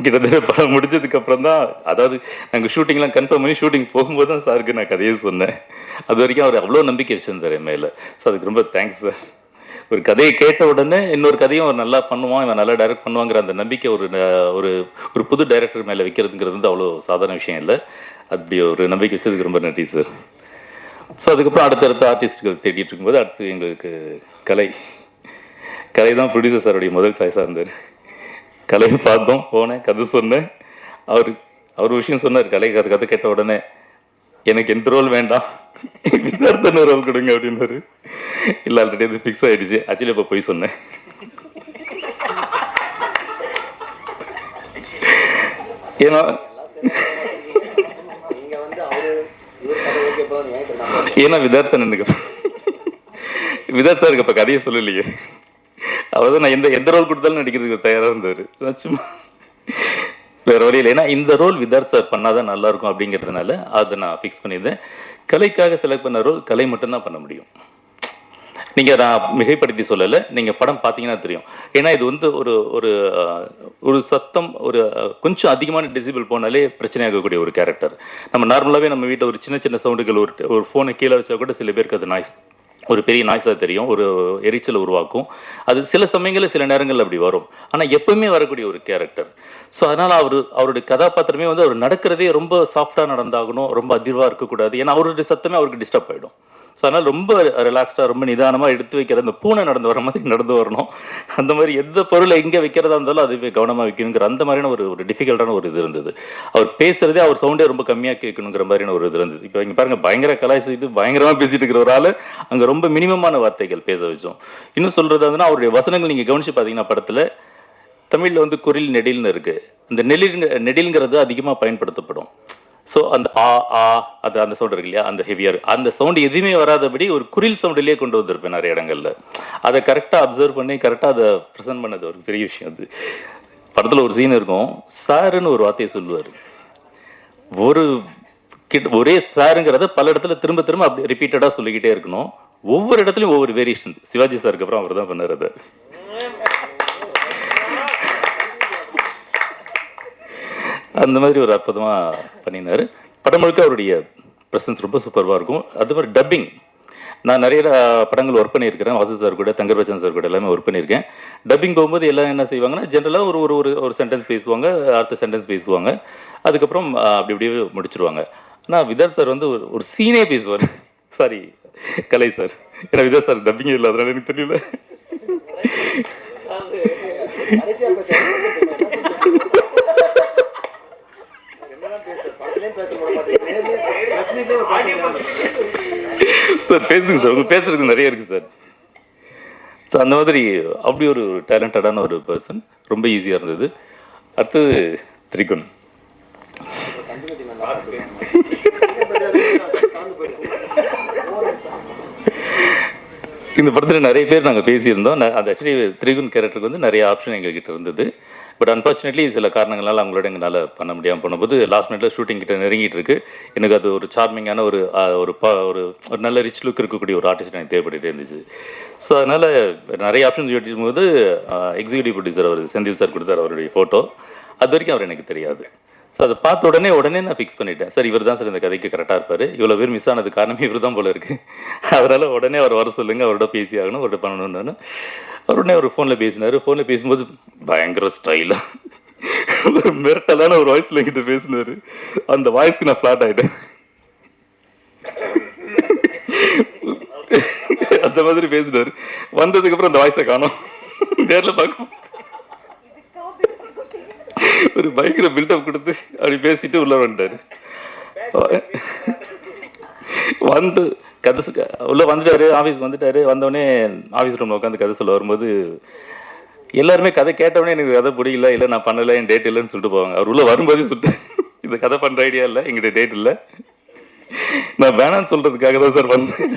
கிட்டத்தட்ட படம் முடிஞ்சதுக்கப்புறம் தான், அதாவது நாங்கள் ஷூட்டிங்லாம் கன்ஃபார்ம் பண்ணி ஷூட்டிங் போகும்போது தான் சாருக்கு நான் கதையே சொன்னேன். அது வரைக்கும் அவர் அவ்வளோ நம்பிக்கை வச்சுருந்தார் என் மேலே. ஸோ அதுக்கு ரொம்ப தேங்க்ஸ் சார். ஒரு கதையை கேட்ட உடனே இன்னொரு கதையும் அவர் நல்லா பண்ணுவான், இவன் நல்லா டைரக்ட் பண்ணுவாங்கிற அந்த நம்பிக்கை ஒரு புது டைரக்டர் மேலே வைக்கிறதுங்கிறது வந்து அவ்வளோ சாதாரண விஷயம் இல்லை. அப்படி ஒரு நம்பிக்கை வச்சதுக்கு ரொம்ப நன்றி சார். ஸோ அதுக்கப்புறம் அடுத்தடுத்த ஆர்டிஸ்ட்டுகள் தேடிட்டு இருக்கும்போது அடுத்து எங்களுக்கு கலை தான் ப்ரொடியூசர் சாருடைய முதல் சாய்ஸாக இருந்தார். கலையை பார்த்தோம், போனேன், கதை சொன்னேன். அவர் விஷயம் சொன்னார், கதை கேட்ட உடனே எனக்கு எந்த ரோல் வேண்டாம், சித்தார்த்தன ரோல் கொடுங்க அப்படின்னாரு. இல்லை ஆல்ரெடி அது ஃபிக்ஸ் ஆகிடுச்சு. ஆக்சுவலி இப்போ போய் சொன்னேன். ஏன்னா விதார்த் சாருக்கு அப்போ கதையை சொல்லலையே. அவர் தான் நான் எந்த ரோல் கொடுத்தாலும் நடிக்கிறதுக்கு தயாராக இருந்தார். சும்மா வேறு வழியில், ஏன்னா இந்த ரோல் விதார்த் சார் பண்ணாதான் நல்லாயிருக்கும் அப்படிங்கிறதுனால அதை நான் ஃபிக்ஸ் பண்ணியிருந்தேன். கலைக்காக செலக்ட் பண்ண ரோல் கலை மட்டும்தான் பண்ண முடியும். நீங்கள் நான் மிகைப்படுத்தி சொல்லலை, நீங்கள் படம் பார்த்தீங்கன்னா தெரியும். ஏன்னா இது வந்து ஒரு சத்தம் கொஞ்சம் அதிகமான டெசிபிள் போனாலே பிரச்சனையாகக்கூடிய ஒரு கேரக்டர். நம்ம நார்மலாகவே நம்ம வீட்டில் ஒரு சின்ன சவுண்டுகள் ஒரு ஃபோனை கீழே வச்சா கூட சில பேருக்கு அது நாய்ஸ், ஒரு பெரிய நாய்ஸாக தெரியும், ஒரு எரிச்சலை உருவாக்கும். அது சில சமயங்களில் சில நேரங்களில் அப்படி வரும். ஆனால் எப்பவுமே வரக்கூடிய ஒரு கேரக்டர். ஸோ அதனால் அவருடைய கதாபாத்திரமே வந்து அவர் நடக்கிறதே ரொம்ப சாஃப்டாக நடந்தாகணும், ரொம்ப அதிர்வாக இருக்கக்கூடாது. ஏன்னா அவருடைய சத்தமே அவருக்கு டிஸ்டர்ப் ஆகிடும். ஸோ அதனால் ரொம்ப ரிலாக்ஸ்டாக ரொம்ப நிதானமாக எடுத்து வைக்கிற அந்த பூனை நடந்து வர மாதிரி நடந்து வரணும். அந்த மாதிரி எந்த பொருளை எங்கே வைக்கிறதா இருந்தாலும் அதுவே கவனமாக வைக்கணுங்கிற அந்த மாதிரியான ஒரு டிஃபிகல்ட்டான ஒரு இது இருந்தது. அவர் பேசுகிறதே அவர் சவுண்டே ரொம்ப கம்மியாக கேட்கணுங்கிற மாதிரியான ஒரு இது இருந்தது. இப்போ இங்கே பாருங்கள், பயங்கர கலாய்ச்சிட்டு பயங்கரமாக பேசிட்டு இருக்கிற ஒரு ஆள் அங்கே ரொம்ப மினிமமான வார்த்தைகள் பேச வச்சோம். இன்னும் சொல்கிறது வந்துன்னா அவருடைய வசனங்கள் நீங்கள் கவனித்து பார்த்தீங்கன்னா படத்தில் தமிழில் வந்து குரில் நெடில்னு இருக்குது. இந்த நெடில்ங்கிறது அதிகமாக பயன்படுத்தப்படும். ஸோ அந்த அது அந்த சவுண்ட் இருக்கு இல்லையா, அந்த ஹெவியாக அந்த சவுண்டு எதுவுமே வராதபடி ஒரு குரில் சவுண்டிலேயே கொண்டு வந்திருப்பேன் நிறைய இடங்களில். அதை கரெக்டாக அப்சர்வ் பண்ணி கரெக்டாக அதை ப்ரெசென்ட் பண்ணது ஒரு பெரிய விஷயம். அது படத்தில் ஒரு சீன் இருக்கும், சாருன்னு ஒரு வார்த்தையை சொல்லுவார். ஒரே சாருங்கிறத பல இடத்துல திரும்ப திரும்ப அப்படி ரிப்பீட்டடாக சொல்லிக்கிட்டே இருக்கணும். ஒவ்வொரு இடத்துலையும் ஒவ்வொரு வேரியேஷன். சிவாஜி சாருக்கு அப்புறம் அவர் தான் பண்ணார் அதை. அந்த மாதிரி ஒரு அற்புதமாக பண்ணினார். படம் முழுக்க அவருடைய ப்ரெசன்ஸ் ரொம்ப சூப்பராக இருக்கும். அது மாதிரி டப்பிங், நான் நிறைய படங்கள் ஒர்க் பண்ணியிருக்கிறேன். வாசு சார் கூட, தங்கர் பச்சன் சார் கூட எல்லாமே ஒர்க் பண்ணியிருக்கேன். டப்பிங் போகும்போது எல்லாம் என்ன செய்வாங்கன்னா, ஜென்ரலாக ஒரு சென்டென்ஸ் பேசுவாங்க, அடுத்த சென்டென்ஸ் பேசுவாங்க, அதுக்கப்புறம் அப்படி இப்படியே முடிச்சிருவாங்க. ஆனால் விதார்த் சார் வந்து ஒரு சீனே பேசுவார். சாரி, கலை சார், ஏன்னா விதார்த் சார் டப்பிங் இல்லை, அதனால எனக்கு தெரியல. பேசுங்க சார், உங்களுக்கு பேசுறதுக்கு நிறைய இருக்குது சார். ஸோ அந்த மாதிரி அப்படி ஒரு டேலண்டடான ஒரு பர்சன், ரொம்ப ஈஸியாக இருந்தது. அடுத்தது திரிகுன். இந்த படத்தில் நிறைய பேர் நாங்கள் பேசியிருந்தோம். அது ஆக்சுவலி திரிகுன் கேரக்டருக்கு வந்து நிறைய ஆப்ஷன் எங்ககிட்ட இருந்தது. பட் அன்ஃபார்ச்சுனேட்லி சில காரணங்களால் அவங்களோட எங்களால் பண்ண முடியாமல் போனபோது லாஸ்ட் மினிட்ல ஷூட்டிங் கிட்ட நெருங்கிட்டு இருக்கு. எனக்கு அது ஒரு சார்மிங்கான ஒரு நல்ல ரிச் லுக் இருக்கக்கூடிய ஒரு ஆர்டிஸ்ட் எனக்கு தேவைப்பட்டு இருந்துச்சு. ஸோ அதனால் நிறைய ஆப்ஷன் யோசிக்கும் போது எக்ஸிக்யூட்டிவ் ப்ரொடியூசர் அவர் செந்தில் சார் கொடுத்தார் அவருடைய ஃபோட்டோ. அது வரைக்கும் அவர் எனக்கு தெரியாது. ஸோ அதை பார்த்த உடனே நான் ஃபிக்ஸ் பண்ணிட்டேன். சார் இவர் தான் சார் இந்த கதைக்கு கரெக்டாக இருப்பார், இவ்வளோ பேர் மிஸ் ஆனது காரணமே இவர் தான் போல இருக்குது. அதனால் உடனே அவர் வர சொல்லுங்கள், அவரோட பேசி ஆகணும், அவர்கிட்ட பண்ணணும்னு. அவர் உடனே ஒரு ஃபோனில் பேசினார். ஃபோனில் பேசும்போது பயங்கர ஸ்டைலாக ஒரு மிரட்டலான ஒரு வாய்ஸில் என்கிட்ட பேசினார். அந்த வாய்ஸ்க்கு நான் ஃப்ளாட் ஆகிட்டேன். அந்த மாதிரி பேசினார். வந்ததுக்கப்புறம் அந்த வாய்ஸை காணோம். நேரில் பார்க்கும் ஒரு பயங்கர பில்டப் கொடுத்து அப்படி பேசிட்டு உள்ள வந்துட்டாரு. வந்து கதை உள்ள வந்துட்டாரு, ஆஃபீஸ் வந்துட்டாரு. வந்தோடனே ஆஃபீஸ் ரூமில் உட்காந்து கதை சொல்ல வரும்போது எல்லாருமே கதை கேட்டவொடனே எனக்கு கதை பிடிக்கல, இல்லை நான் பண்ணலை, என் டேட் இல்லைன்னு சொல்லிட்டு போவாங்க. அவர் உள்ள வரும்போதே சொல்லிட்டு இந்த கதை பண்ணுற ஐடியா இல்லை, எங்கிட்ட டேட் இல்லை, நான் வேணான்னு சொல்றதுக்காக தான் சார் வந்தேன்.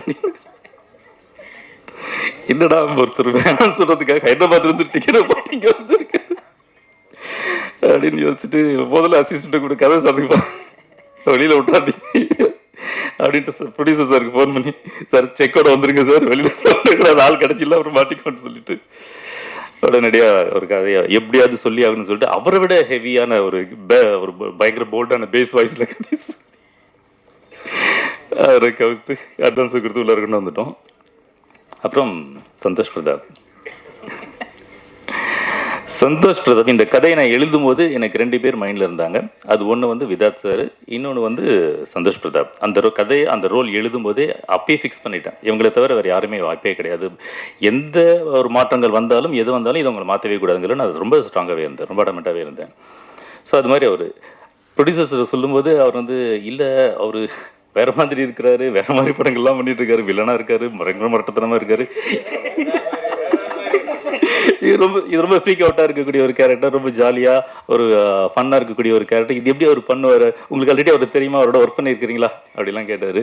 என்னடா ஒருத்தர் வேணான்னு சொல்றதுக்காக ஹைதராபாத்ல இருந்து டிக்கெட் போட்டு இங்க வந்திருக்கு அப்படின்னு யோசிச்சுட்டு முதல்ல அசிஸ்டன்ட் கூட கதை சாதிப்பா வெளியில விட்டாதீங்க அப்படின்ட்டு சார் ப்ரொடியூசர் சாருக்கு ஃபோன் பண்ணி, சார் செக்கோட வந்துருங்க சார், வெளியில ஆள் கிடைச்சில்ல அப்புறம் மாட்டிக்கோன்னு சொல்லிட்டு உடனடியாக ஒரு கதையை எப்படியாவது சொல்லி ஆகுன்னு சொல்லிட்டு அவரை விட ஹெவியான ஒரு பயங்கர போல்டான பேஸ் வாய்ஸ்ல கதை அவரை கவுத்து அட்வான்ஸ் கொடுத்து உள்ள இருக்குன்னு வந்துட்டோம். அப்புறம் சந்தோஷ் பிரதாப் இந்த கதையை நான் எழுதும் போது எனக்கு 2 பேர் மைண்டில் இருந்தாங்க. அது ஒன்று வந்து விதாத் சார், இன்னொன்று வந்து சந்தோஷ் பிரதாப். அந்த கதையை அந்த ரோல் எழுதும் போதே அப்பயே ஃபிக்ஸ் பண்ணிட்டேன், இவங்களை தவிர வேறு யாருமே வாய்ப்பே கிடையாது, எந்த ஒரு மாற்றங்கள் வந்தாலும் எது வந்தாலும் இதை அவங்களை மாற்றவே கூடாதுங்கிற நான் ரொம்ப ஸ்ட்ராங்காகவே இருந்தேன், ரொம்ப அடமெண்ட்டாகவே இருந்தேன். ஸோ அது மாதிரி அவர் ப்ரொடியூசர்ஸ் சொல்லும்போது அவர் வந்து இல்லை அவர் வேறு மாதிரி இருக்கிறாரு, வேறு மாதிரி படங்கள்லாம் பண்ணிட்டு இருக்காரு, வில்லனாக இருக்காரு, மரட்டத்தனமாக இருக்காரு, இது ரொம்ப ஃப்ரீக் அவுட்டாக இருக்கக்கூடிய ஒரு கேரக்டர், ரொம்ப ஜாலியாக ஒரு ஃபன்னாக இருக்கக்கூடிய ஒரு கேரக்டர், இது எப்படி அவர் பண்ணுவார், உங்களுக்கு ஆல்ரெடி அவர் தெரியுமா, அவரோட ஒர்க் பண்ணியிருக்கிறீங்களா அப்படிலாம் கேட்டார்.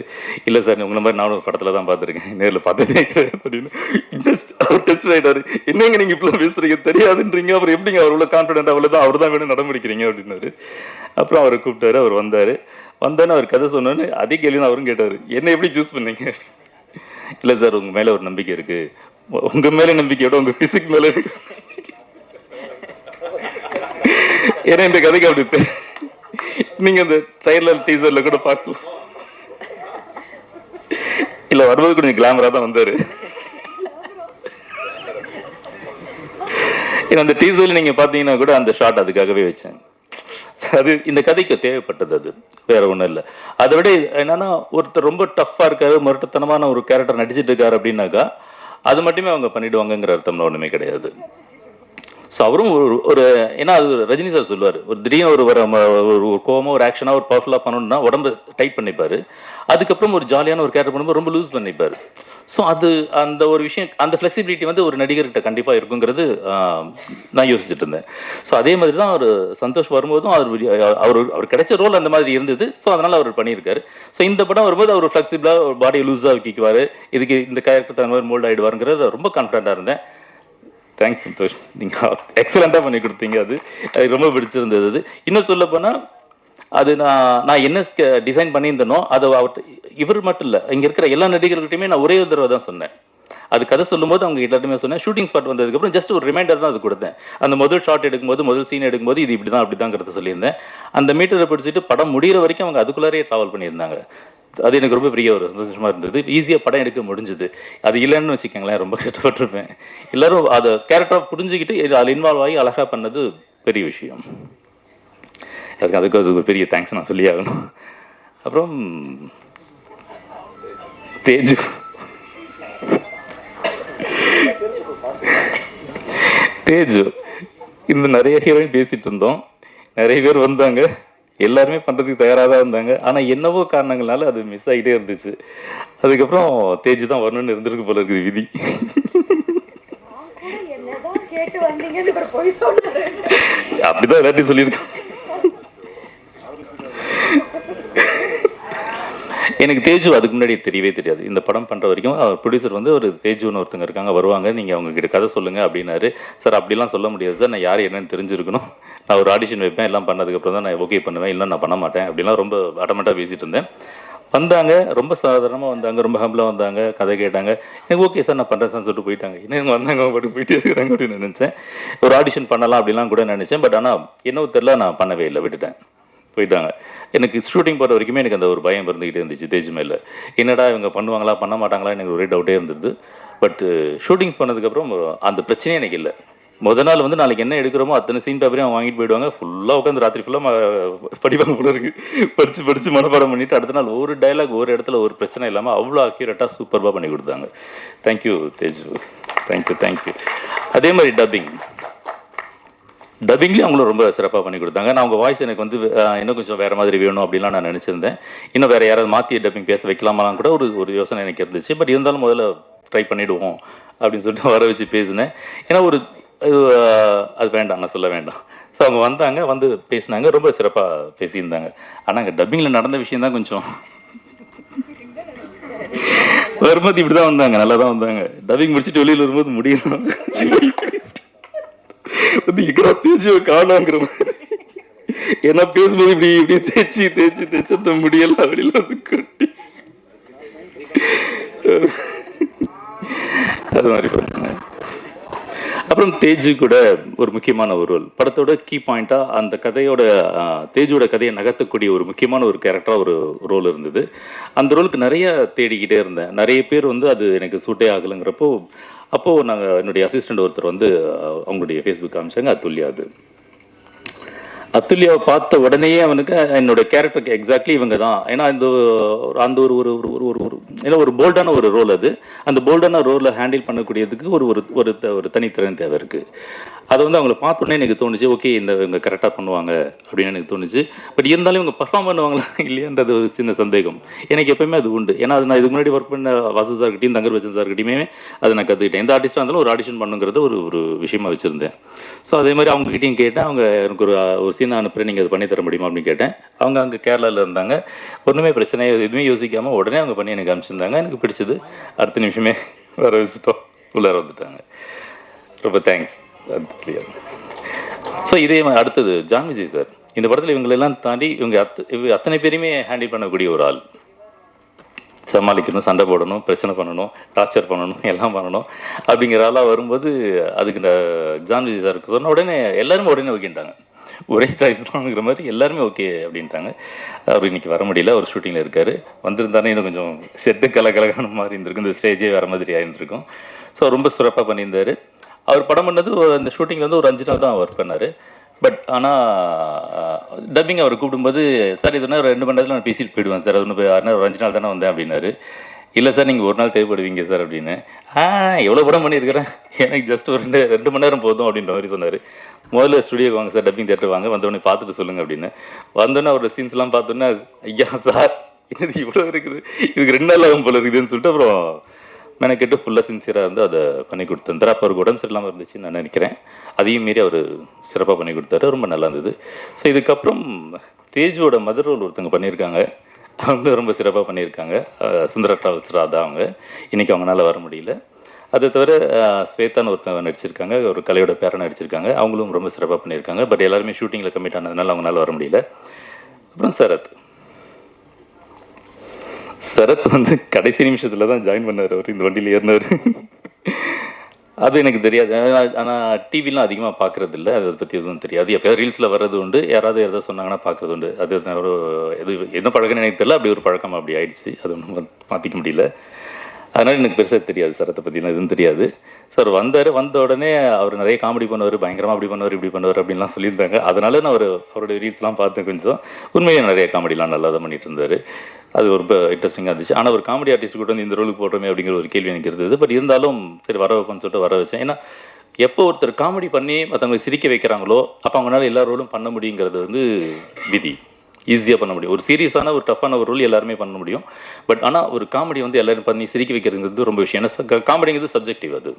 இல்லை சார் உங்களை மாதிரி நானும் படத்தில் தான் பார்த்துருக்கேன், நேரில் பார்த்ததே கிடையாது அப்படின்னு அவர் டென்ஷன் ஆகிட்டார். என்னங்க நீங்கள் இப்படிலாம் பேசுகிறீங்க, தெரியாதுன்றீங்க, அப்புறம் எப்படிங்க அவர் உள்ள கான்ஃபிடென்ட் அவ்வளோதான் அவர் தான் வேணும் நடமுடிக்கிறீங்க அப்படின்னாரு. அப்புறம் அவரை கூப்பிட்டாரு, அவர் வந்தார். வந்தோன்னு அவர் கதை சொன்னோன்னு அதே கேள்வின்னு அவரும் கேட்டார், என்ன எப்படி சூஸ் பண்ணீங்க? இல்லை சார் உங்கள் மேலே ஒரு நம்பிக்கை இருக்குது, உங்க மேல நம்பிக்கையோட உங்க பிசிக் மேல இருக்கு, ஏன்னா இந்த கதைக்கு அப்படி நீங்க இந்த ட்ரைலர் டீசர்ல கூட பார்க்கலாம். இல்ல வரும்போது கொஞ்சம் கிளாமரா தான் வந்தாரு. ஏன்னா அந்த டீசர்ல நீங்க பாத்தீங்கன்னா கூட அந்த ஷாட் அதுக்காகவே வச்சேன். அது இந்த கதைக்கு தேவைப்பட்டது, அது வேற ஒன்றும் இல்லை. அதை விட என்னன்னா, ஒருத்தர் ரொம்ப டஃப்பாக இருக்காரு, முரட்டுத்தனமான ஒரு கேரக்டர் நடிச்சிட்டு இருக்காரு அப்படின்னாக்கா அது மட்டுமே அவங்க பண்ணிடுவாங்கங்கிற அர்த்தம்லாம் ஒன்றுமே கிடையாது. ஸோ அவரும் ஒரு ஏன்னா அது ரஜினி சார் சொல்லுவார், ஒரு திடீர்னு ஒரு கோவமாக ஒரு ஆக்ஷனாக ஒரு பவர்ஃபுல்லாக பண்ணணும்னா உடம்பு டைட் பண்ணிப்பார், அதுக்கப்புறம் ஒரு ஜாலியான ஒரு கேரக்டர் பண்ணும்போது ரொம்ப லூஸ் பண்ணிப்பார். ஸோ அது அந்த ஒரு விஷயம், அந்த ஃப்ளெக்சிபிலிட்டி வந்து ஒரு நடிகர்கிட்ட கண்டிப்பாக இருக்குங்கிறது நான் யோசிச்சுட்டு இருந்தேன். ஸோ அதே மாதிரி தான் அவர் சந்தோஷ் வரும்போதும் அவர் கிடைச்ச ரோல் அந்த மாதிரி இருந்தது. ஸோ அதனால் அவர் பண்ணியிருக்காரு. ஸோ இந்த படம் வரும்போது அவர் ஃப்ளெக்சிபிளாக ஒரு பாடியை லூஸாக வைக்குவார், இதுக்கு இந்த கேரக்டர் தகுந்த மாதிரி மோல்ட் ஆகிடுவாருங்கிறது ரொம்ப கான்ஃபிடண்ட்டாக இருந்தேன். தேங்க்ஸ் சந்தோஷ், நீங்கள் எக்ஸலண்ட்டாக பண்ணி கொடுத்தீங்க. அது ரொம்ப பிடிச்சிருந்தது. அது இன்னும் சொல்ல போனால் அது நான் என்ன டிசைன் பண்ணியிருந்தேனோ அது இவர் மட்டும் இல்லை, இங்கே இருக்கிற எல்லா நடிகர்கள்ட்டையுமே நான் ஒரே ஒரு தடவை தான் சொன்னேன். அது கதை சொல்லும்போது அவங்க எல்லாருமே சொன்னேன். ஷூட்டிங் ஸ்பாட் வந்ததுக்கப்புறம் ஜஸ்ட் ஒரு ரிமைண்டர் தான் அது கொடுத்தேன். அந்த முதல் ஷாட் எடுக்கும்போது, முதல் சீன் எடுக்கும்போது இது இப்படி தான் அப்படி தாங்கிறத சொல்லியிருந்தேன். அந்த மீட்டரை பிடிச்சிட்டு படம் முடிகிற வரைக்கும் அவங்க அதுக்குள்ளாரே ட்ராவல் பண்ணியிருந்தாங்க. அது எனக்கு ரொம்ப பெரிய ஒரு சந்தோஷமாக இருந்தது. ஈஸியாக படம் எடுக்க முடிஞ்சுது. அது இல்லைன்னு வச்சுக்கோங்களேன், ரொம்ப கஷ்டப்பட்டிருப்பேன். எல்லோரும் அதை கேரக்டராக புரிஞ்சுக்கிட்டு அதில் இன்வால்வ் ஆகி அழகாக பண்ணது பெரிய விஷயம். அதுக்கு அது ஒரு பெரிய தேங்க்ஸ் நான் சொல்லி ஆகணும். அப்புறம் தேஜு இந்த நிறைய ஹீரோயின் பேசிகிட்டு இருந்தோம், நிறைய பேர் வந்தாங்க, எல்லாருமே பண்ணுறதுக்கு தயாராக தான் இருந்தாங்க. ஆனால் என்னவோ காரணங்களால அது மிஸ் ஆகிட்டே இருந்துச்சு. அதுக்கப்புறம் தேஜ் தான் வரணும்னு இருந்திருக்கு போல இருக்குது விதி. அப்படிதான் எல்லாத்தையும் சொல்லியிருக்கேன். எனக்கு தேஜு அதுக்கு முன்னாடி தெரியவே தெரியாது. இந்த படம் பண்ணுற வரைக்கும் அவர் ப்ரொடியூசர் வந்து ஒரு தேஜுன்னு ஒருத்தங்க இருக்காங்க, வருவாங்க, நீங்கள் அவங்ககிட்ட கதை சொல்லுங்கள் அப்படின்னாரு. சார் அப்படிலாம் சொல்ல முடியாது சார், நான் யார் என்னன்னு தெரிஞ்சிருக்கணும், நான் ஒரு ஆடிஷன் வைப்பேன், எல்லாம் பண்ணதுக்கப்புறம் தான் நான் ஓகே பண்ணுவேன், இல்லை நான் பண்ண மாட்டேன் அப்படிலாம் ரொம்ப அடமெண்ட்டாக பேசிகிட்டு இருந்தேன். வந்தாங்க, ரொம்ப சாதாரணமாக வந்தாங்க, ரொம்ப ஹம்பிளாக வந்தாங்க, கதை கேட்டாங்க. எனக்கு ஓகே சார் நான் பண்ணுறேன் சார்னு சொல்லிட்டு போயிட்டாங்க. இன்னும் வந்தாங்க, அவங்க பாட்டு போயிட்டே இருக்கிறாங்க அப்படின்னு நினச்சேன். ஒரு ஆடிஷன் பண்ணலாம் அப்படிலாம் கூட நினச்சேன். பட் ஆனால் என்னவோ தெரியல, நான் பண்ணவே இல்லை, விட்டுட்டேன், போயிட்டாங்க. எனக்கு ஷூட்டிங் போகிற வரைக்குமே எனக்கு அந்த ஒரு பயம் இருந்துக்கிட்டே இருந்துச்சு தேஜ் மேலே. என்னடா இவங்க பண்ணுவாங்களா பண்ண மாட்டாங்களா எனக்கு ஒரே டவுட்டே இருந்தது. பட் ஷூட்டிங்ஸ் பண்ணதுக்கப்புறம் அந்த பிரச்சனையே எனக்கு இல்லை. முதல் நாள் வந்து நாளைக்கு என்ன எடுக்கிறோமோ அத்தனை சீன் பேப்பரையும் அவங்க வாங்கிட்டு போயிடுவாங்க. ஃபுல்லாக உட்காந்து ராத்திரி ஃபுல்லாக படிப்பாங்க போல இருக்குது. படித்து மனப்பாடம் பண்ணிவிட்டு அடுத்த நாள் ஒரு டைலாக் ஒரு இடத்துல ஒரு பிரச்சனை இல்லாமல் அவ்வளோ அக்யூரேட்டாக சூப்பராக பண்ணி கொடுத்தாங்க. Thank you Teju, thank you. அதே மாதிரி டப்பிங்லேயும் அவங்களும் ரொம்ப சிறப்பாக பண்ணி கொடுத்தாங்க. நான் அவங்க வாய்ஸ் எனக்கு வந்து இன்னும் கொஞ்சம் வேறு மாதிரி வேணும் அப்படின்லாம் நான் நினச்சிருந்தேன். இன்னும் வேறு யாராவது மாற்றி டப்பிங் பேச வைக்கலாமாலாம் கூட ஒரு யோசனை எனக்கு இருந்துச்சு. பட் இருந்தாலும் முதல்ல ட்ரை பண்ணிவிடுவோம் அப்படின்னு சொல்லிட்டு வர வச்சு பேசினேன். ஏன்னா அது வேண்டாம், நான் சொல்ல வேண்டாம். ஸோ அவங்க வந்தாங்க, வந்து பேசினாங்க, ரொம்ப சிறப்பாக பேசியிருந்தாங்க. ஆனால் அங்கே டப்பிங்கில் நடந்த விஷயம் தான் கொஞ்சம் வரும்போது இப்படி தான் வந்தாங்க, நல்லா தான் வந்தாங்க. டப்பிங் முடிச்சுட்டு வெளியில் வரும்போது முடியலாம் வந்து எங்கடா தேய்ச்சி காணாங்கிற மாதிரி. ஏன்னா பேசும்போது இப்படி தேய்ச்சி அந்த முடியெல்லாம் வெளியில வந்து கட்டி அது மாதிரி பண்ணாங்க. அப்புறம் தேஜு கூட ஒரு முக்கியமான ஒரு ரோல், படத்தோட கீ பாயிண்ட்டாக அந்த கதையோட தேஜோட கதையை நகர்த்தக்கூடிய ஒரு முக்கியமான ஒரு கேரக்டராக ஒரு ரோல் இருந்தது. அந்த ரோலுக்கு நிறைய தேடிக்கிட்டே இருந்தேன். நிறைய பேர் வந்து அது எனக்கு சூட்டே ஆகலைங்கிறப்போ அப்போது நாங்கள் என்னுடைய அசிஸ்டண்ட் ஒருத்தர் வந்து அவங்களுடைய ஃபேஸ்புக் காமிச்சாங்க, அத்துல்யாவை பார்த்த உடனேயே அவனுக்கு என்னோட கேரக்டருக்கு எக்ஸாக்ட்லி இவங்க தான். ஏன்னா அந்த ஒரு போல்டான ஒரு ரோல் அது. அந்த போல்டான ரோலை ஹேண்டில் பண்ணக்கூடியதுக்கு ஒரு தனித்திறன் தேவை இருக்குது. அதை வந்து அவங்கள பார்த்தோன்னே எனக்கு தோணுச்சு, ஓகே இவங்க கரெக்டாக பண்ணுவாங்க அப்படின்னு எனக்கு தோணுச்சு. பட் இருந்தாலும் இவங்க பர்ஃபார்ம் பண்ணுவாங்களா இல்லையான்றது ஒரு சின்ன சந்தேகம் எனக்கு எப்போயுமே அது உண்டு. ஏன்னா அது நான் இதுக்கு முன்னாடி ஒர்க் பண்ண வாசு சார்கிட்டையும் தங்கர் பச்சன் சார்கிட்டையுமே அதை நான் கற்றுக்கிட்டேன். எந்த ஆர்டிஸ்டாக இருந்தாலும் ஒரு ஆடிஷன் பண்ணுங்கிறத ஒரு விஷயமா வச்சுருந்தேன். ஸோ அதே மாதிரி அவங்ககிட்டையும் கேட்டேன், அவங்க எனக்கு ஒரு சீன் அனுப்புகிறேன், நீங்கள் அது பண்ணி தர முடியுமா அப்படின்னு கேட்டேன். அவங்க அங்கே கேரளாவில் இருந்தாங்க, ஒன்றுமே பிரச்சனை எதுவுமே யோசிக்காமல் உடனே அவங்க பண்ணி எனக்கு அனுப்பிச்சிருந்தாங்க. எனக்கு பிடிச்சது, அடுத்த நிமிஷமே வர வச்சுட்டோம், உள்ளார வந்துட்டாங்க. ரொம்ப தேங்க்ஸ். ஸோ இதே மாதிரி அடுத்தது ஜான் விஜய் சார். இந்த படத்தில் இவங்களெல்லாம் தாண்டி இவங்க அத்தனை பேருமே ஹேண்டில் பண்ணக்கூடிய ஒரு ஆள். சமாளிக்கணும், சண்டை போடணும், பிரச்சனை பண்ணணும், டார்ச்சர் பண்ணணும், எல்லாம் பண்ணணும் அப்படிங்கிற ஆளாக வரும்போது அதுக்கு ஜான் விஜய் சாருக்கு சொன்ன உடனே எல்லாருமே உடனே ஓகேன்ட்டாங்க. ஒரே சாய்ஸ் தான்ங்கிற மாதிரி எல்லாருமே ஓகே அப்படின்ட்டாங்க. அவர் இன்றைக்கி வர முடியல, ஒரு ஷூட்டிங்கில் இருக்கார். வந்திருந்தானே இன்னும் கொஞ்சம் செட்டு கலகலகான மாதிரி இருந்திருக்கும், இந்த ஸ்டேஜே வேறு மாதிரி ஆகிருந்திருக்கும். ஸோ ரொம்ப சிறப்பாக பண்ணியிருந்தார். அவர் படம் பண்ணது அந்த ஷூட்டிங்கில் வந்து ஒரு 5 நாள் தான் ஒர்க் பண்ணார். பட் ஆனால் டப்பிங் அவர் கூப்பிடும்போது சார் இதுனா 2 மணி நேரத்தில் நான் பேசிட்டு போயிடுவேன் சார், அது ஒன்று ஒரு 5 நாள் தானே வந்தேன் அப்படின்னாரு. இல்லை சார் நீங்கள் 1 நாள் தேவைப்படுவீங்க சார் அப்படின்னு. எவ்வளோ படம் பண்ணியிருக்கிறேன், எனக்கு ஜஸ்ட் ஒரு 2 மணி நேரம் போதும் அப்படின்ற மாதிரி சொன்னார். முதல்ல ஸ்டுடியோக்கு வாங்க சார், டப்பிங் தேட்டர் வாங்க, வந்தோடனே பார்த்துட்டு சொல்லுங்கள் அப்படின்னு. வந்தோடனே அவரோட சீன்ஸ்லாம் பார்த்தோன்னே ஐயா சார் என்னது இவ்வளோ இருக்குது, இதுக்கு 2 நாள் ஆகும் போல இருக்குதுன்னு சொல்லிட்டு அப்புறம் மெனக்கெட்டு ஃபுல்லாக சின்சியராக இருந்து அதை பண்ணி கொடுத்தாரு. அப்போ அவருக்கு உடம்பு சரியில்லாமல் இருந்துச்சுன்னு நான் நினைக்கிறேன். அதையும் மீறி அவர் சிறப்பாக பண்ணி கொடுத்தாரு, ரொம்ப நல்லா இருந்தது. ஸோ இதுக்கப்புறம் தேஜுவோட மதர் ரோல் ஒருத்தவங்க பண்ணியிருக்காங்க, அவங்களும் ரொம்ப சிறப்பாக பண்ணியிருக்காங்க. சுந்தர ட்ராவல்ஸ் ராதா அவங்க, இன்றைக்கி அவங்களால வர முடியல. அதை தவிர ஸ்வேதான்னு ஒருத்தவங்க நடிச்சிருக்காங்க, ஒரு கலையோட பேரை நடிச்சிருக்காங்க, அவங்களும் ரொம்ப சிறப்பாக பண்ணியிருக்காங்க. பட் எல்லாருமே ஷூட்டிங்கில் கம்மிட் ஆனதுனால அவங்களால வர முடியல. அப்புறம் சரத் வந்து கடைசி நிமிஷத்தில் தான் ஜாயின் பண்ணார், அவர் இந்த வண்டியில் ஏறினார். அது எனக்கு தெரியாது, ஆனால் டிவிலாம் அதிகமாக பார்க்குறது இல்லை, அதை பற்றி எதுவும் தெரியாது. எப்போயாவது ரீல்ஸில் வர்றது உண்டு, யாராவது சொன்னாங்கன்னா பார்க்குறது உண்டு. அது ஒரு எது என்ன பழக்கம்னு எனக்கு தெரியல, அப்படி ஒரு பழக்கம் அப்படி ஆயிடுச்சு, அது ஒன்றும் மாற்றிக்க முடியல. அதனால் எனக்கு பெருசாக தெரியாது, சரத்தை பற்றிலாம் எதுவும் தெரியாது. சார் வந்த உடனே அவர் நிறைய காமெடி பண்ணுவார், பயங்கரமாக அப்படி பண்ணுவார் இப்படி பண்ணுவார் அப்படின்லாம் சொல்லியிருந்தாங்க. அதனால நான் அவருடைய ரீல்ஸ்லாம் பார்த்தேன். கொஞ்சம் உண்மையாக நிறைய காமெடிலாம் நல்லா தான் பண்ணிட்டு இருந்தார், அது ரொம்ப இன்ட்ரெஸ்டிங்காக இருந்துச்சு. ஆனால் ஒரு காமெடி ஆர்டிஸ்ட் கூட வந்து இந்த ரோலுக்கு போடுறோமே அப்படிங்கிற ஒரு கேள்வி எனக்கு இருந்தது. பட் இருந்தாலும் சரி வர வைப்போம்னு சொல்லிட்டு வர வச்சேன். ஏன்னா எப்போ ஒருத்தர் காமெடி பண்ணி மற்றவங்களை சிரிக்க வைக்கிறாங்களோ அப்போ அவங்களால எல்லா ரோலும் பண்ண முடியுங்கிறது வந்து விதி, ஈஸியாக பண்ண முடியும். ஒரு சீரியஸான ஒரு டஃப்பான ஒரு ரோல் எல்லாருமே பண்ண முடியும். பட் ஆனால் ஒரு காமெடி வந்து எல்லோரும் பண்ணி சிரிக்க வைக்கிறதுங்கிறது ரொம்ப விஷயம். ஏன்னா காமெடிங்கிறது சப்ஜெக்டிவ் அது.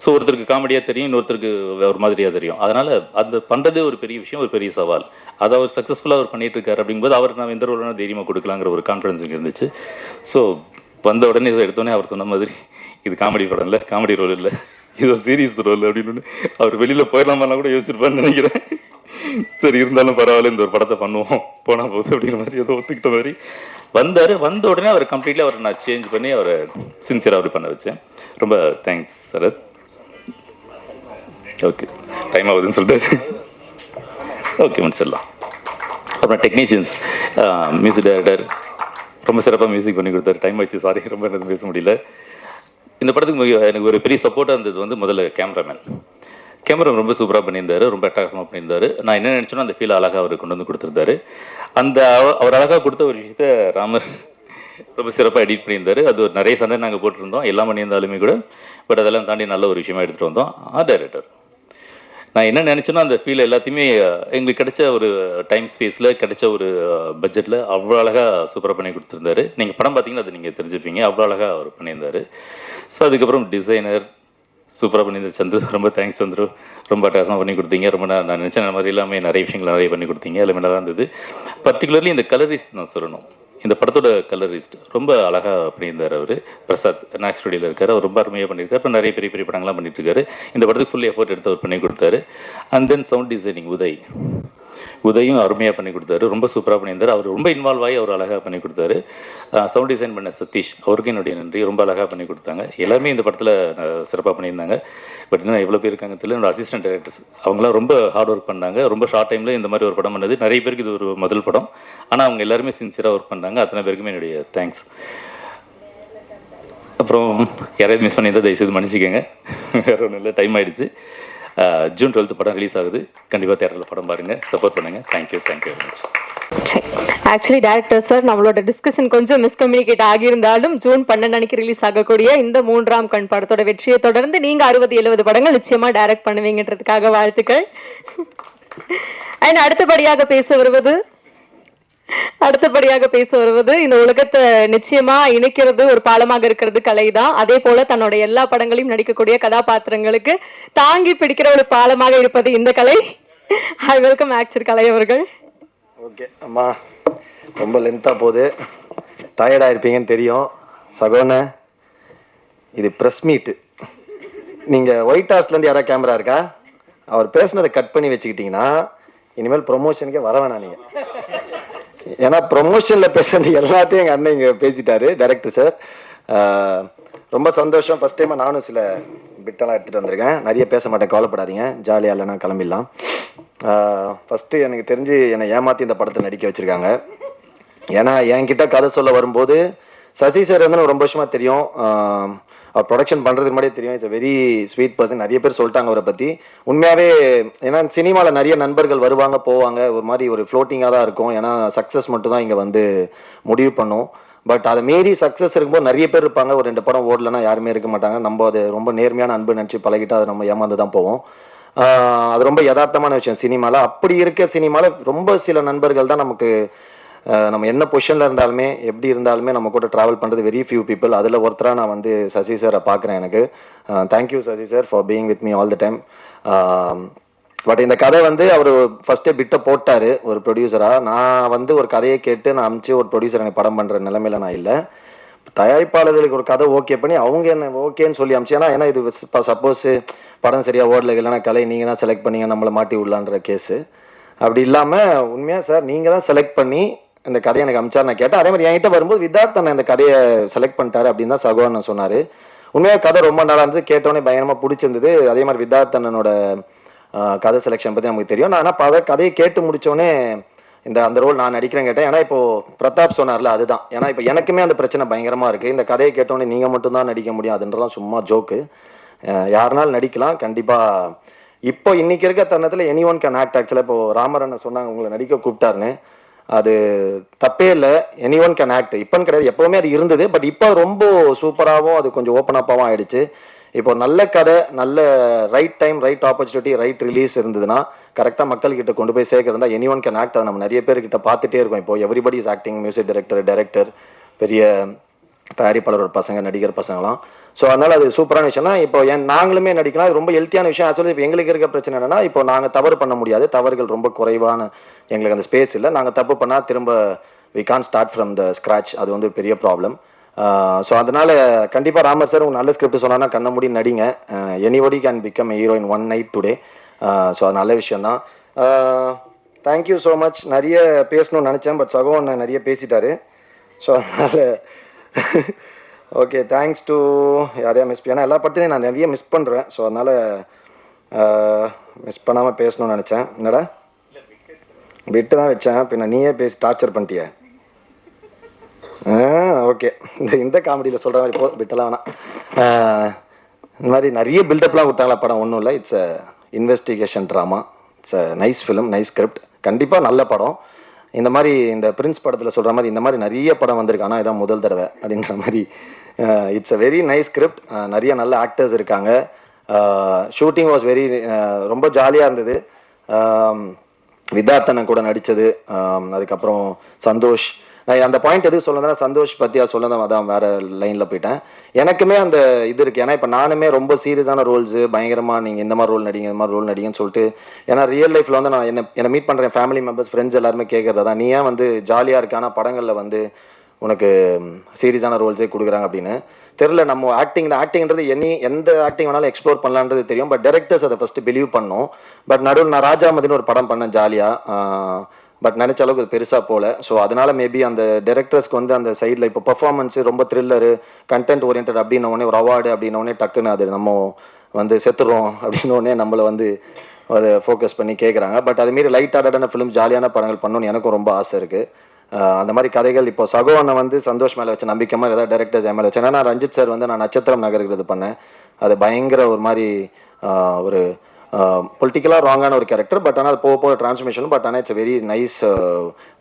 ஸோ ஒருத்தருக்கு காமெடியாக தெரியும், இன்னொருத்தருக்கு ஒரு மாதிரியாக தெரியும். அதனால் அது பண்ணுறதே ஒரு பெரிய விஷயம், ஒரு பெரிய சவால். அதை அவர் சக்ஸஸ்ஃபுல்லாக அவர் பண்ணிகிட்டு இருக்காரு அப்படிங்கும்போது அவர் நான் எந்த ரோலான தைரியமாக கொடுக்கலாங்கிற ஒரு கான்ஃபிடன்ஸ் இங்கே இருந்துச்சு. ஸோ வந்த உடனே எடுத்தோடனே அவர் சொன்ன மாதிரி இது காமெடி படம் இல்லை, காமெடி ரோல் இல்லை, இது ஒரு சீரியஸ் ரோல் அப்படின்னு அவர் வெளியில் போயிடலாமாலாம் கூட யோசிச்சிருப்பான்னு நினைக்கிறேன். சரி இருந்தாலும் பரவாயில்ல, இந்த ஒரு படத்தை பண்ணுவோம் போனால் போகுது அப்படிங்கிற மாதிரி ஏதோ ஒத்துக்கிட்ட மாதிரி வந்த உடனே அவர் கம்ப்ளீட்லி அவரை நான் சேஞ்ச் பண்ணி அவரை சின்சியராக அப்படி பண்ண வச்சேன். ரொம்ப தேங்க்ஸ் சரத். ஓகே டைம் ஆகுதுன்னு சொல்லிட்டு ஓகே முடிச்சிடலாம். அப்புறம் டெக்னீஷியன்ஸ், மியூசிக் டைரக்டர் ரொம்ப சிறப்பாக மியூசிக் பண்ணி கொடுத்தாரு. டைம் ஆயிடுச்சு, சாரி ரொம்ப எனக்கு பேச முடியல. இந்த படத்துக்கு எனக்கு ஒரு பெரிய சப்போர்ட்டாக இருந்தது வந்து முதல்ல கேமரா ரொம்ப சூப்பராக பண்ணியிருந்தாரு, ரொம்ப அட்டகாசமாக பண்ணியிருந்தாரு. நான் என்ன நினச்சேனோ அந்த ஃபீல் அழகாக அவர் கொண்டு வந்து கொடுத்துருந்தாரு. அவர் அழகாக கொடுத்த ஒரு விஷயத்த ராமர் ரொம்ப சிறப்பாக எடிட் பண்ணியிருந்தாரு. அது ஒரு நிறைய சண்டை நாங்கள் போட்டிருந்தோம், எல்லாம் பண்ணியிருந்தாலுமே கூட. பட் அதெல்லாம் தாண்டி நல்ல ஒரு விஷயமா எடுத்துகிட்டு வந்தோம். டைரக்டர் நான் என்ன நினச்சேனோ அந்த ஃபீல் எல்லாத்தையுமே எங்களுக்கு கிடைச்ச ஒரு டைம் ஸ்பேஸில் கிடைச்ச ஒரு பட்ஜெட்டில் அவ்வளோ அழகாக சூப்பராக பண்ணி கொடுத்துருந்தாரு. நீங்கள் படம் பார்த்தீங்கன்னா அது நீங்கள் தெரிஞ்சுப்பீங்க, அவ்வளோ அழகாக அவர் பண்ணியிருந்தார். ஸோ அதுக்கப்புறம் டிசைனர் சூப்பராக பண்ணியிருந்தார் சந்துரு, ரொம்ப தேங்க்ஸ் சந்துரு, ரொம்ப அட்டகாசமாக பண்ணி கொடுத்தீங்க. ரொம்ப நான் நினச்ச மாதிரி எல்லாமே நிறைய விஷயங்கள் நிறைய பண்ணி கொடுத்தீங்க, எல்லாமே நல்லா இருந்தது. பர்டிகுலர்லி இந்த கலரிஸ்ட் நான் சொல்லணும், இந்த படத்தோட கலரிஸ்ட் ரொம்ப அழகாக பண்ணியிருந்தார் அவர். பிரசாத் நாக் ஸ்டுடியோவில் இருக்கார், அவர் ரொம்ப அருமையாக பண்ணியிருக்காரு. இப்போ நிறைய பெரிய பெரிய படங்கள்லாம் பண்ணிட்டு இருக்காரு. இந்த படத்துக்கு ஃபுல் எஃபோர்ட் எடுத்து அவர் பண்ணி கொடுத்தாரு. அண்ட் தென் சவுண்ட் டிசைனிங் உதயும் அருமையாக பண்ணி கொடுத்தாரு, ரொம்ப சூப்பராக பண்ணியிருந்தார். அவர் ரொம்ப இன்வால்வ் ஆகி அவர் அழகாக பண்ணி கொடுத்தாரு. சவுண்ட் டிசைன் பண்ண சதீஷ், அவருக்கு என்னுடைய நன்றி, ரொம்ப அழகாக பண்ணி கொடுத்தாங்க. எல்லாமே இந்த படத்தில் சிறப்பாக பண்ணியிருந்தாங்க. பட் இன்னும் எவ்வளோ பேர் இருக்காங்க தெரியல. என்னோட அசிஸ்டன்ட் டைரக்டர்ஸ் அவங்களாம் ரொம்ப ஹார்ட் ஒர்க் பண்ணாங்க. ரொம்ப ஷார்ட் டைமில் இந்த மாதிரி ஒரு படம் பண்ணது நிறைய பேருக்கு இது ஒரு முதல் படம். ஆனால் அவங்க எல்லாருமே சின்சியராக ஒர்க் பண்ணாங்க. அத்தனை பேருக்குமே என்னுடைய தேங்க்ஸ். அப்புறம் யாராவது மிஸ் பண்ணியிருந்தால் தயவுசெய்து மன்னிச்சிக்கோங்க, வேறு ஒன்றும் இல்லை, டைம் ஆகிடுச்சு. ஜூன் 12 படம் ரிலீஸ் ஆகுது, கண்டிப்பாக தேட்டரில் படம் பாருங்கள், சப்போர்ட் பண்ணுங்கள். Thank you very much. சரி, ஆக்சுவலி டைரக்டர் சார் நம்மளோட டிஸ்கஷன் கொஞ்சம் மிஸ்கம்யூனிகேட் ஆகியிருந்தாலும் ஜூன் 12 அன்னைக்கு ரிலீஸ் ஆகக்கூடிய இந்த 3ஆம் கண் படத்தோட வெற்றியை தொடர்ந்து நீங்க 60-70 படங்கள் நிச்சயமா டைரக்ட் பண்ணுவீங்கன்றதுக்காக வாழ்த்துக்கள். அண்ட் அடுத்தபடியாக பேச வருவது இந்த உலகத்தை நிச்சயமா இணைக்கிறது ஒரு பாலமாக இருக்கிறது கலைதான். அதே போல தன்னோட எல்லா படங்களையும் நடிக்கக்கூடிய கதாபாத்திரங்களுக்கு தாங்கி பிடிக்கிற ஒரு பாலமாக இருப்பது இந்த கலை. ஐ வெல்கம் ஆக்டர் கலை அவர்கள். ஓகே அம்மா, ரொம்ப லென்த்தாக போகுது, டயர்டாக இருப்பீங்கன்னு தெரியும். சகோன இது ப்ரெஸ் மீட்டு, நீங்கள் ஒயிட் ஹவுஸ்லேருந்து யாராவது கேமரா இருக்கா? அவர் பேசுனதை கட் பண்ணி வச்சுக்கிட்டிங்கன்னா இனிமேல் ப்ரொமோஷனுக்கே வர வேணாம் நீங்கள். ஏன்னா ப்ரொமோஷனில் பேசுறது எல்லாத்தையும் எங்கள் அண்ணன் இங்கே பேசிட்டாரு டைரக்டர் சார். ரொம்ப சந்தோஷம். ஃபஸ்ட் டைமாக நானும் சில பிட்டெல்லாம் எடுத்துகிட்டு வந்திருக்கேன். நிறைய பேச மாட்டேன், கவலைப்படாதீங்க, ஜாலியாக இல்லைன்னா கிளம்பிடலாம். ஃபஸ்ட்டு எனக்கு தெரிஞ்சு என்னை ஏமாற்றி இந்த படத்தை நடிக்க வச்சுருக்காங்க. ஏன்னா என்கிட்ட கதை சொல்ல வரும்போது சசி சார் வந்து ரொம்ப வருஷமாக தெரியும். அவர் ப்ரொடக்ஷன் பண்ணுறதுக்கு முன்னாடியே தெரியும். It's very sweet person. நிறைய பேர் சொல்லிட்டாங்க அவரை பற்றி. உண்மையாகவே ஏன்னா சினிமாவில் நிறைய நண்பர்கள் வருவாங்க போவாங்க, ஒரு மாதிரி ஒரு ஃப்ளோட்டிங்காக தான் இருக்கும். ஏன்னா சக்ஸஸ் மட்டும் தான் இங்கே வந்து முடிவு பண்ணும். பட் அதை மீறி சக்ஸஸ் இருக்கும்போது நிறைய பேர் இருப்பாங்க. ஒரு 2 படம் ஓடலைன்னா யாருமே இருக்க மாட்டாங்க. நம்ம அது ரொம்ப நேர்மையான அன்பு நினச்சி பழகிட்டு அதை நம்ம ஏமாந்து தான் போவோம். அது ரொம்ப யதார்த்தமான விஷயம் சினிமாவில். அப்படி இருக்க சினிமாவில் ரொம்ப சில நண்பர்கள் தான் நமக்கு நம்ம என்ன பொசிஷனில் இருந்தாலுமே எப்படி இருந்தாலுமே நம்ம கூட ட்ராவல் பண்ணுறது வெரி ஃபியூ பீப்புள். அதில் ஒருத்தராக நான் வந்து சசி சாரை பார்க்குறேன். எனக்கு thank you Sasi sir for being with me all the time. But இந்த கதை வந்து அவர் ஃபஸ்ட்டே பிட்டை போட்டார் ஒரு ப்ரொடியூசராக. நான் வந்து ஒரு கதையை கேட்டு நான் அனுப்பிச்சு ஒரு ப்ரொடியூசர் எனக்கு படம் பண்ணுற நிலைமையில நான் இல்லை. தயாரிப்பாளர்களுக்கு ஒரு கதை ஓகே பண்ணி அவங்க என்ன ஓகேன்னு சொல்லி அனுப்பிச்சு. ஏன்னா இது சப்போஸ் படம் சரியாக ஓடலை இல்லைன்னா கலை நீங்கள் தான் செலக்ட் பண்ணீங்க நம்மளை மாட்டி விடலான்ற கேஸு. அப்படி இல்லாமல் உண்மையாக சார் நீங்கள் தான் செலக்ட் பண்ணி இந்த கதையை எனக்கு அமிச்சார் நான் கேட்டேன். அதே மாதிரி என்கிட்ட வரும்போது வித்தார்த்தன் இந்த கதையை செலக்ட் பண்ணிட்டாரு அப்படின்னு தான் சகோதரன் சொன்னார். உண்மையாக கதை ரொம்ப நல்லா இருந்தது. கேட்டோன்னே பயங்கரமாக பிடிச்சிருந்தது. அதே மாதிரி வித்தார்த்தனோட கதை செலெக்ஷன் பற்றி நமக்கு தெரியும். நான் ஆனால் கதையை கேட்டு முடித்தோடனே அந்த ரோல் நான் நடிக்கிறேன் கேட்டேன். ஏன்னா இப்போது பிரதாப் சொன்னார்ல அதுதான். ஏன்னா இப்போ எனக்குமே அந்த பிரச்சனை பயங்கரமாக இருக்குது. இந்த கதையை கேட்டோன்னே நீங்கள் மட்டும்தான் நடிக்க முடியும் அதுன்றலாம் சும்மா ஜோக்கு. யாருனாலும் நடிக்கலாம் கண்டிப்பாக. இப்போ இன்றைக்கி இருக்க தருணத்தில் எனி ஒன் கேன் ஆக்ட். ஆக்சுவலாக இப்போ ராமரண்ணன் சொன்னாங்க உங்களை நடிக்க கூப்பிட்டாருன்னு. அது தப்பே இல்லை. Anyone can act. இப்போன்னு கிடையாது, எப்போவுமே அது இருந்தது. பட் இப்போ ரொம்ப சூப்பராகவும் அது கொஞ்சம் ஓப்பன் அப்பாகவும் ஆகிடுச்சு. இப்போ நல்ல கதை, நல்ல right time, right opportunity, right release இருந்ததுன்னா கரெக்டாக மக்கள்கிட்ட கொண்டு போய் சேர்க்கறதா எனி ஒன் கேன் ஆக்ட். அதை நம்ம நிறைய பேர்கிட்ட பார்த்துட்டே இருக்கோம். இப்போ everybody is acting, music director, பெரிய தயாரிப்பாளரோட பசங்க, நடிகர் பசங்களாம். ஸோ அதனால் அது சூப்பரான விஷயம்னா இப்போ நாங்களுமே நடிக்கலாம். அது ரொம்ப ஹெல்த்தியான விஷயம். ஆக்சுவலி இப்போ எங்களுக்கு இருக்க பிரச்சனை என்னென்னா இப்போ நாங்கள் தவறு பண்ண முடியாது. தவறுகள் ரொம்ப குறைவான எங்களுக்கு அந்த ஸ்பேஸ் இல்லை. நாங்கள் தப்பு பண்ணால் திரும்ப we can start from the scratch. அது வந்து பெரிய ப்ராப்ளம். ஸோ அதனால் கண்டிப்பாக ராமர் சார் உங்கள் நல்ல ஸ்கிரிப்ட் சொன்னான்னா கண்ண மூடி நடிங்க. Anybody can become hero in one night today. So அது நல்ல விஷயந்தான். Thank you so much. நிறைய பேசணும்னு நினச்சேன் பட் சகோன்னு நிறைய பேசிட்டாரு. ஸோ அதனால் ஓகே தேங்க்ஸ் டு யாரையா மிஸ் ஏன்னா எல்லா படத்தையும் நான் நிறைய மிஸ் பண்ணுறேன். ஸோ அதனால் மிஸ் பண்ணாமல் பேசணும்னு நினச்சேன். என்னடா விட்டு தான் வச்சேன், பின்ன நீயே பேசி டார்ச்சர் பண்ணிட்டிய. ஓகே இந்த காமெடியில் சொல்கிற மாதிரி விட்டலாம் வேணாம். இந்த மாதிரி நிறைய பில்டப்லாம் கொடுத்தாங்களா படம். ஒன்றும் இல்லை, it's a investigation drama. It's a nice film, nice script. கண்டிப்பாக நல்ல படம். இந்த மாதிரி இந்த பிரின்ஸ் படத்தில் சொல்கிற மாதிரி இந்த மாதிரி நிறைய படம் வந்திருக்கு. ஆனால் இதான் முதல் தடவை அப்படின்ற மாதிரி. It's a very nice script. நிறைய நல்ல ஆக்டர்ஸ் இருக்காங்க. ஷூட்டிங் வாஸ் வெரி ரொம்ப ஜாலியாக இருந்தது. வித்தார்த்தனை கூட நடித்தது. அதுக்கப்புறம் சந்தோஷ். நான் அந்த பாயிண்ட் எதுவும் சொல்லணும்னா சந்தோஷ் பற்றி அது சொல்லணும், அதான் வேறு லைனில் போயிட்டேன். எனக்குமே அந்த இது இருக்குது. ஏன்னா இப்போ நானுமே ரொம்ப சீரியஸான ரோல்ஸு பயங்கரமாக நீங்கள் இந்த மாதிரி ரோல் நடிங்க, இந்த மாதிரி ரோல் நடிங்கன்னு சொல்லிட்டு. ஏன்னா ரியல் லைஃப்பில் வந்து நான் என்னை மீட் பண்ணுறேன் ஃபேமிலி மெம்பர்ஸ், ஃப்ரெண்ட்ஸ் எல்லாருமே கேட்குறதா தான், நீ ஏன் வந்து ஜாலியாக இருக்க ஆனால் படங்களில் வந்து உனக்கு சீரியஸான ரோல்ஸே கொடுக்குறாங்க அப்படின்னு. தெரில, நம்ம ஆக்டிங்ன்றது எந்த ஆக்டிங் வேணாலும் எக்ஸ்ப்ளோர் பண்ணலான்றது தெரியும். பட் டேரக்டர்ஸ் அதை ஃபஸ்ட்டு பிலீவ் பண்ணோம். பட் நடுவில் நான் ராஜாமதினு ஒரு படம் பண்ணேன் ஜாலியாக. பட் நினச்ச அளவுக்கு அது பெருசாக போகல. ஸோ அதனால் மேபி அந்த டேரக்டர்ஸ்க்கு வந்து அந்த சைடில் இப்போ பர்ஃபார்மன்ஸு ரொம்ப த்ரில்லரு, கண்டென்ட் ஓரியன்ட் அப்படின்னோடனே ஒரு அவார்டு அப்படின்னோடனே டக்குன்னு அது நம்ம வந்து செத்துறோம் அப்படின்னோடனே நம்மளை வந்து அதை ஃபோக்கஸ் பண்ணி கேட்குறாங்க. பட் அதுமாரி லைட் ஆர்டடான ஃபிலிம், ஜாலியான படங்கள் பண்ணணும்னு எனக்கும் ரொம்ப ஆசை இருக்குது. அந்த மாதிரி கதைகள் இப்போ சகோவனை வந்து சந்தோஷ் மேலே வச்ச நம்பிக்கை மாதிரி ஏதாவது டேரக்டர்ஸ் என் மேலே வச்சேன். ஏன்னா ரஞ்சித் சார் வந்து நான் நட்சத்திரம் நகர்கிறது பண்ணேன். அது பயங்கர ஒரு மாதிரி ஒரு பொலிட்டிக்கலாக ராங்கான ஒரு கேரக்டர். பட் ஆனால் அது போக போக டிரான்ஸ்ஃபர்மேஷன். பட் ஆனால் இட்ஸ் வெரி நைஸ்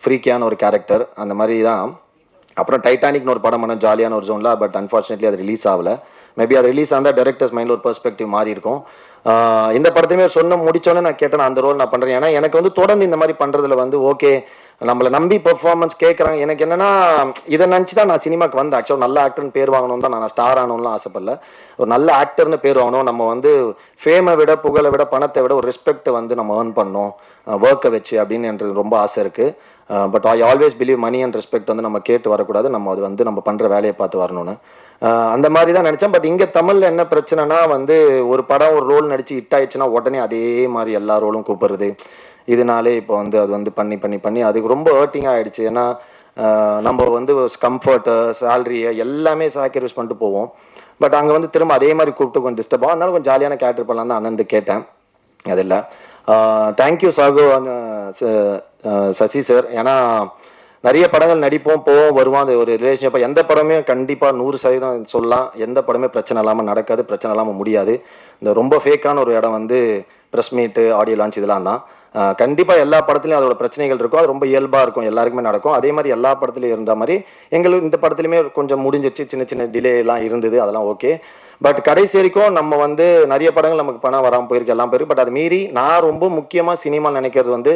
ஃப்ரீக்கியான ஒரு கேரக்டர். அந்த மாதிரி தான். அப்புறம் டைட்டானிக்னு ஒரு படம் பண்ண ஜாலியான ஒரு ஜோனில். பட் அன்ஃபார்ச்சுனேட்லி அது ரிலீஸ் ஆகலை. மேபி அது ரிலீஸ் ஆந்தால் டேரக்டர்ஸ் மைண்டில் ஒரு பெர்ஸ்பெக்டிவ் மாறி இருக்கும். இந்த படத்தையுமே முடிச்சோன்னே நான் கேட்டேன் அந்த ரோல் நான் பண்ணுறேன். ஏன்னா எனக்கு வந்து தொடர்ந்து இந்த மாதிரி பண்ணுறதுல வந்து ஓகே நம்மளை நம்பி பெர்ஃபார்மன்ஸ் கேட்குறாங்க. எனக்கு என்னென்னா இதை நினச்சி தான் நான் சினிமாவுக்கு வந்து ஆக்சுவலாக நல்ல ஆக்டர்னு பேர் வாங்கணும் தான். நான் ஸ்டார் ஆகணும்லாம் ஆசைப்படல. ஒரு நல்ல ஆக்டர்னு பேர் வாங்கணும். நம்ம வந்து ஃபேமை விட, புகழை விட, பணத்தை விட ஒரு ரெஸ்பெக்ட் வந்து நம்ம ஏர்ன் பண்ணணும் ஒர்க்கை வச்சு அப்படின்னு எனக்கு ரொம்ப ஆசை இருக்குது. But I always believe money and respect வந்து நம்ம கேட்டு வரக்கூடாது. நம்ம அது வந்து நம்ம பண்ணுற வேலையை பார்த்து வரணும்னு அந்த மாதிரி தான் நினச்சேன். பட் இங்கே தமிழில் என்ன பிரச்சனைனா வந்து ஒரு படம் ஒரு ரோல் நடித்து ஹிட் ஆயிடுச்சுன்னா உடனே அதே மாதிரி எல்லா ரோலும் கூப்பிடுறது. இதனாலே இப்போ வந்து அது வந்து பண்ணி அதுக்கு ரொம்ப ஹர்ட்டிங்காக ஆகிடுச்சு. ஏன்னா நம்ம வந்து கம்ஃபர்ட்டு, சேலரியை எல்லாமே சாக்ரிஃபைஸ் பண்ணிட்டு போவோம். பட் அங்கே வந்து திரும்ப அதே மாதிரி கூப்பிட்டு கொஞ்சம் டிஸ்டர்ப் ஆகும். அதனால கொஞ்சம் ஜாலியான கேரக்டர் பண்ணலாம் தான் அண்ணன் கேட்டேன். அது இல்லை. தேங்க்யூ சாகு சசி சார். ஏன்னா நிறைய படங்கள் நடிப்போம், போவோம், வருவோம். அது ஒரு ரிலேஷன்ஷிப். எந்த படமே கண்டிப்பாக 100% சொல்லலாம், எந்த படமே பிரச்சனை இல்லாமல் நடக்காது, பிரச்சனை இல்லாமல் முடியாது. இந்த ரொம்ப ஃபேக்கான ஒரு இடம் வந்து ப்ரெஸ் மீட்டு, ஆடியோ லான்ச் இதெல்லாம் தான். கண்டிப்பாக எல்லா படத்துலையும் அதோட பிரச்சனைகள் இருக்கும். அது ரொம்ப இயல்பாக இருக்கும், எல்லாருக்குமே நடக்கும். அதே மாதிரி எல்லா படத்துலையும் இருந்த மாதிரி எங்களுக்கு இந்த படத்துலையுமே கொஞ்சம் முடிஞ்சிச்சு, சின்ன சின்ன டிலே எல்லாம் இருந்தது, அதெல்லாம் ஓகே. பட் கடைசி வரைக்கும் நம்ம வந்து நிறைய படங்கள் நமக்கு பணம் வராமல் போயிருக்கு, எல்லாம் போயிருக்கு. பட் அது மீறி நான் ரொம்ப முக்கியமாக சினிமா நினைக்கிறது வந்து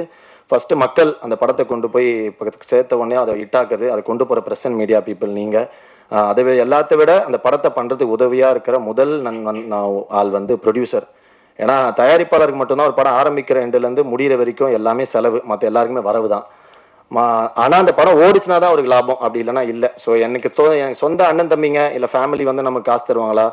ஃபஸ்ட்டு மக்கள் அந்த படத்தை கொண்டு போய் சேர்த்த உடனே அதை ஹிட்டாக்குது, அதை கொண்டு போகிற ப்ரெஸ் அண்ட் மீடியா பீப்புள் நீங்கள். அதை எல்லாத்த விட அந்த படத்தை பண்ணுறதுக்கு உதவியாக இருக்கிற முதல் ஆள் வந்து ப்ரொடியூசர். ஏன்னா தயாரிப்பாளருக்கு மட்டும்தான் ஒரு படம் ஆரம்பிக்கிற எண்டுலேருந்து முடிகிற வரைக்கும் எல்லாமே செலவு, மற்ற எல்லாருக்குமே வரவு தான். ஆனால் அந்த படம் ஓடிச்சுனா தான் அவருக்கு லாபம், அப்படி இல்லைனா இல்லை. ஸோ எனக்கு சொந்த அண்ணன் தம்பிங்க இல்லை ஃபேமிலி வந்து நமக்கு காசு தருவாங்களா,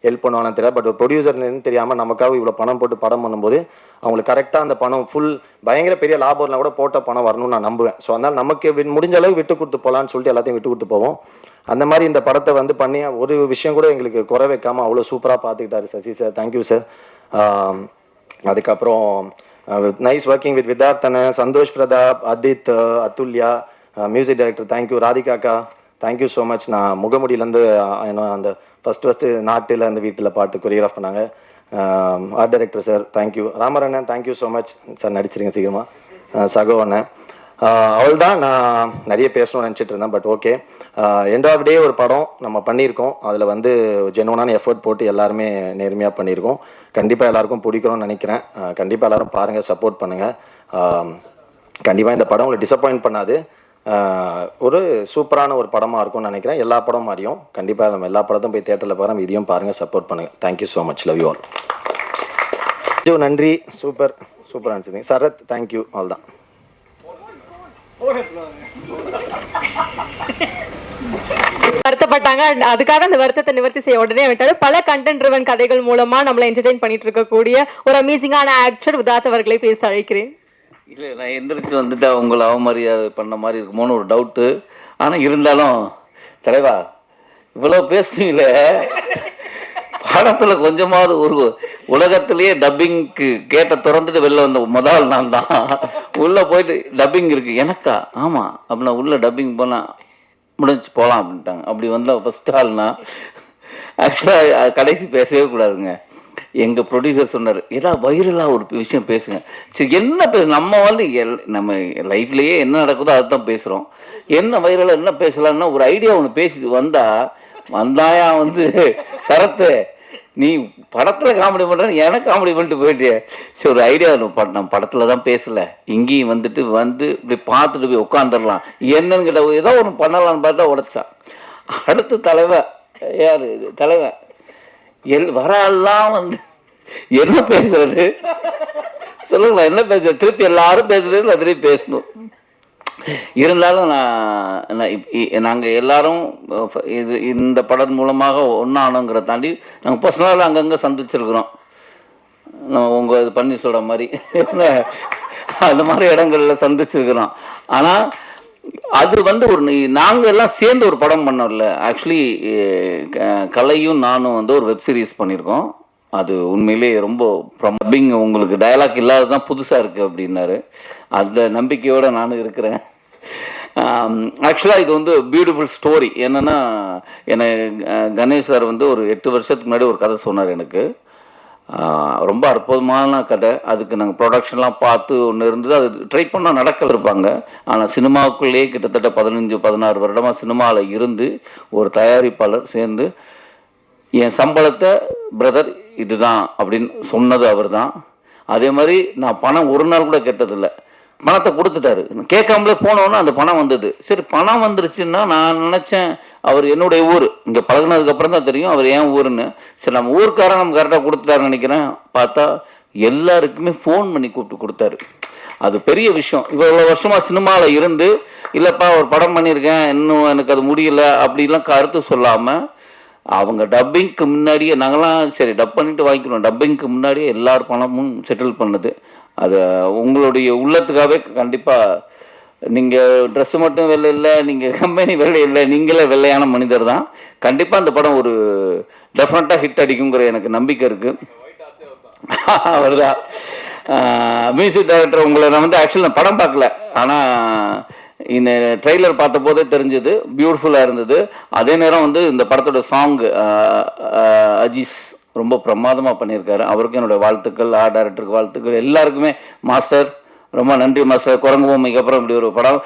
ஹெல்ப் பண்ணுவாங்கன்னு தெரியாது. பட் ஒரு ப்ரொடியூசர்னு தெரியாமல் நமக்காக இவ்வளோ பணம் போட்டு படம் பண்ணும்போது அவங்களுக்கு கரெக்டாக அந்த பணம் ஃபுல் பயங்கர பெரிய லாபம்லாம் கூட போட்ட பணம் வரணும்னு நான் நம்புவேன். ஸோ அதனால் நமக்கு முடிஞ்ச அளவுக்கு விட்டு கொடுத்து போகலான்னு சொல்லிட்டு எல்லாத்தையும் விட்டு கொடுத்து போவோம். அந்த மாதிரி இந்த படத்தை வந்து பண்ணி ஒரு விஷயம் கூட எங்களுக்கு குறை வைக்காமல் அவ்வளோ சூப்பராக பார்த்துக்கிட்டாரு சசி சார். Thank you sir. அதுக்கப்புறம் நைஸ் ஒர்க்கிங் வித் விதார்த்தனை, Santhosh Pratap, Adith, Athulya, music director thank you, ராதிகாக்கா தேங்க்யூ ஸோ மச். நான் முகமுடியிலேருந்து அந்த ஃபஸ்ட்டு நாட்டில் அந்த வீட்டில் பாட்டு கொரியோகிராஃப் பண்ணாங்க. Art director sir thank you. ராமரண்ணன் தேங்க்யூ ஸோ மச் சார், நடிச்சிருங்க சீக்கிரமாக. சகோ அண்ணன். அவள் தான் நான் நிறைய பேசணும்னு நினச்சிட்டு இருந்தேன். பட் ஓகே, எண்ட் ஆஃப் டே ஒரு படம் நம்ம பண்ணியிருக்கோம். அதில் வந்து ஜெனுவனான எஃபர்ட் போட்டு எல்லாருமே நேர்மையாக பண்ணியிருக்கோம். கண்டிப்பாக எல்லாருக்கும் பிடிக்கணும்னு நினைக்கிறேன். கண்டிப்பாக எல்லோரும் பாருங்கள், சப்போர்ட் பண்ணுங்கள். கண்டிப்பாக இந்த படம் உங்களை டிசப்பாயிண்ட் பண்ணாது, ஒரு சூப்பரான ஒரு படமாக இருக்கும்னு நினைக்கிறேன். எல்லா படம் மாதிரியும் கண்டிப்பாக நம்ம எல்லா படத்தையும் போய் தேட்டரில் பாருங்கள், இதையும் பாருங்கள், சப்போர்ட் பண்ணுங்கள். Thank you so much, love you all. நன்றி, சூப்பராக இருந்துச்சு. சரத் தேங்க்யூ, ஆல் தான். வருத்தப்பட்டாங்க, அதுக்காக அந்த வருத்தத்தை நிவர்த்தி செய்ய உடனே விட்டாரு. பல கண்டென்ட் ட்ரிவன் கதைகள் மூலமா நம்மளை என்டர்டெயின் பண்ணிட்டு இருக்கக்கூடிய ஒரு அமேசிங்கான ஆக்டர் விதார்த் அவர்களை பேச அழைக்கிறேன். இல்லை, நான் எந்திரிச்சு வந்துட்டு அவங்கள அவமரியாதை பண்ண மாதிரி இருக்குமோன்னு ஒரு டவுட்டு. ஆனால் இருந்தாலும் தலைவா இவ்வளோ பேசுனீங்களே, படத்தில் கொஞ்சமாவது ஒரு உலகத்திலேயே டப்பிங்க்கு கேட்ட திறந்துட்டு வெளில வந்த முதல் நான் தான். உள்ளே போயிட்டு டப்பிங் இருக்குது எனக்கா, ஆமாம் அப்படின்னா உள்ளே டப்பிங் போனால் முடிஞ்சு போகலாம் அப்படின்ட்டாங்க. அப்படி வந்தால் ஃபஸ்ட் ஆள்னா ஆக்சுவலாக கடைசி பேசவே கூடாதுங்க. எங்கள் ப்ரொடியூசர் சொன்னார், ஏதாவது வைரலாக ஒரு விஷயம் பேசுங்க. சரி, என்ன நம்ம வந்து நம்ம லைஃப்லேயே என்ன நடக்குதோ அதை தான் பேசுகிறோம். என்ன வைரலாக என்ன பேசலாம்னா ஒரு ஐடியா ஒன்று பேசிட்டு வந்தாயா வந்து சரத்து நீ படத்தில் காமெடி பண்ணுறேன்னு எனக்கு காமெடி பண்ணிட்டு போயிட்டே. சரி, ஒரு ஐடியா நம்ம படத்தில் தான் பேசலை, இங்கேயும் வந்துட்டு இப்படி பார்த்துட்டு போய் உட்காந்துடலாம் என்னன்னு கேட்ட ஏதோ ஒன்று பண்ணலான்னு பார்த்தா உடைச்சான். அடுத்த தலைவன் யார் தலைவன் வராலாம் வந்து என்ன பேசுறது சொல்லுங்களா, என்ன பேசுறது, திருப்பி எல்லாரும் பேசுறது திருப்பி பேசணும். இருந்தாலும் நாங்கள் எல்லாரும் இந்த படம் மூலமாக ஒன்றானோங்கிற தாண்டி நாங்கள் பர்சனலாக அங்கங்கே சந்திச்சிருக்கிறோம். நம்ம உங்கள் இது பண்ணி சொல்கிற மாதிரி அந்த மாதிரி இடங்களில் சந்திச்சிருக்கிறோம். ஆனால் அது வந்து நாங்கள் எல்லாம் சேர்ந்து ஒரு படம் பண்ணோம்ல. ஆக்சுவலி கலையும் நானும் வந்து ஒரு வெப் சீரிஸ் பண்ணியிருக்கோம். அது உண்மையிலேயே ரொம்ப ப்ரம்பிங், உங்களுக்கு டயலாக் இல்லாத தான் புதுசாக இருக்குது அப்படின்னாரு. அந்த நம்பிக்கையோடு நானும் இருக்கிறேன். ஆக்சுவலாக இது வந்து பியூட்டிஃபுல் ஸ்டோரி. என்னென்னா கணேஷ் சார் வந்து ஒரு 8 வருஷத்துக்கு முன்னாடி ஒரு கதை சொன்னார் எனக்கு. ரொம்ப அற்புதமான கதை. அதுக்கு நாங்கள் ப்ரொடக்ஷன்லாம் பார்த்து ஒன்று இருந்தது, அது ட்ரை பண்ணால் நடக்கல இருப்பாங்க. ஆனால் சினிமாவுக்குள்ளேயே கிட்டத்தட்ட 15-16 வருடமாக சினிமாவில் இருந்து ஒரு தயாரிப்பாளர் சேர்ந்து என் சம்பளத்தை பிரதர் இதுதான் அப்படின்னு சொன்னது அவர் தான். அதே மாதிரி நான் பணம் ஒரு நாள் கூட கேட்டதில்லை, பணத்தை கொடுத்துட்டாரு. கேட்காமலே போனோன்னா அந்த பணம் வந்தது. சரி, பணம் வந்துருச்சுன்னா நான் நினச்சேன் அவர் என்னுடைய ஊர், இங்கே பழகினதுக்கப்புறம் தான் தெரியும் அவர் ஏன் ஊருன்னு. சரி, நம்ம ஊருக்காரன் நம்ம கரெக்டாக கொடுத்துட்டாருன்னு நினைக்கிறேன். பார்த்தா எல்லாருக்குமே ஃபோன் பண்ணி கூப்பிட்டு கொடுத்தாரு. அது பெரிய விஷயம். இவ்வளோ வருஷமாக சினிமாவில் இருந்து இல்லைப்பா ஒரு படம் பண்ணியிருக்கேன் இன்னும் எனக்கு அது முடியல அப்படிலாம் கருத்து சொல்லாமல் அவங்க டப்பிங்க்கு முன்னாடியே நாங்களாம் சரி டப் பண்ணிட்டு வாங்கிக்கணும், டப்பிங்க்கு முன்னாடியே எல்லார் பணமும் செட்டில் பண்ணது. அது உங்களுடைய உள்ளத்துக்காகவே கண்டிப்பாக நீங்கள் ட்ரெஸ்ஸு மட்டும் வெள்ளை இல்லை, நீங்கள் கம்பெனி வெள்ளை இல்லை, நீங்களே வெள்ளையான மனிதர் தான். கண்டிப்பாக அந்த படம் ஒரு டெஃபினட்டாக ஹிட் அடிக்குங்கிற எனக்கு நம்பிக்கை இருக்குது. அவர் தான் மியூசிக் டைரக்டர். உங்களை நான் வந்து ஆக்சுவலி நான் படம் பார்க்கல, ஆனால் இந்த ட்ரெய்லர் பார்த்த போதே தெரிஞ்சது, பியூட்டிஃபுல்லாக இருந்தது. அதே நேரம் வந்து இந்த படத்தோட சாங் அஜீஸ் ரொம்ப பிரமாதமாக பண்ணியிருக்காரு. அவருக்கும் என்னோடய வாழ்த்துக்கள், ஆர்ட் டைரக்டருக்கு வாழ்த்துக்கள், எல்லாருக்குமே. மாஸ்டர் ரொம்ப நன்றி மாஸ்டர். குரங்கு பொம்மைக்கு அப்புறம் இப்படி ஒரு படம்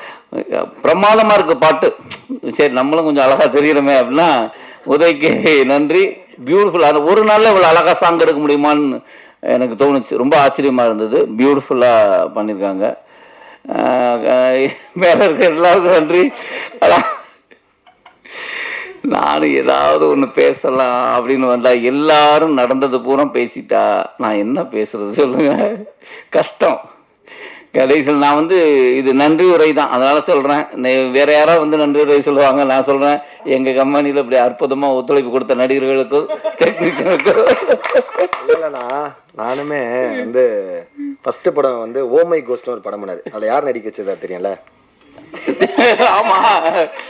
பிரமாதமாக இருக்குது. பாட்டு சரி நம்மளும் கொஞ்சம் அழகாக தெரிகிறோமே அப்படின்னா உதய்க்கு நன்றி. பியூட்டிஃபுல்லாக ஒரு நாளில் இவ்வளோ அழகாக சாங் எடுக்க முடியுமான்னு எனக்கு தோணுச்சு. ரொம்ப ஆச்சரியமாக இருந்தது. பியூட்டிஃபுல்லாக பண்ணியிருக்காங்க. மேலே இருக்க எல்லாருக்கும் நன்றி. அதான் நானும் ஏதாவது ஒன்று பேசலாம் அப்படின்னு வந்தால் எல்லாரும் நடந்தது பூரா பேசிட்டா நான் என்ன பேசுறது சொல்லுங்க, கஷ்டம். கடைசியில் நான் வந்து இது நன்றி உரை தான், அதனால் சொல்கிறேன். வேறு யாராவது வந்து நன்றி உரை சொல்லுவாங்க, நான் சொல்கிறேன் எங்கள் கம்பெனியில் இப்படி அற்புதமாக ஒத்துழைப்பு கொடுத்த நடிகர்களுக்கும் டெக்னீஷியனுக்கும். இல்லைண்ணா, நானுமே வந்து ஃபஸ்ட்டு படம் வந்து ஓமை கோஸ்ட்னு ஒரு படம் பண்ணாரு. அதில் யார் நடிக்க வச்சதா தெரியும்ல? ஆமா,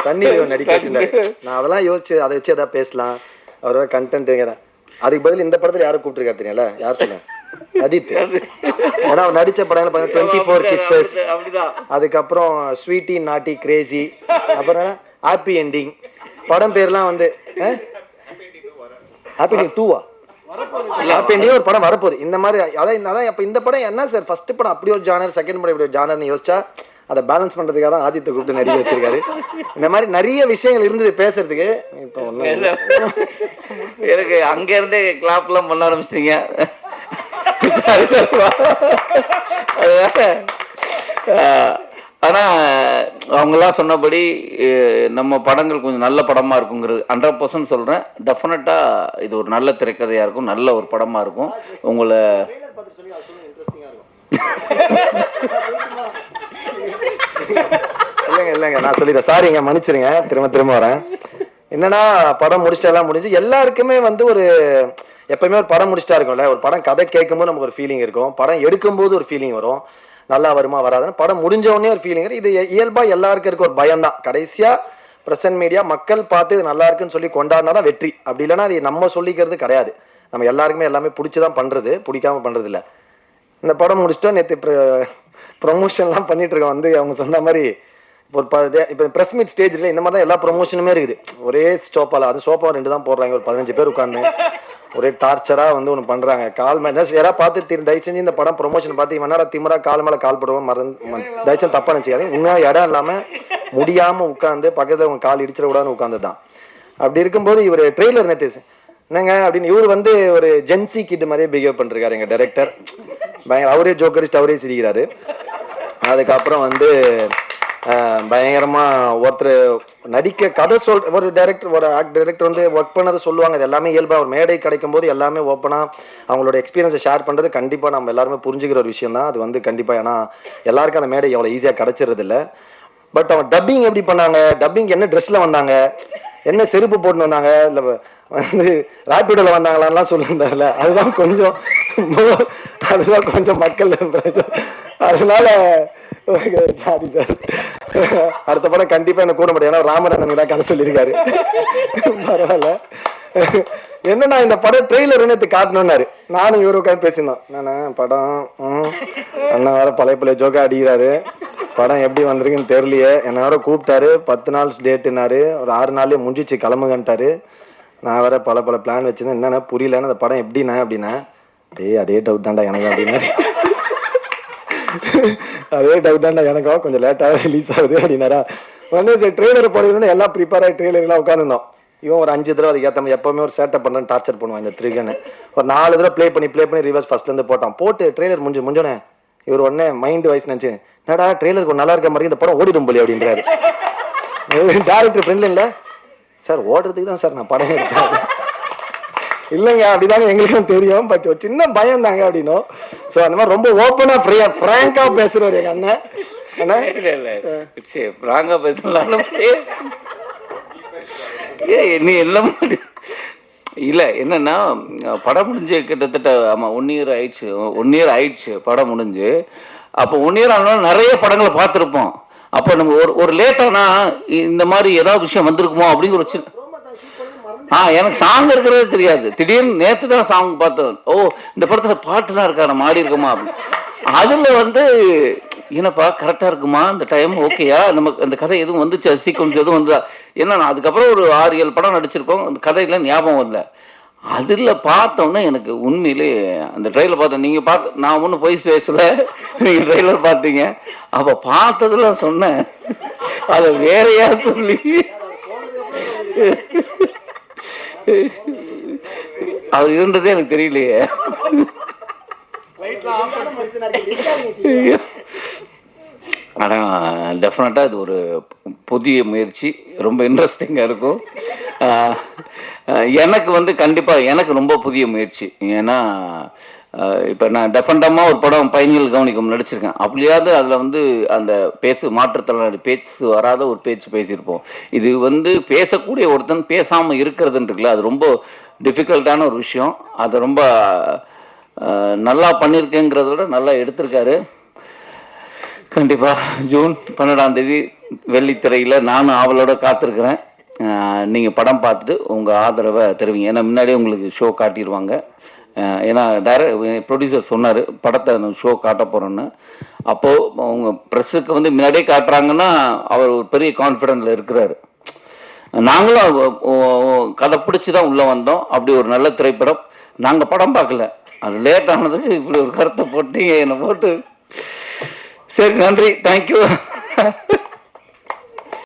சன்னி நடிக்க வச்சிருந்தாரு. நான் அதெல்லாம் யோசிச்சு அதை வச்சு எதாவது பேசலாம், அவரோட கண்டென்ட்டுங்கிறேன். அதுக்கு பதில் இந்த படத்தில் யாரும் கூப்பிட்டுருக்காரு தெரியும்ல? யார் சொல்ல? அஜித். ஏன்னா அவர் நடித்த படங்கள் 24 Kisses, அதுக்கப்புறம் ஸ்வீட்டி நாட்டி கிரேசி, அப்புறம் ஹாப்பி எண்டிங். படம் பேர்லாம் வந்து ஹாப்பி எண்டிங் 2வா? ஹாப்பி எண்டிங் ஒரு படம் வரப்போகுது. இந்த மாதிரி அதான் அப்போ இந்த படம் என்ன சார், ஃபர்ஸ்ட் படம் அப்படி ஒரு ஜானர், செகண்ட் படம் இப்படி ஒரு ஜானர்னு யோசிச்சா அதை பேலன்ஸ் பண்ணுறதுக்காக தான் ஆதித்தை கூப்பிட்டு நடிக்க வச்சிருக்காரு. இந்த மாதிரி நிறைய விஷயங்கள் இருந்தது பேசுறதுக்கு. இப்போ எனக்கு அங்கேருந்தே கிளாப்லாம் பண்ண ஆரம்பிச்சிட்டீங்க. ஆனால் அவங்களாம் சொன்னபடி நம்ம படங்கள் கொஞ்சம் நல்ல படமாக இருக்குங்கிறது 100% சொல்கிறேன். டெஃபினட்டாக இது ஒரு நல்ல திரைக்கதையாக இருக்கும், நல்ல ஒரு படமாக இருக்கும். உங்களை இல்லைங்க நான் சொல்லிட்டேன், சாரிங்க மன்னிச்சிருங்க, திரும்ப வரேன். என்னன்னா படம் முடிச்சிட்டெல்லாம் முடிஞ்சு எல்லாருக்குமே வந்து ஒரு எப்பயுமே ஒரு படம் முடிச்சிட்டா இருக்கும்ல, ஒரு படம் கதை கேட்கும்போது நமக்கு ஒரு ஃபீலிங் இருக்கும், படம் எடுக்கும்போது ஒரு ஃபீலிங் வரும், நல்லா வருமா வராதுன்னு. படம் முடிஞ்ச உடனே ஒரு ஃபீலிங். இது இயல்பாக எல்லாருக்கும் இருக்க ஒரு பயம் தான். கடைசியாக ப்ரெசன்ட் மீடியா மக்கள் பார்த்து இது நல்லா இருக்குன்னு சொல்லி கொண்டாடினா தான் வெற்றி. அப்படி இல்லைன்னா அது நம்ம சொல்லிக்கிறது கிடையாது. நம்ம எல்லாருக்குமே எல்லாமே பிடிச்சி தான் பண்ணுறது, பிடிக்காம பண்ணுறது இல்லை. இந்த படம் முடிச்சுட்டா நேற்று ப்ரொமோஷன்லாம் பண்ணிட்டு இருக்கோம். வந்து அவங்க சொன்ன மாதிரி இப்போ ப்ரெஸ் மீட் ஸ்டேஜில் இந்த மாதிரி தான் எல்லா ப்ரொமோஷனுமே இருக்குது. ஒரே ஸ்டோப்பால், அது சோப்பா 2 தான் போடுறாங்க, ஒரு 15 பேர் உட்காந்து ஒரே டார்ச்சராக வந்து ஒன்று பண்ணுறாங்க. கால் மேலே யாராவது பார்த்து தயவு செஞ்சு இந்த படம் ப்ரொமோஷன் பார்த்து இவனாட திமுறா கால் மேலே கால் போடுவோம் தயவுசெஞ்சு தப்பாக நினச்சிக்காது. உண்மையாக இடம் இல்லாமல் முடியாமல் உட்காந்து பக்கத்தில் உங்கள் கால் இடிச்சிடக்கூடாதுன்னு உட்காந்து தான். அப்படி இருக்கும்போது இவர் ட்ரெய்லர் நேற்று என்னங்க அப்படின்னு இவர் வந்து ஒரு ஜென்சி கிட் மாதிரியே பிஹேவ் பண்ணிருக்காரு எங்கள் டைரக்டர். பயங்கர அவரே ஜோக்கரிஸ்ட், அவரே சிரிக்கிறாரு. அதுக்கப்புறம் வந்து பயங்கரமாக ஒருத்தர் நடிக்க கதை ஒரு டைரக்டர், ஒரு டைரக்டர் வந்து ஒர்க் பண்ணதை சொல்லுவாங்க. அது எல்லாமே இயல்பாக ஒரு மேடை கிடைக்கும் போது எல்லாமே ஓப்பனாக அவங்களோட எக்ஸ்பீரியன்ஸை ஷேர் பண்ணுறது கண்டிப்பாக நம்ம எல்லாருமே புரிஞ்சுக்கிற ஒரு விஷயம் தான் அது வந்து கண்டிப்பாக. ஏன்னா எல்லாருக்கும் அந்த மேடை எவ்வளோ ஈஸியாக கிடச்சிறது இல்லை. பட் அவன் டப்பிங் எப்படி பண்ணாங்க, டப்பிங் என்ன ட்ரெஸ்ஸில் வந்தாங்க, என்ன செருப்பு போட்டுன்னு வந்தாங்க, இல்லை வந்து ராப்பிடோவில் வந்தாங்களான்லாம் சொல்லியிருந்தாங்கல்ல, அதுதான் கொஞ்சம் மக்கள் அதனால சாரி சார். அடுத்த படம் கண்டிப்பாக என்ன கூட முடியும், ஏன்னா ராமரண்ணன் தான் கதை சொல்லியிருக்காரு. பரவாயில்ல. என்னன்னா இந்த படம் ட்ரெய்லர் நேற்று காட்டணும்னாரு. நானும் இவரு உட்காந்து பேசியிருந்தோம். என்னண்ணா படம் அண்ணா வேற பழைய ஜோக்கா அடிக்கிறாரு, படம் எப்படி வந்திருக்குன்னு தெரியலையே. என்ன வேற கூப்பிட்டாரு, 10 நாள் டேட்டுனாரு, ஒரு 6 நாள்லேயே முடிஞ்சிச்சு கிளம்புங்கன்ட்டாரு. நான் வேற பல பிளான் வச்சிருந்தேன். என்னன்னா புரியலன்னு அந்த படம் எப்படின்னா அப்படின்னா அதே டவுட் தான்டா எனக்கு அப்படின்னா அதே டவுட் தான்டா எனக்கும், கொஞ்சம் லேட்டாக ரிலீஸ் ஆகுது அப்படின்னாரா. உடனே சரி ட்ரெய்லர் போடுறதுன்னு எல்லாம் ப்ரிப்பேர் ஆகி ட்ரெய்லர்லாம் உட்காந்துருந்தோம். இவன் ஒரு 5 தடவை அதுக்கு ஏற்ற எப்போவுமே ஒரு சேட்டை பண்ணுறேன்னு டார்ச்சர் பண்ணுவான் இந்த த்ரிகன்னு. ஒரு 4 தடவை ப்ளே பண்ணி ரிவர்ஸ் ஃபர்ஸ்ட்லேருந்து போட்டு ட்ரெய்லர் முடிஞ்சோடனே இவர் உடனே மைண்ட் வைஸ் நினச்சி என்னடா ட்ரெய்லருக்கு நல்லா இருக்க மாதிரி இந்த படம் ஓடிடும் போலி அப்படின்றாரு. டேரக்டர் ஃப்ரெண்ட்ல இல்லை சார், ஓடுறதுக்கு தான் சார் நான் படம் எடுத்தேன். இல்லைங்க அப்படிதாங்க எங்களுக்கும் தெரியும், பட் ஒரு சின்ன பயம் தாங்க அப்படின்னும். ஸோ அந்த மாதிரி ரொம்ப ஓப்பனாக ஃப்ராங்காக பேசுகிறவர் எங்கள் அண்ணன். அண்ணா இல்லை ஃப்ராங்காக பேசலாம் நீ எல்லாம் இல்லை. என்னென்னா படம் முடிஞ்சு கிட்டத்தட்ட ஆமாம் 1 இயர் ஆயிடுச்சு படம் முடிஞ்சு. அப்போ 1 இயர் ஆனாலும் நிறைய படங்களை பார்த்துருப்போம். அப்போ நம்ம ஒரு லேட்டானா இந்த மாதிரி ஏதாவது விஷயம் வந்திருக்குமோ அப்படிங்கிற ஒரு சின்ன எனக்கு சாங் இருக்கிறதே தெரியாது. திடீர்னு நேற்று தான் சாங் பார்த்தேன். ஓ இந்த படத்தில் பாட்டு தான் இருக்கா, நம்ம ஆடி இருக்கோமா அப்படின்னு. அதில் வந்து என்னப்பா கரெக்டாக இருக்குமா இந்த டைம் ஓகேயா நமக்கு அந்த கதை எதுவும் வந்துச்சு சீக்வன்ஸ் எதுவும் வந்துதா? ஏன்னா நான் அதுக்கப்புறம் ஒரு 6-7 படம் நடிச்சிருக்கோம், அந்த கதையில் ஞாபகம் இல்லை. அதில் பார்த்தோன்னே எனக்கு உண்மையிலே அந்த ட்ரெயிலர் பார்த்தேன். நீங்கள் பார்த்து நான் ஒன்றும் போய் பேசலை, நீங்கள் ட்ரெயிலர் பார்த்தீங்க. அப்போ பார்த்ததுல சொன்னேன் அதை வேறையா சொல்லி அவர் இருந்ததே எனக்கு தெரியலையே. ஆனால் டெஃபினட்டாக இது ஒரு புதிய முயற்சி, ரொம்ப இன்ட்ரெஸ்டிங்காக இருக்கும். எனக்கு வந்து கண்டிப்பாக எனக்கு ரொம்ப புதிய முயற்சி. ஏன்னா இப்போ நான் டெஃபண்டமாக ஒரு படம் பயணிகள் கவனிக்கும் நடிச்சிருக்கேன். அப்படியாவது அதில் வந்து அந்த மாற்றுத்திறனாளி பேச்சு வராத ஒரு பேச்சு பேசியிருப்போம். இது வந்து பேசக்கூடிய ஒருத்தன் பேசாமல் இருக்கிறதுன்னு இருக்குல்ல, அது ரொம்ப டிஃபிகல்ட்டான ஒரு விஷயம். அதை ரொம்ப நல்லா பண்ணியிருக்கேங்கிறத விட நல்லா எடுத்திருக்காரு. கண்டிப்பாக ஜூன் 12 வெள்ளித்திரையில் நானும் ஆவலோட காத்திருக்கிறேன். நீங்கள் படம் பார்த்துட்டு உங்கள் ஆதரவை தருவீங்க. ஏன்னா முன்னாடியே உங்களுக்கு ஷோ காட்டிடுவாங்க. ஏன்னா ப்ரொடியூசர் சொன்னார் படத்தை ஷோ காட்ட போகிறோன்னு. அப்போது அவங்க ப்ரெஸ்ஸுக்கு வந்து முன்னாடியே காட்டுறாங்கன்னா அவர் ஒரு பெரிய கான்ஃபிடென்ட்டில் இருக்கிறாரு. நாங்களும் கதை பிடிச்சி தான் உள்ளே வந்தோம். அப்படி ஒரு நல்ல திரைப்படம். நாங்கள் படம் பார்க்கல, அது லேட் ஆனதுக்கு இப்படி ஒரு கருத்தை போட்டு என்னை போட்டு. சரி, நன்றி, தேங்க்யூ.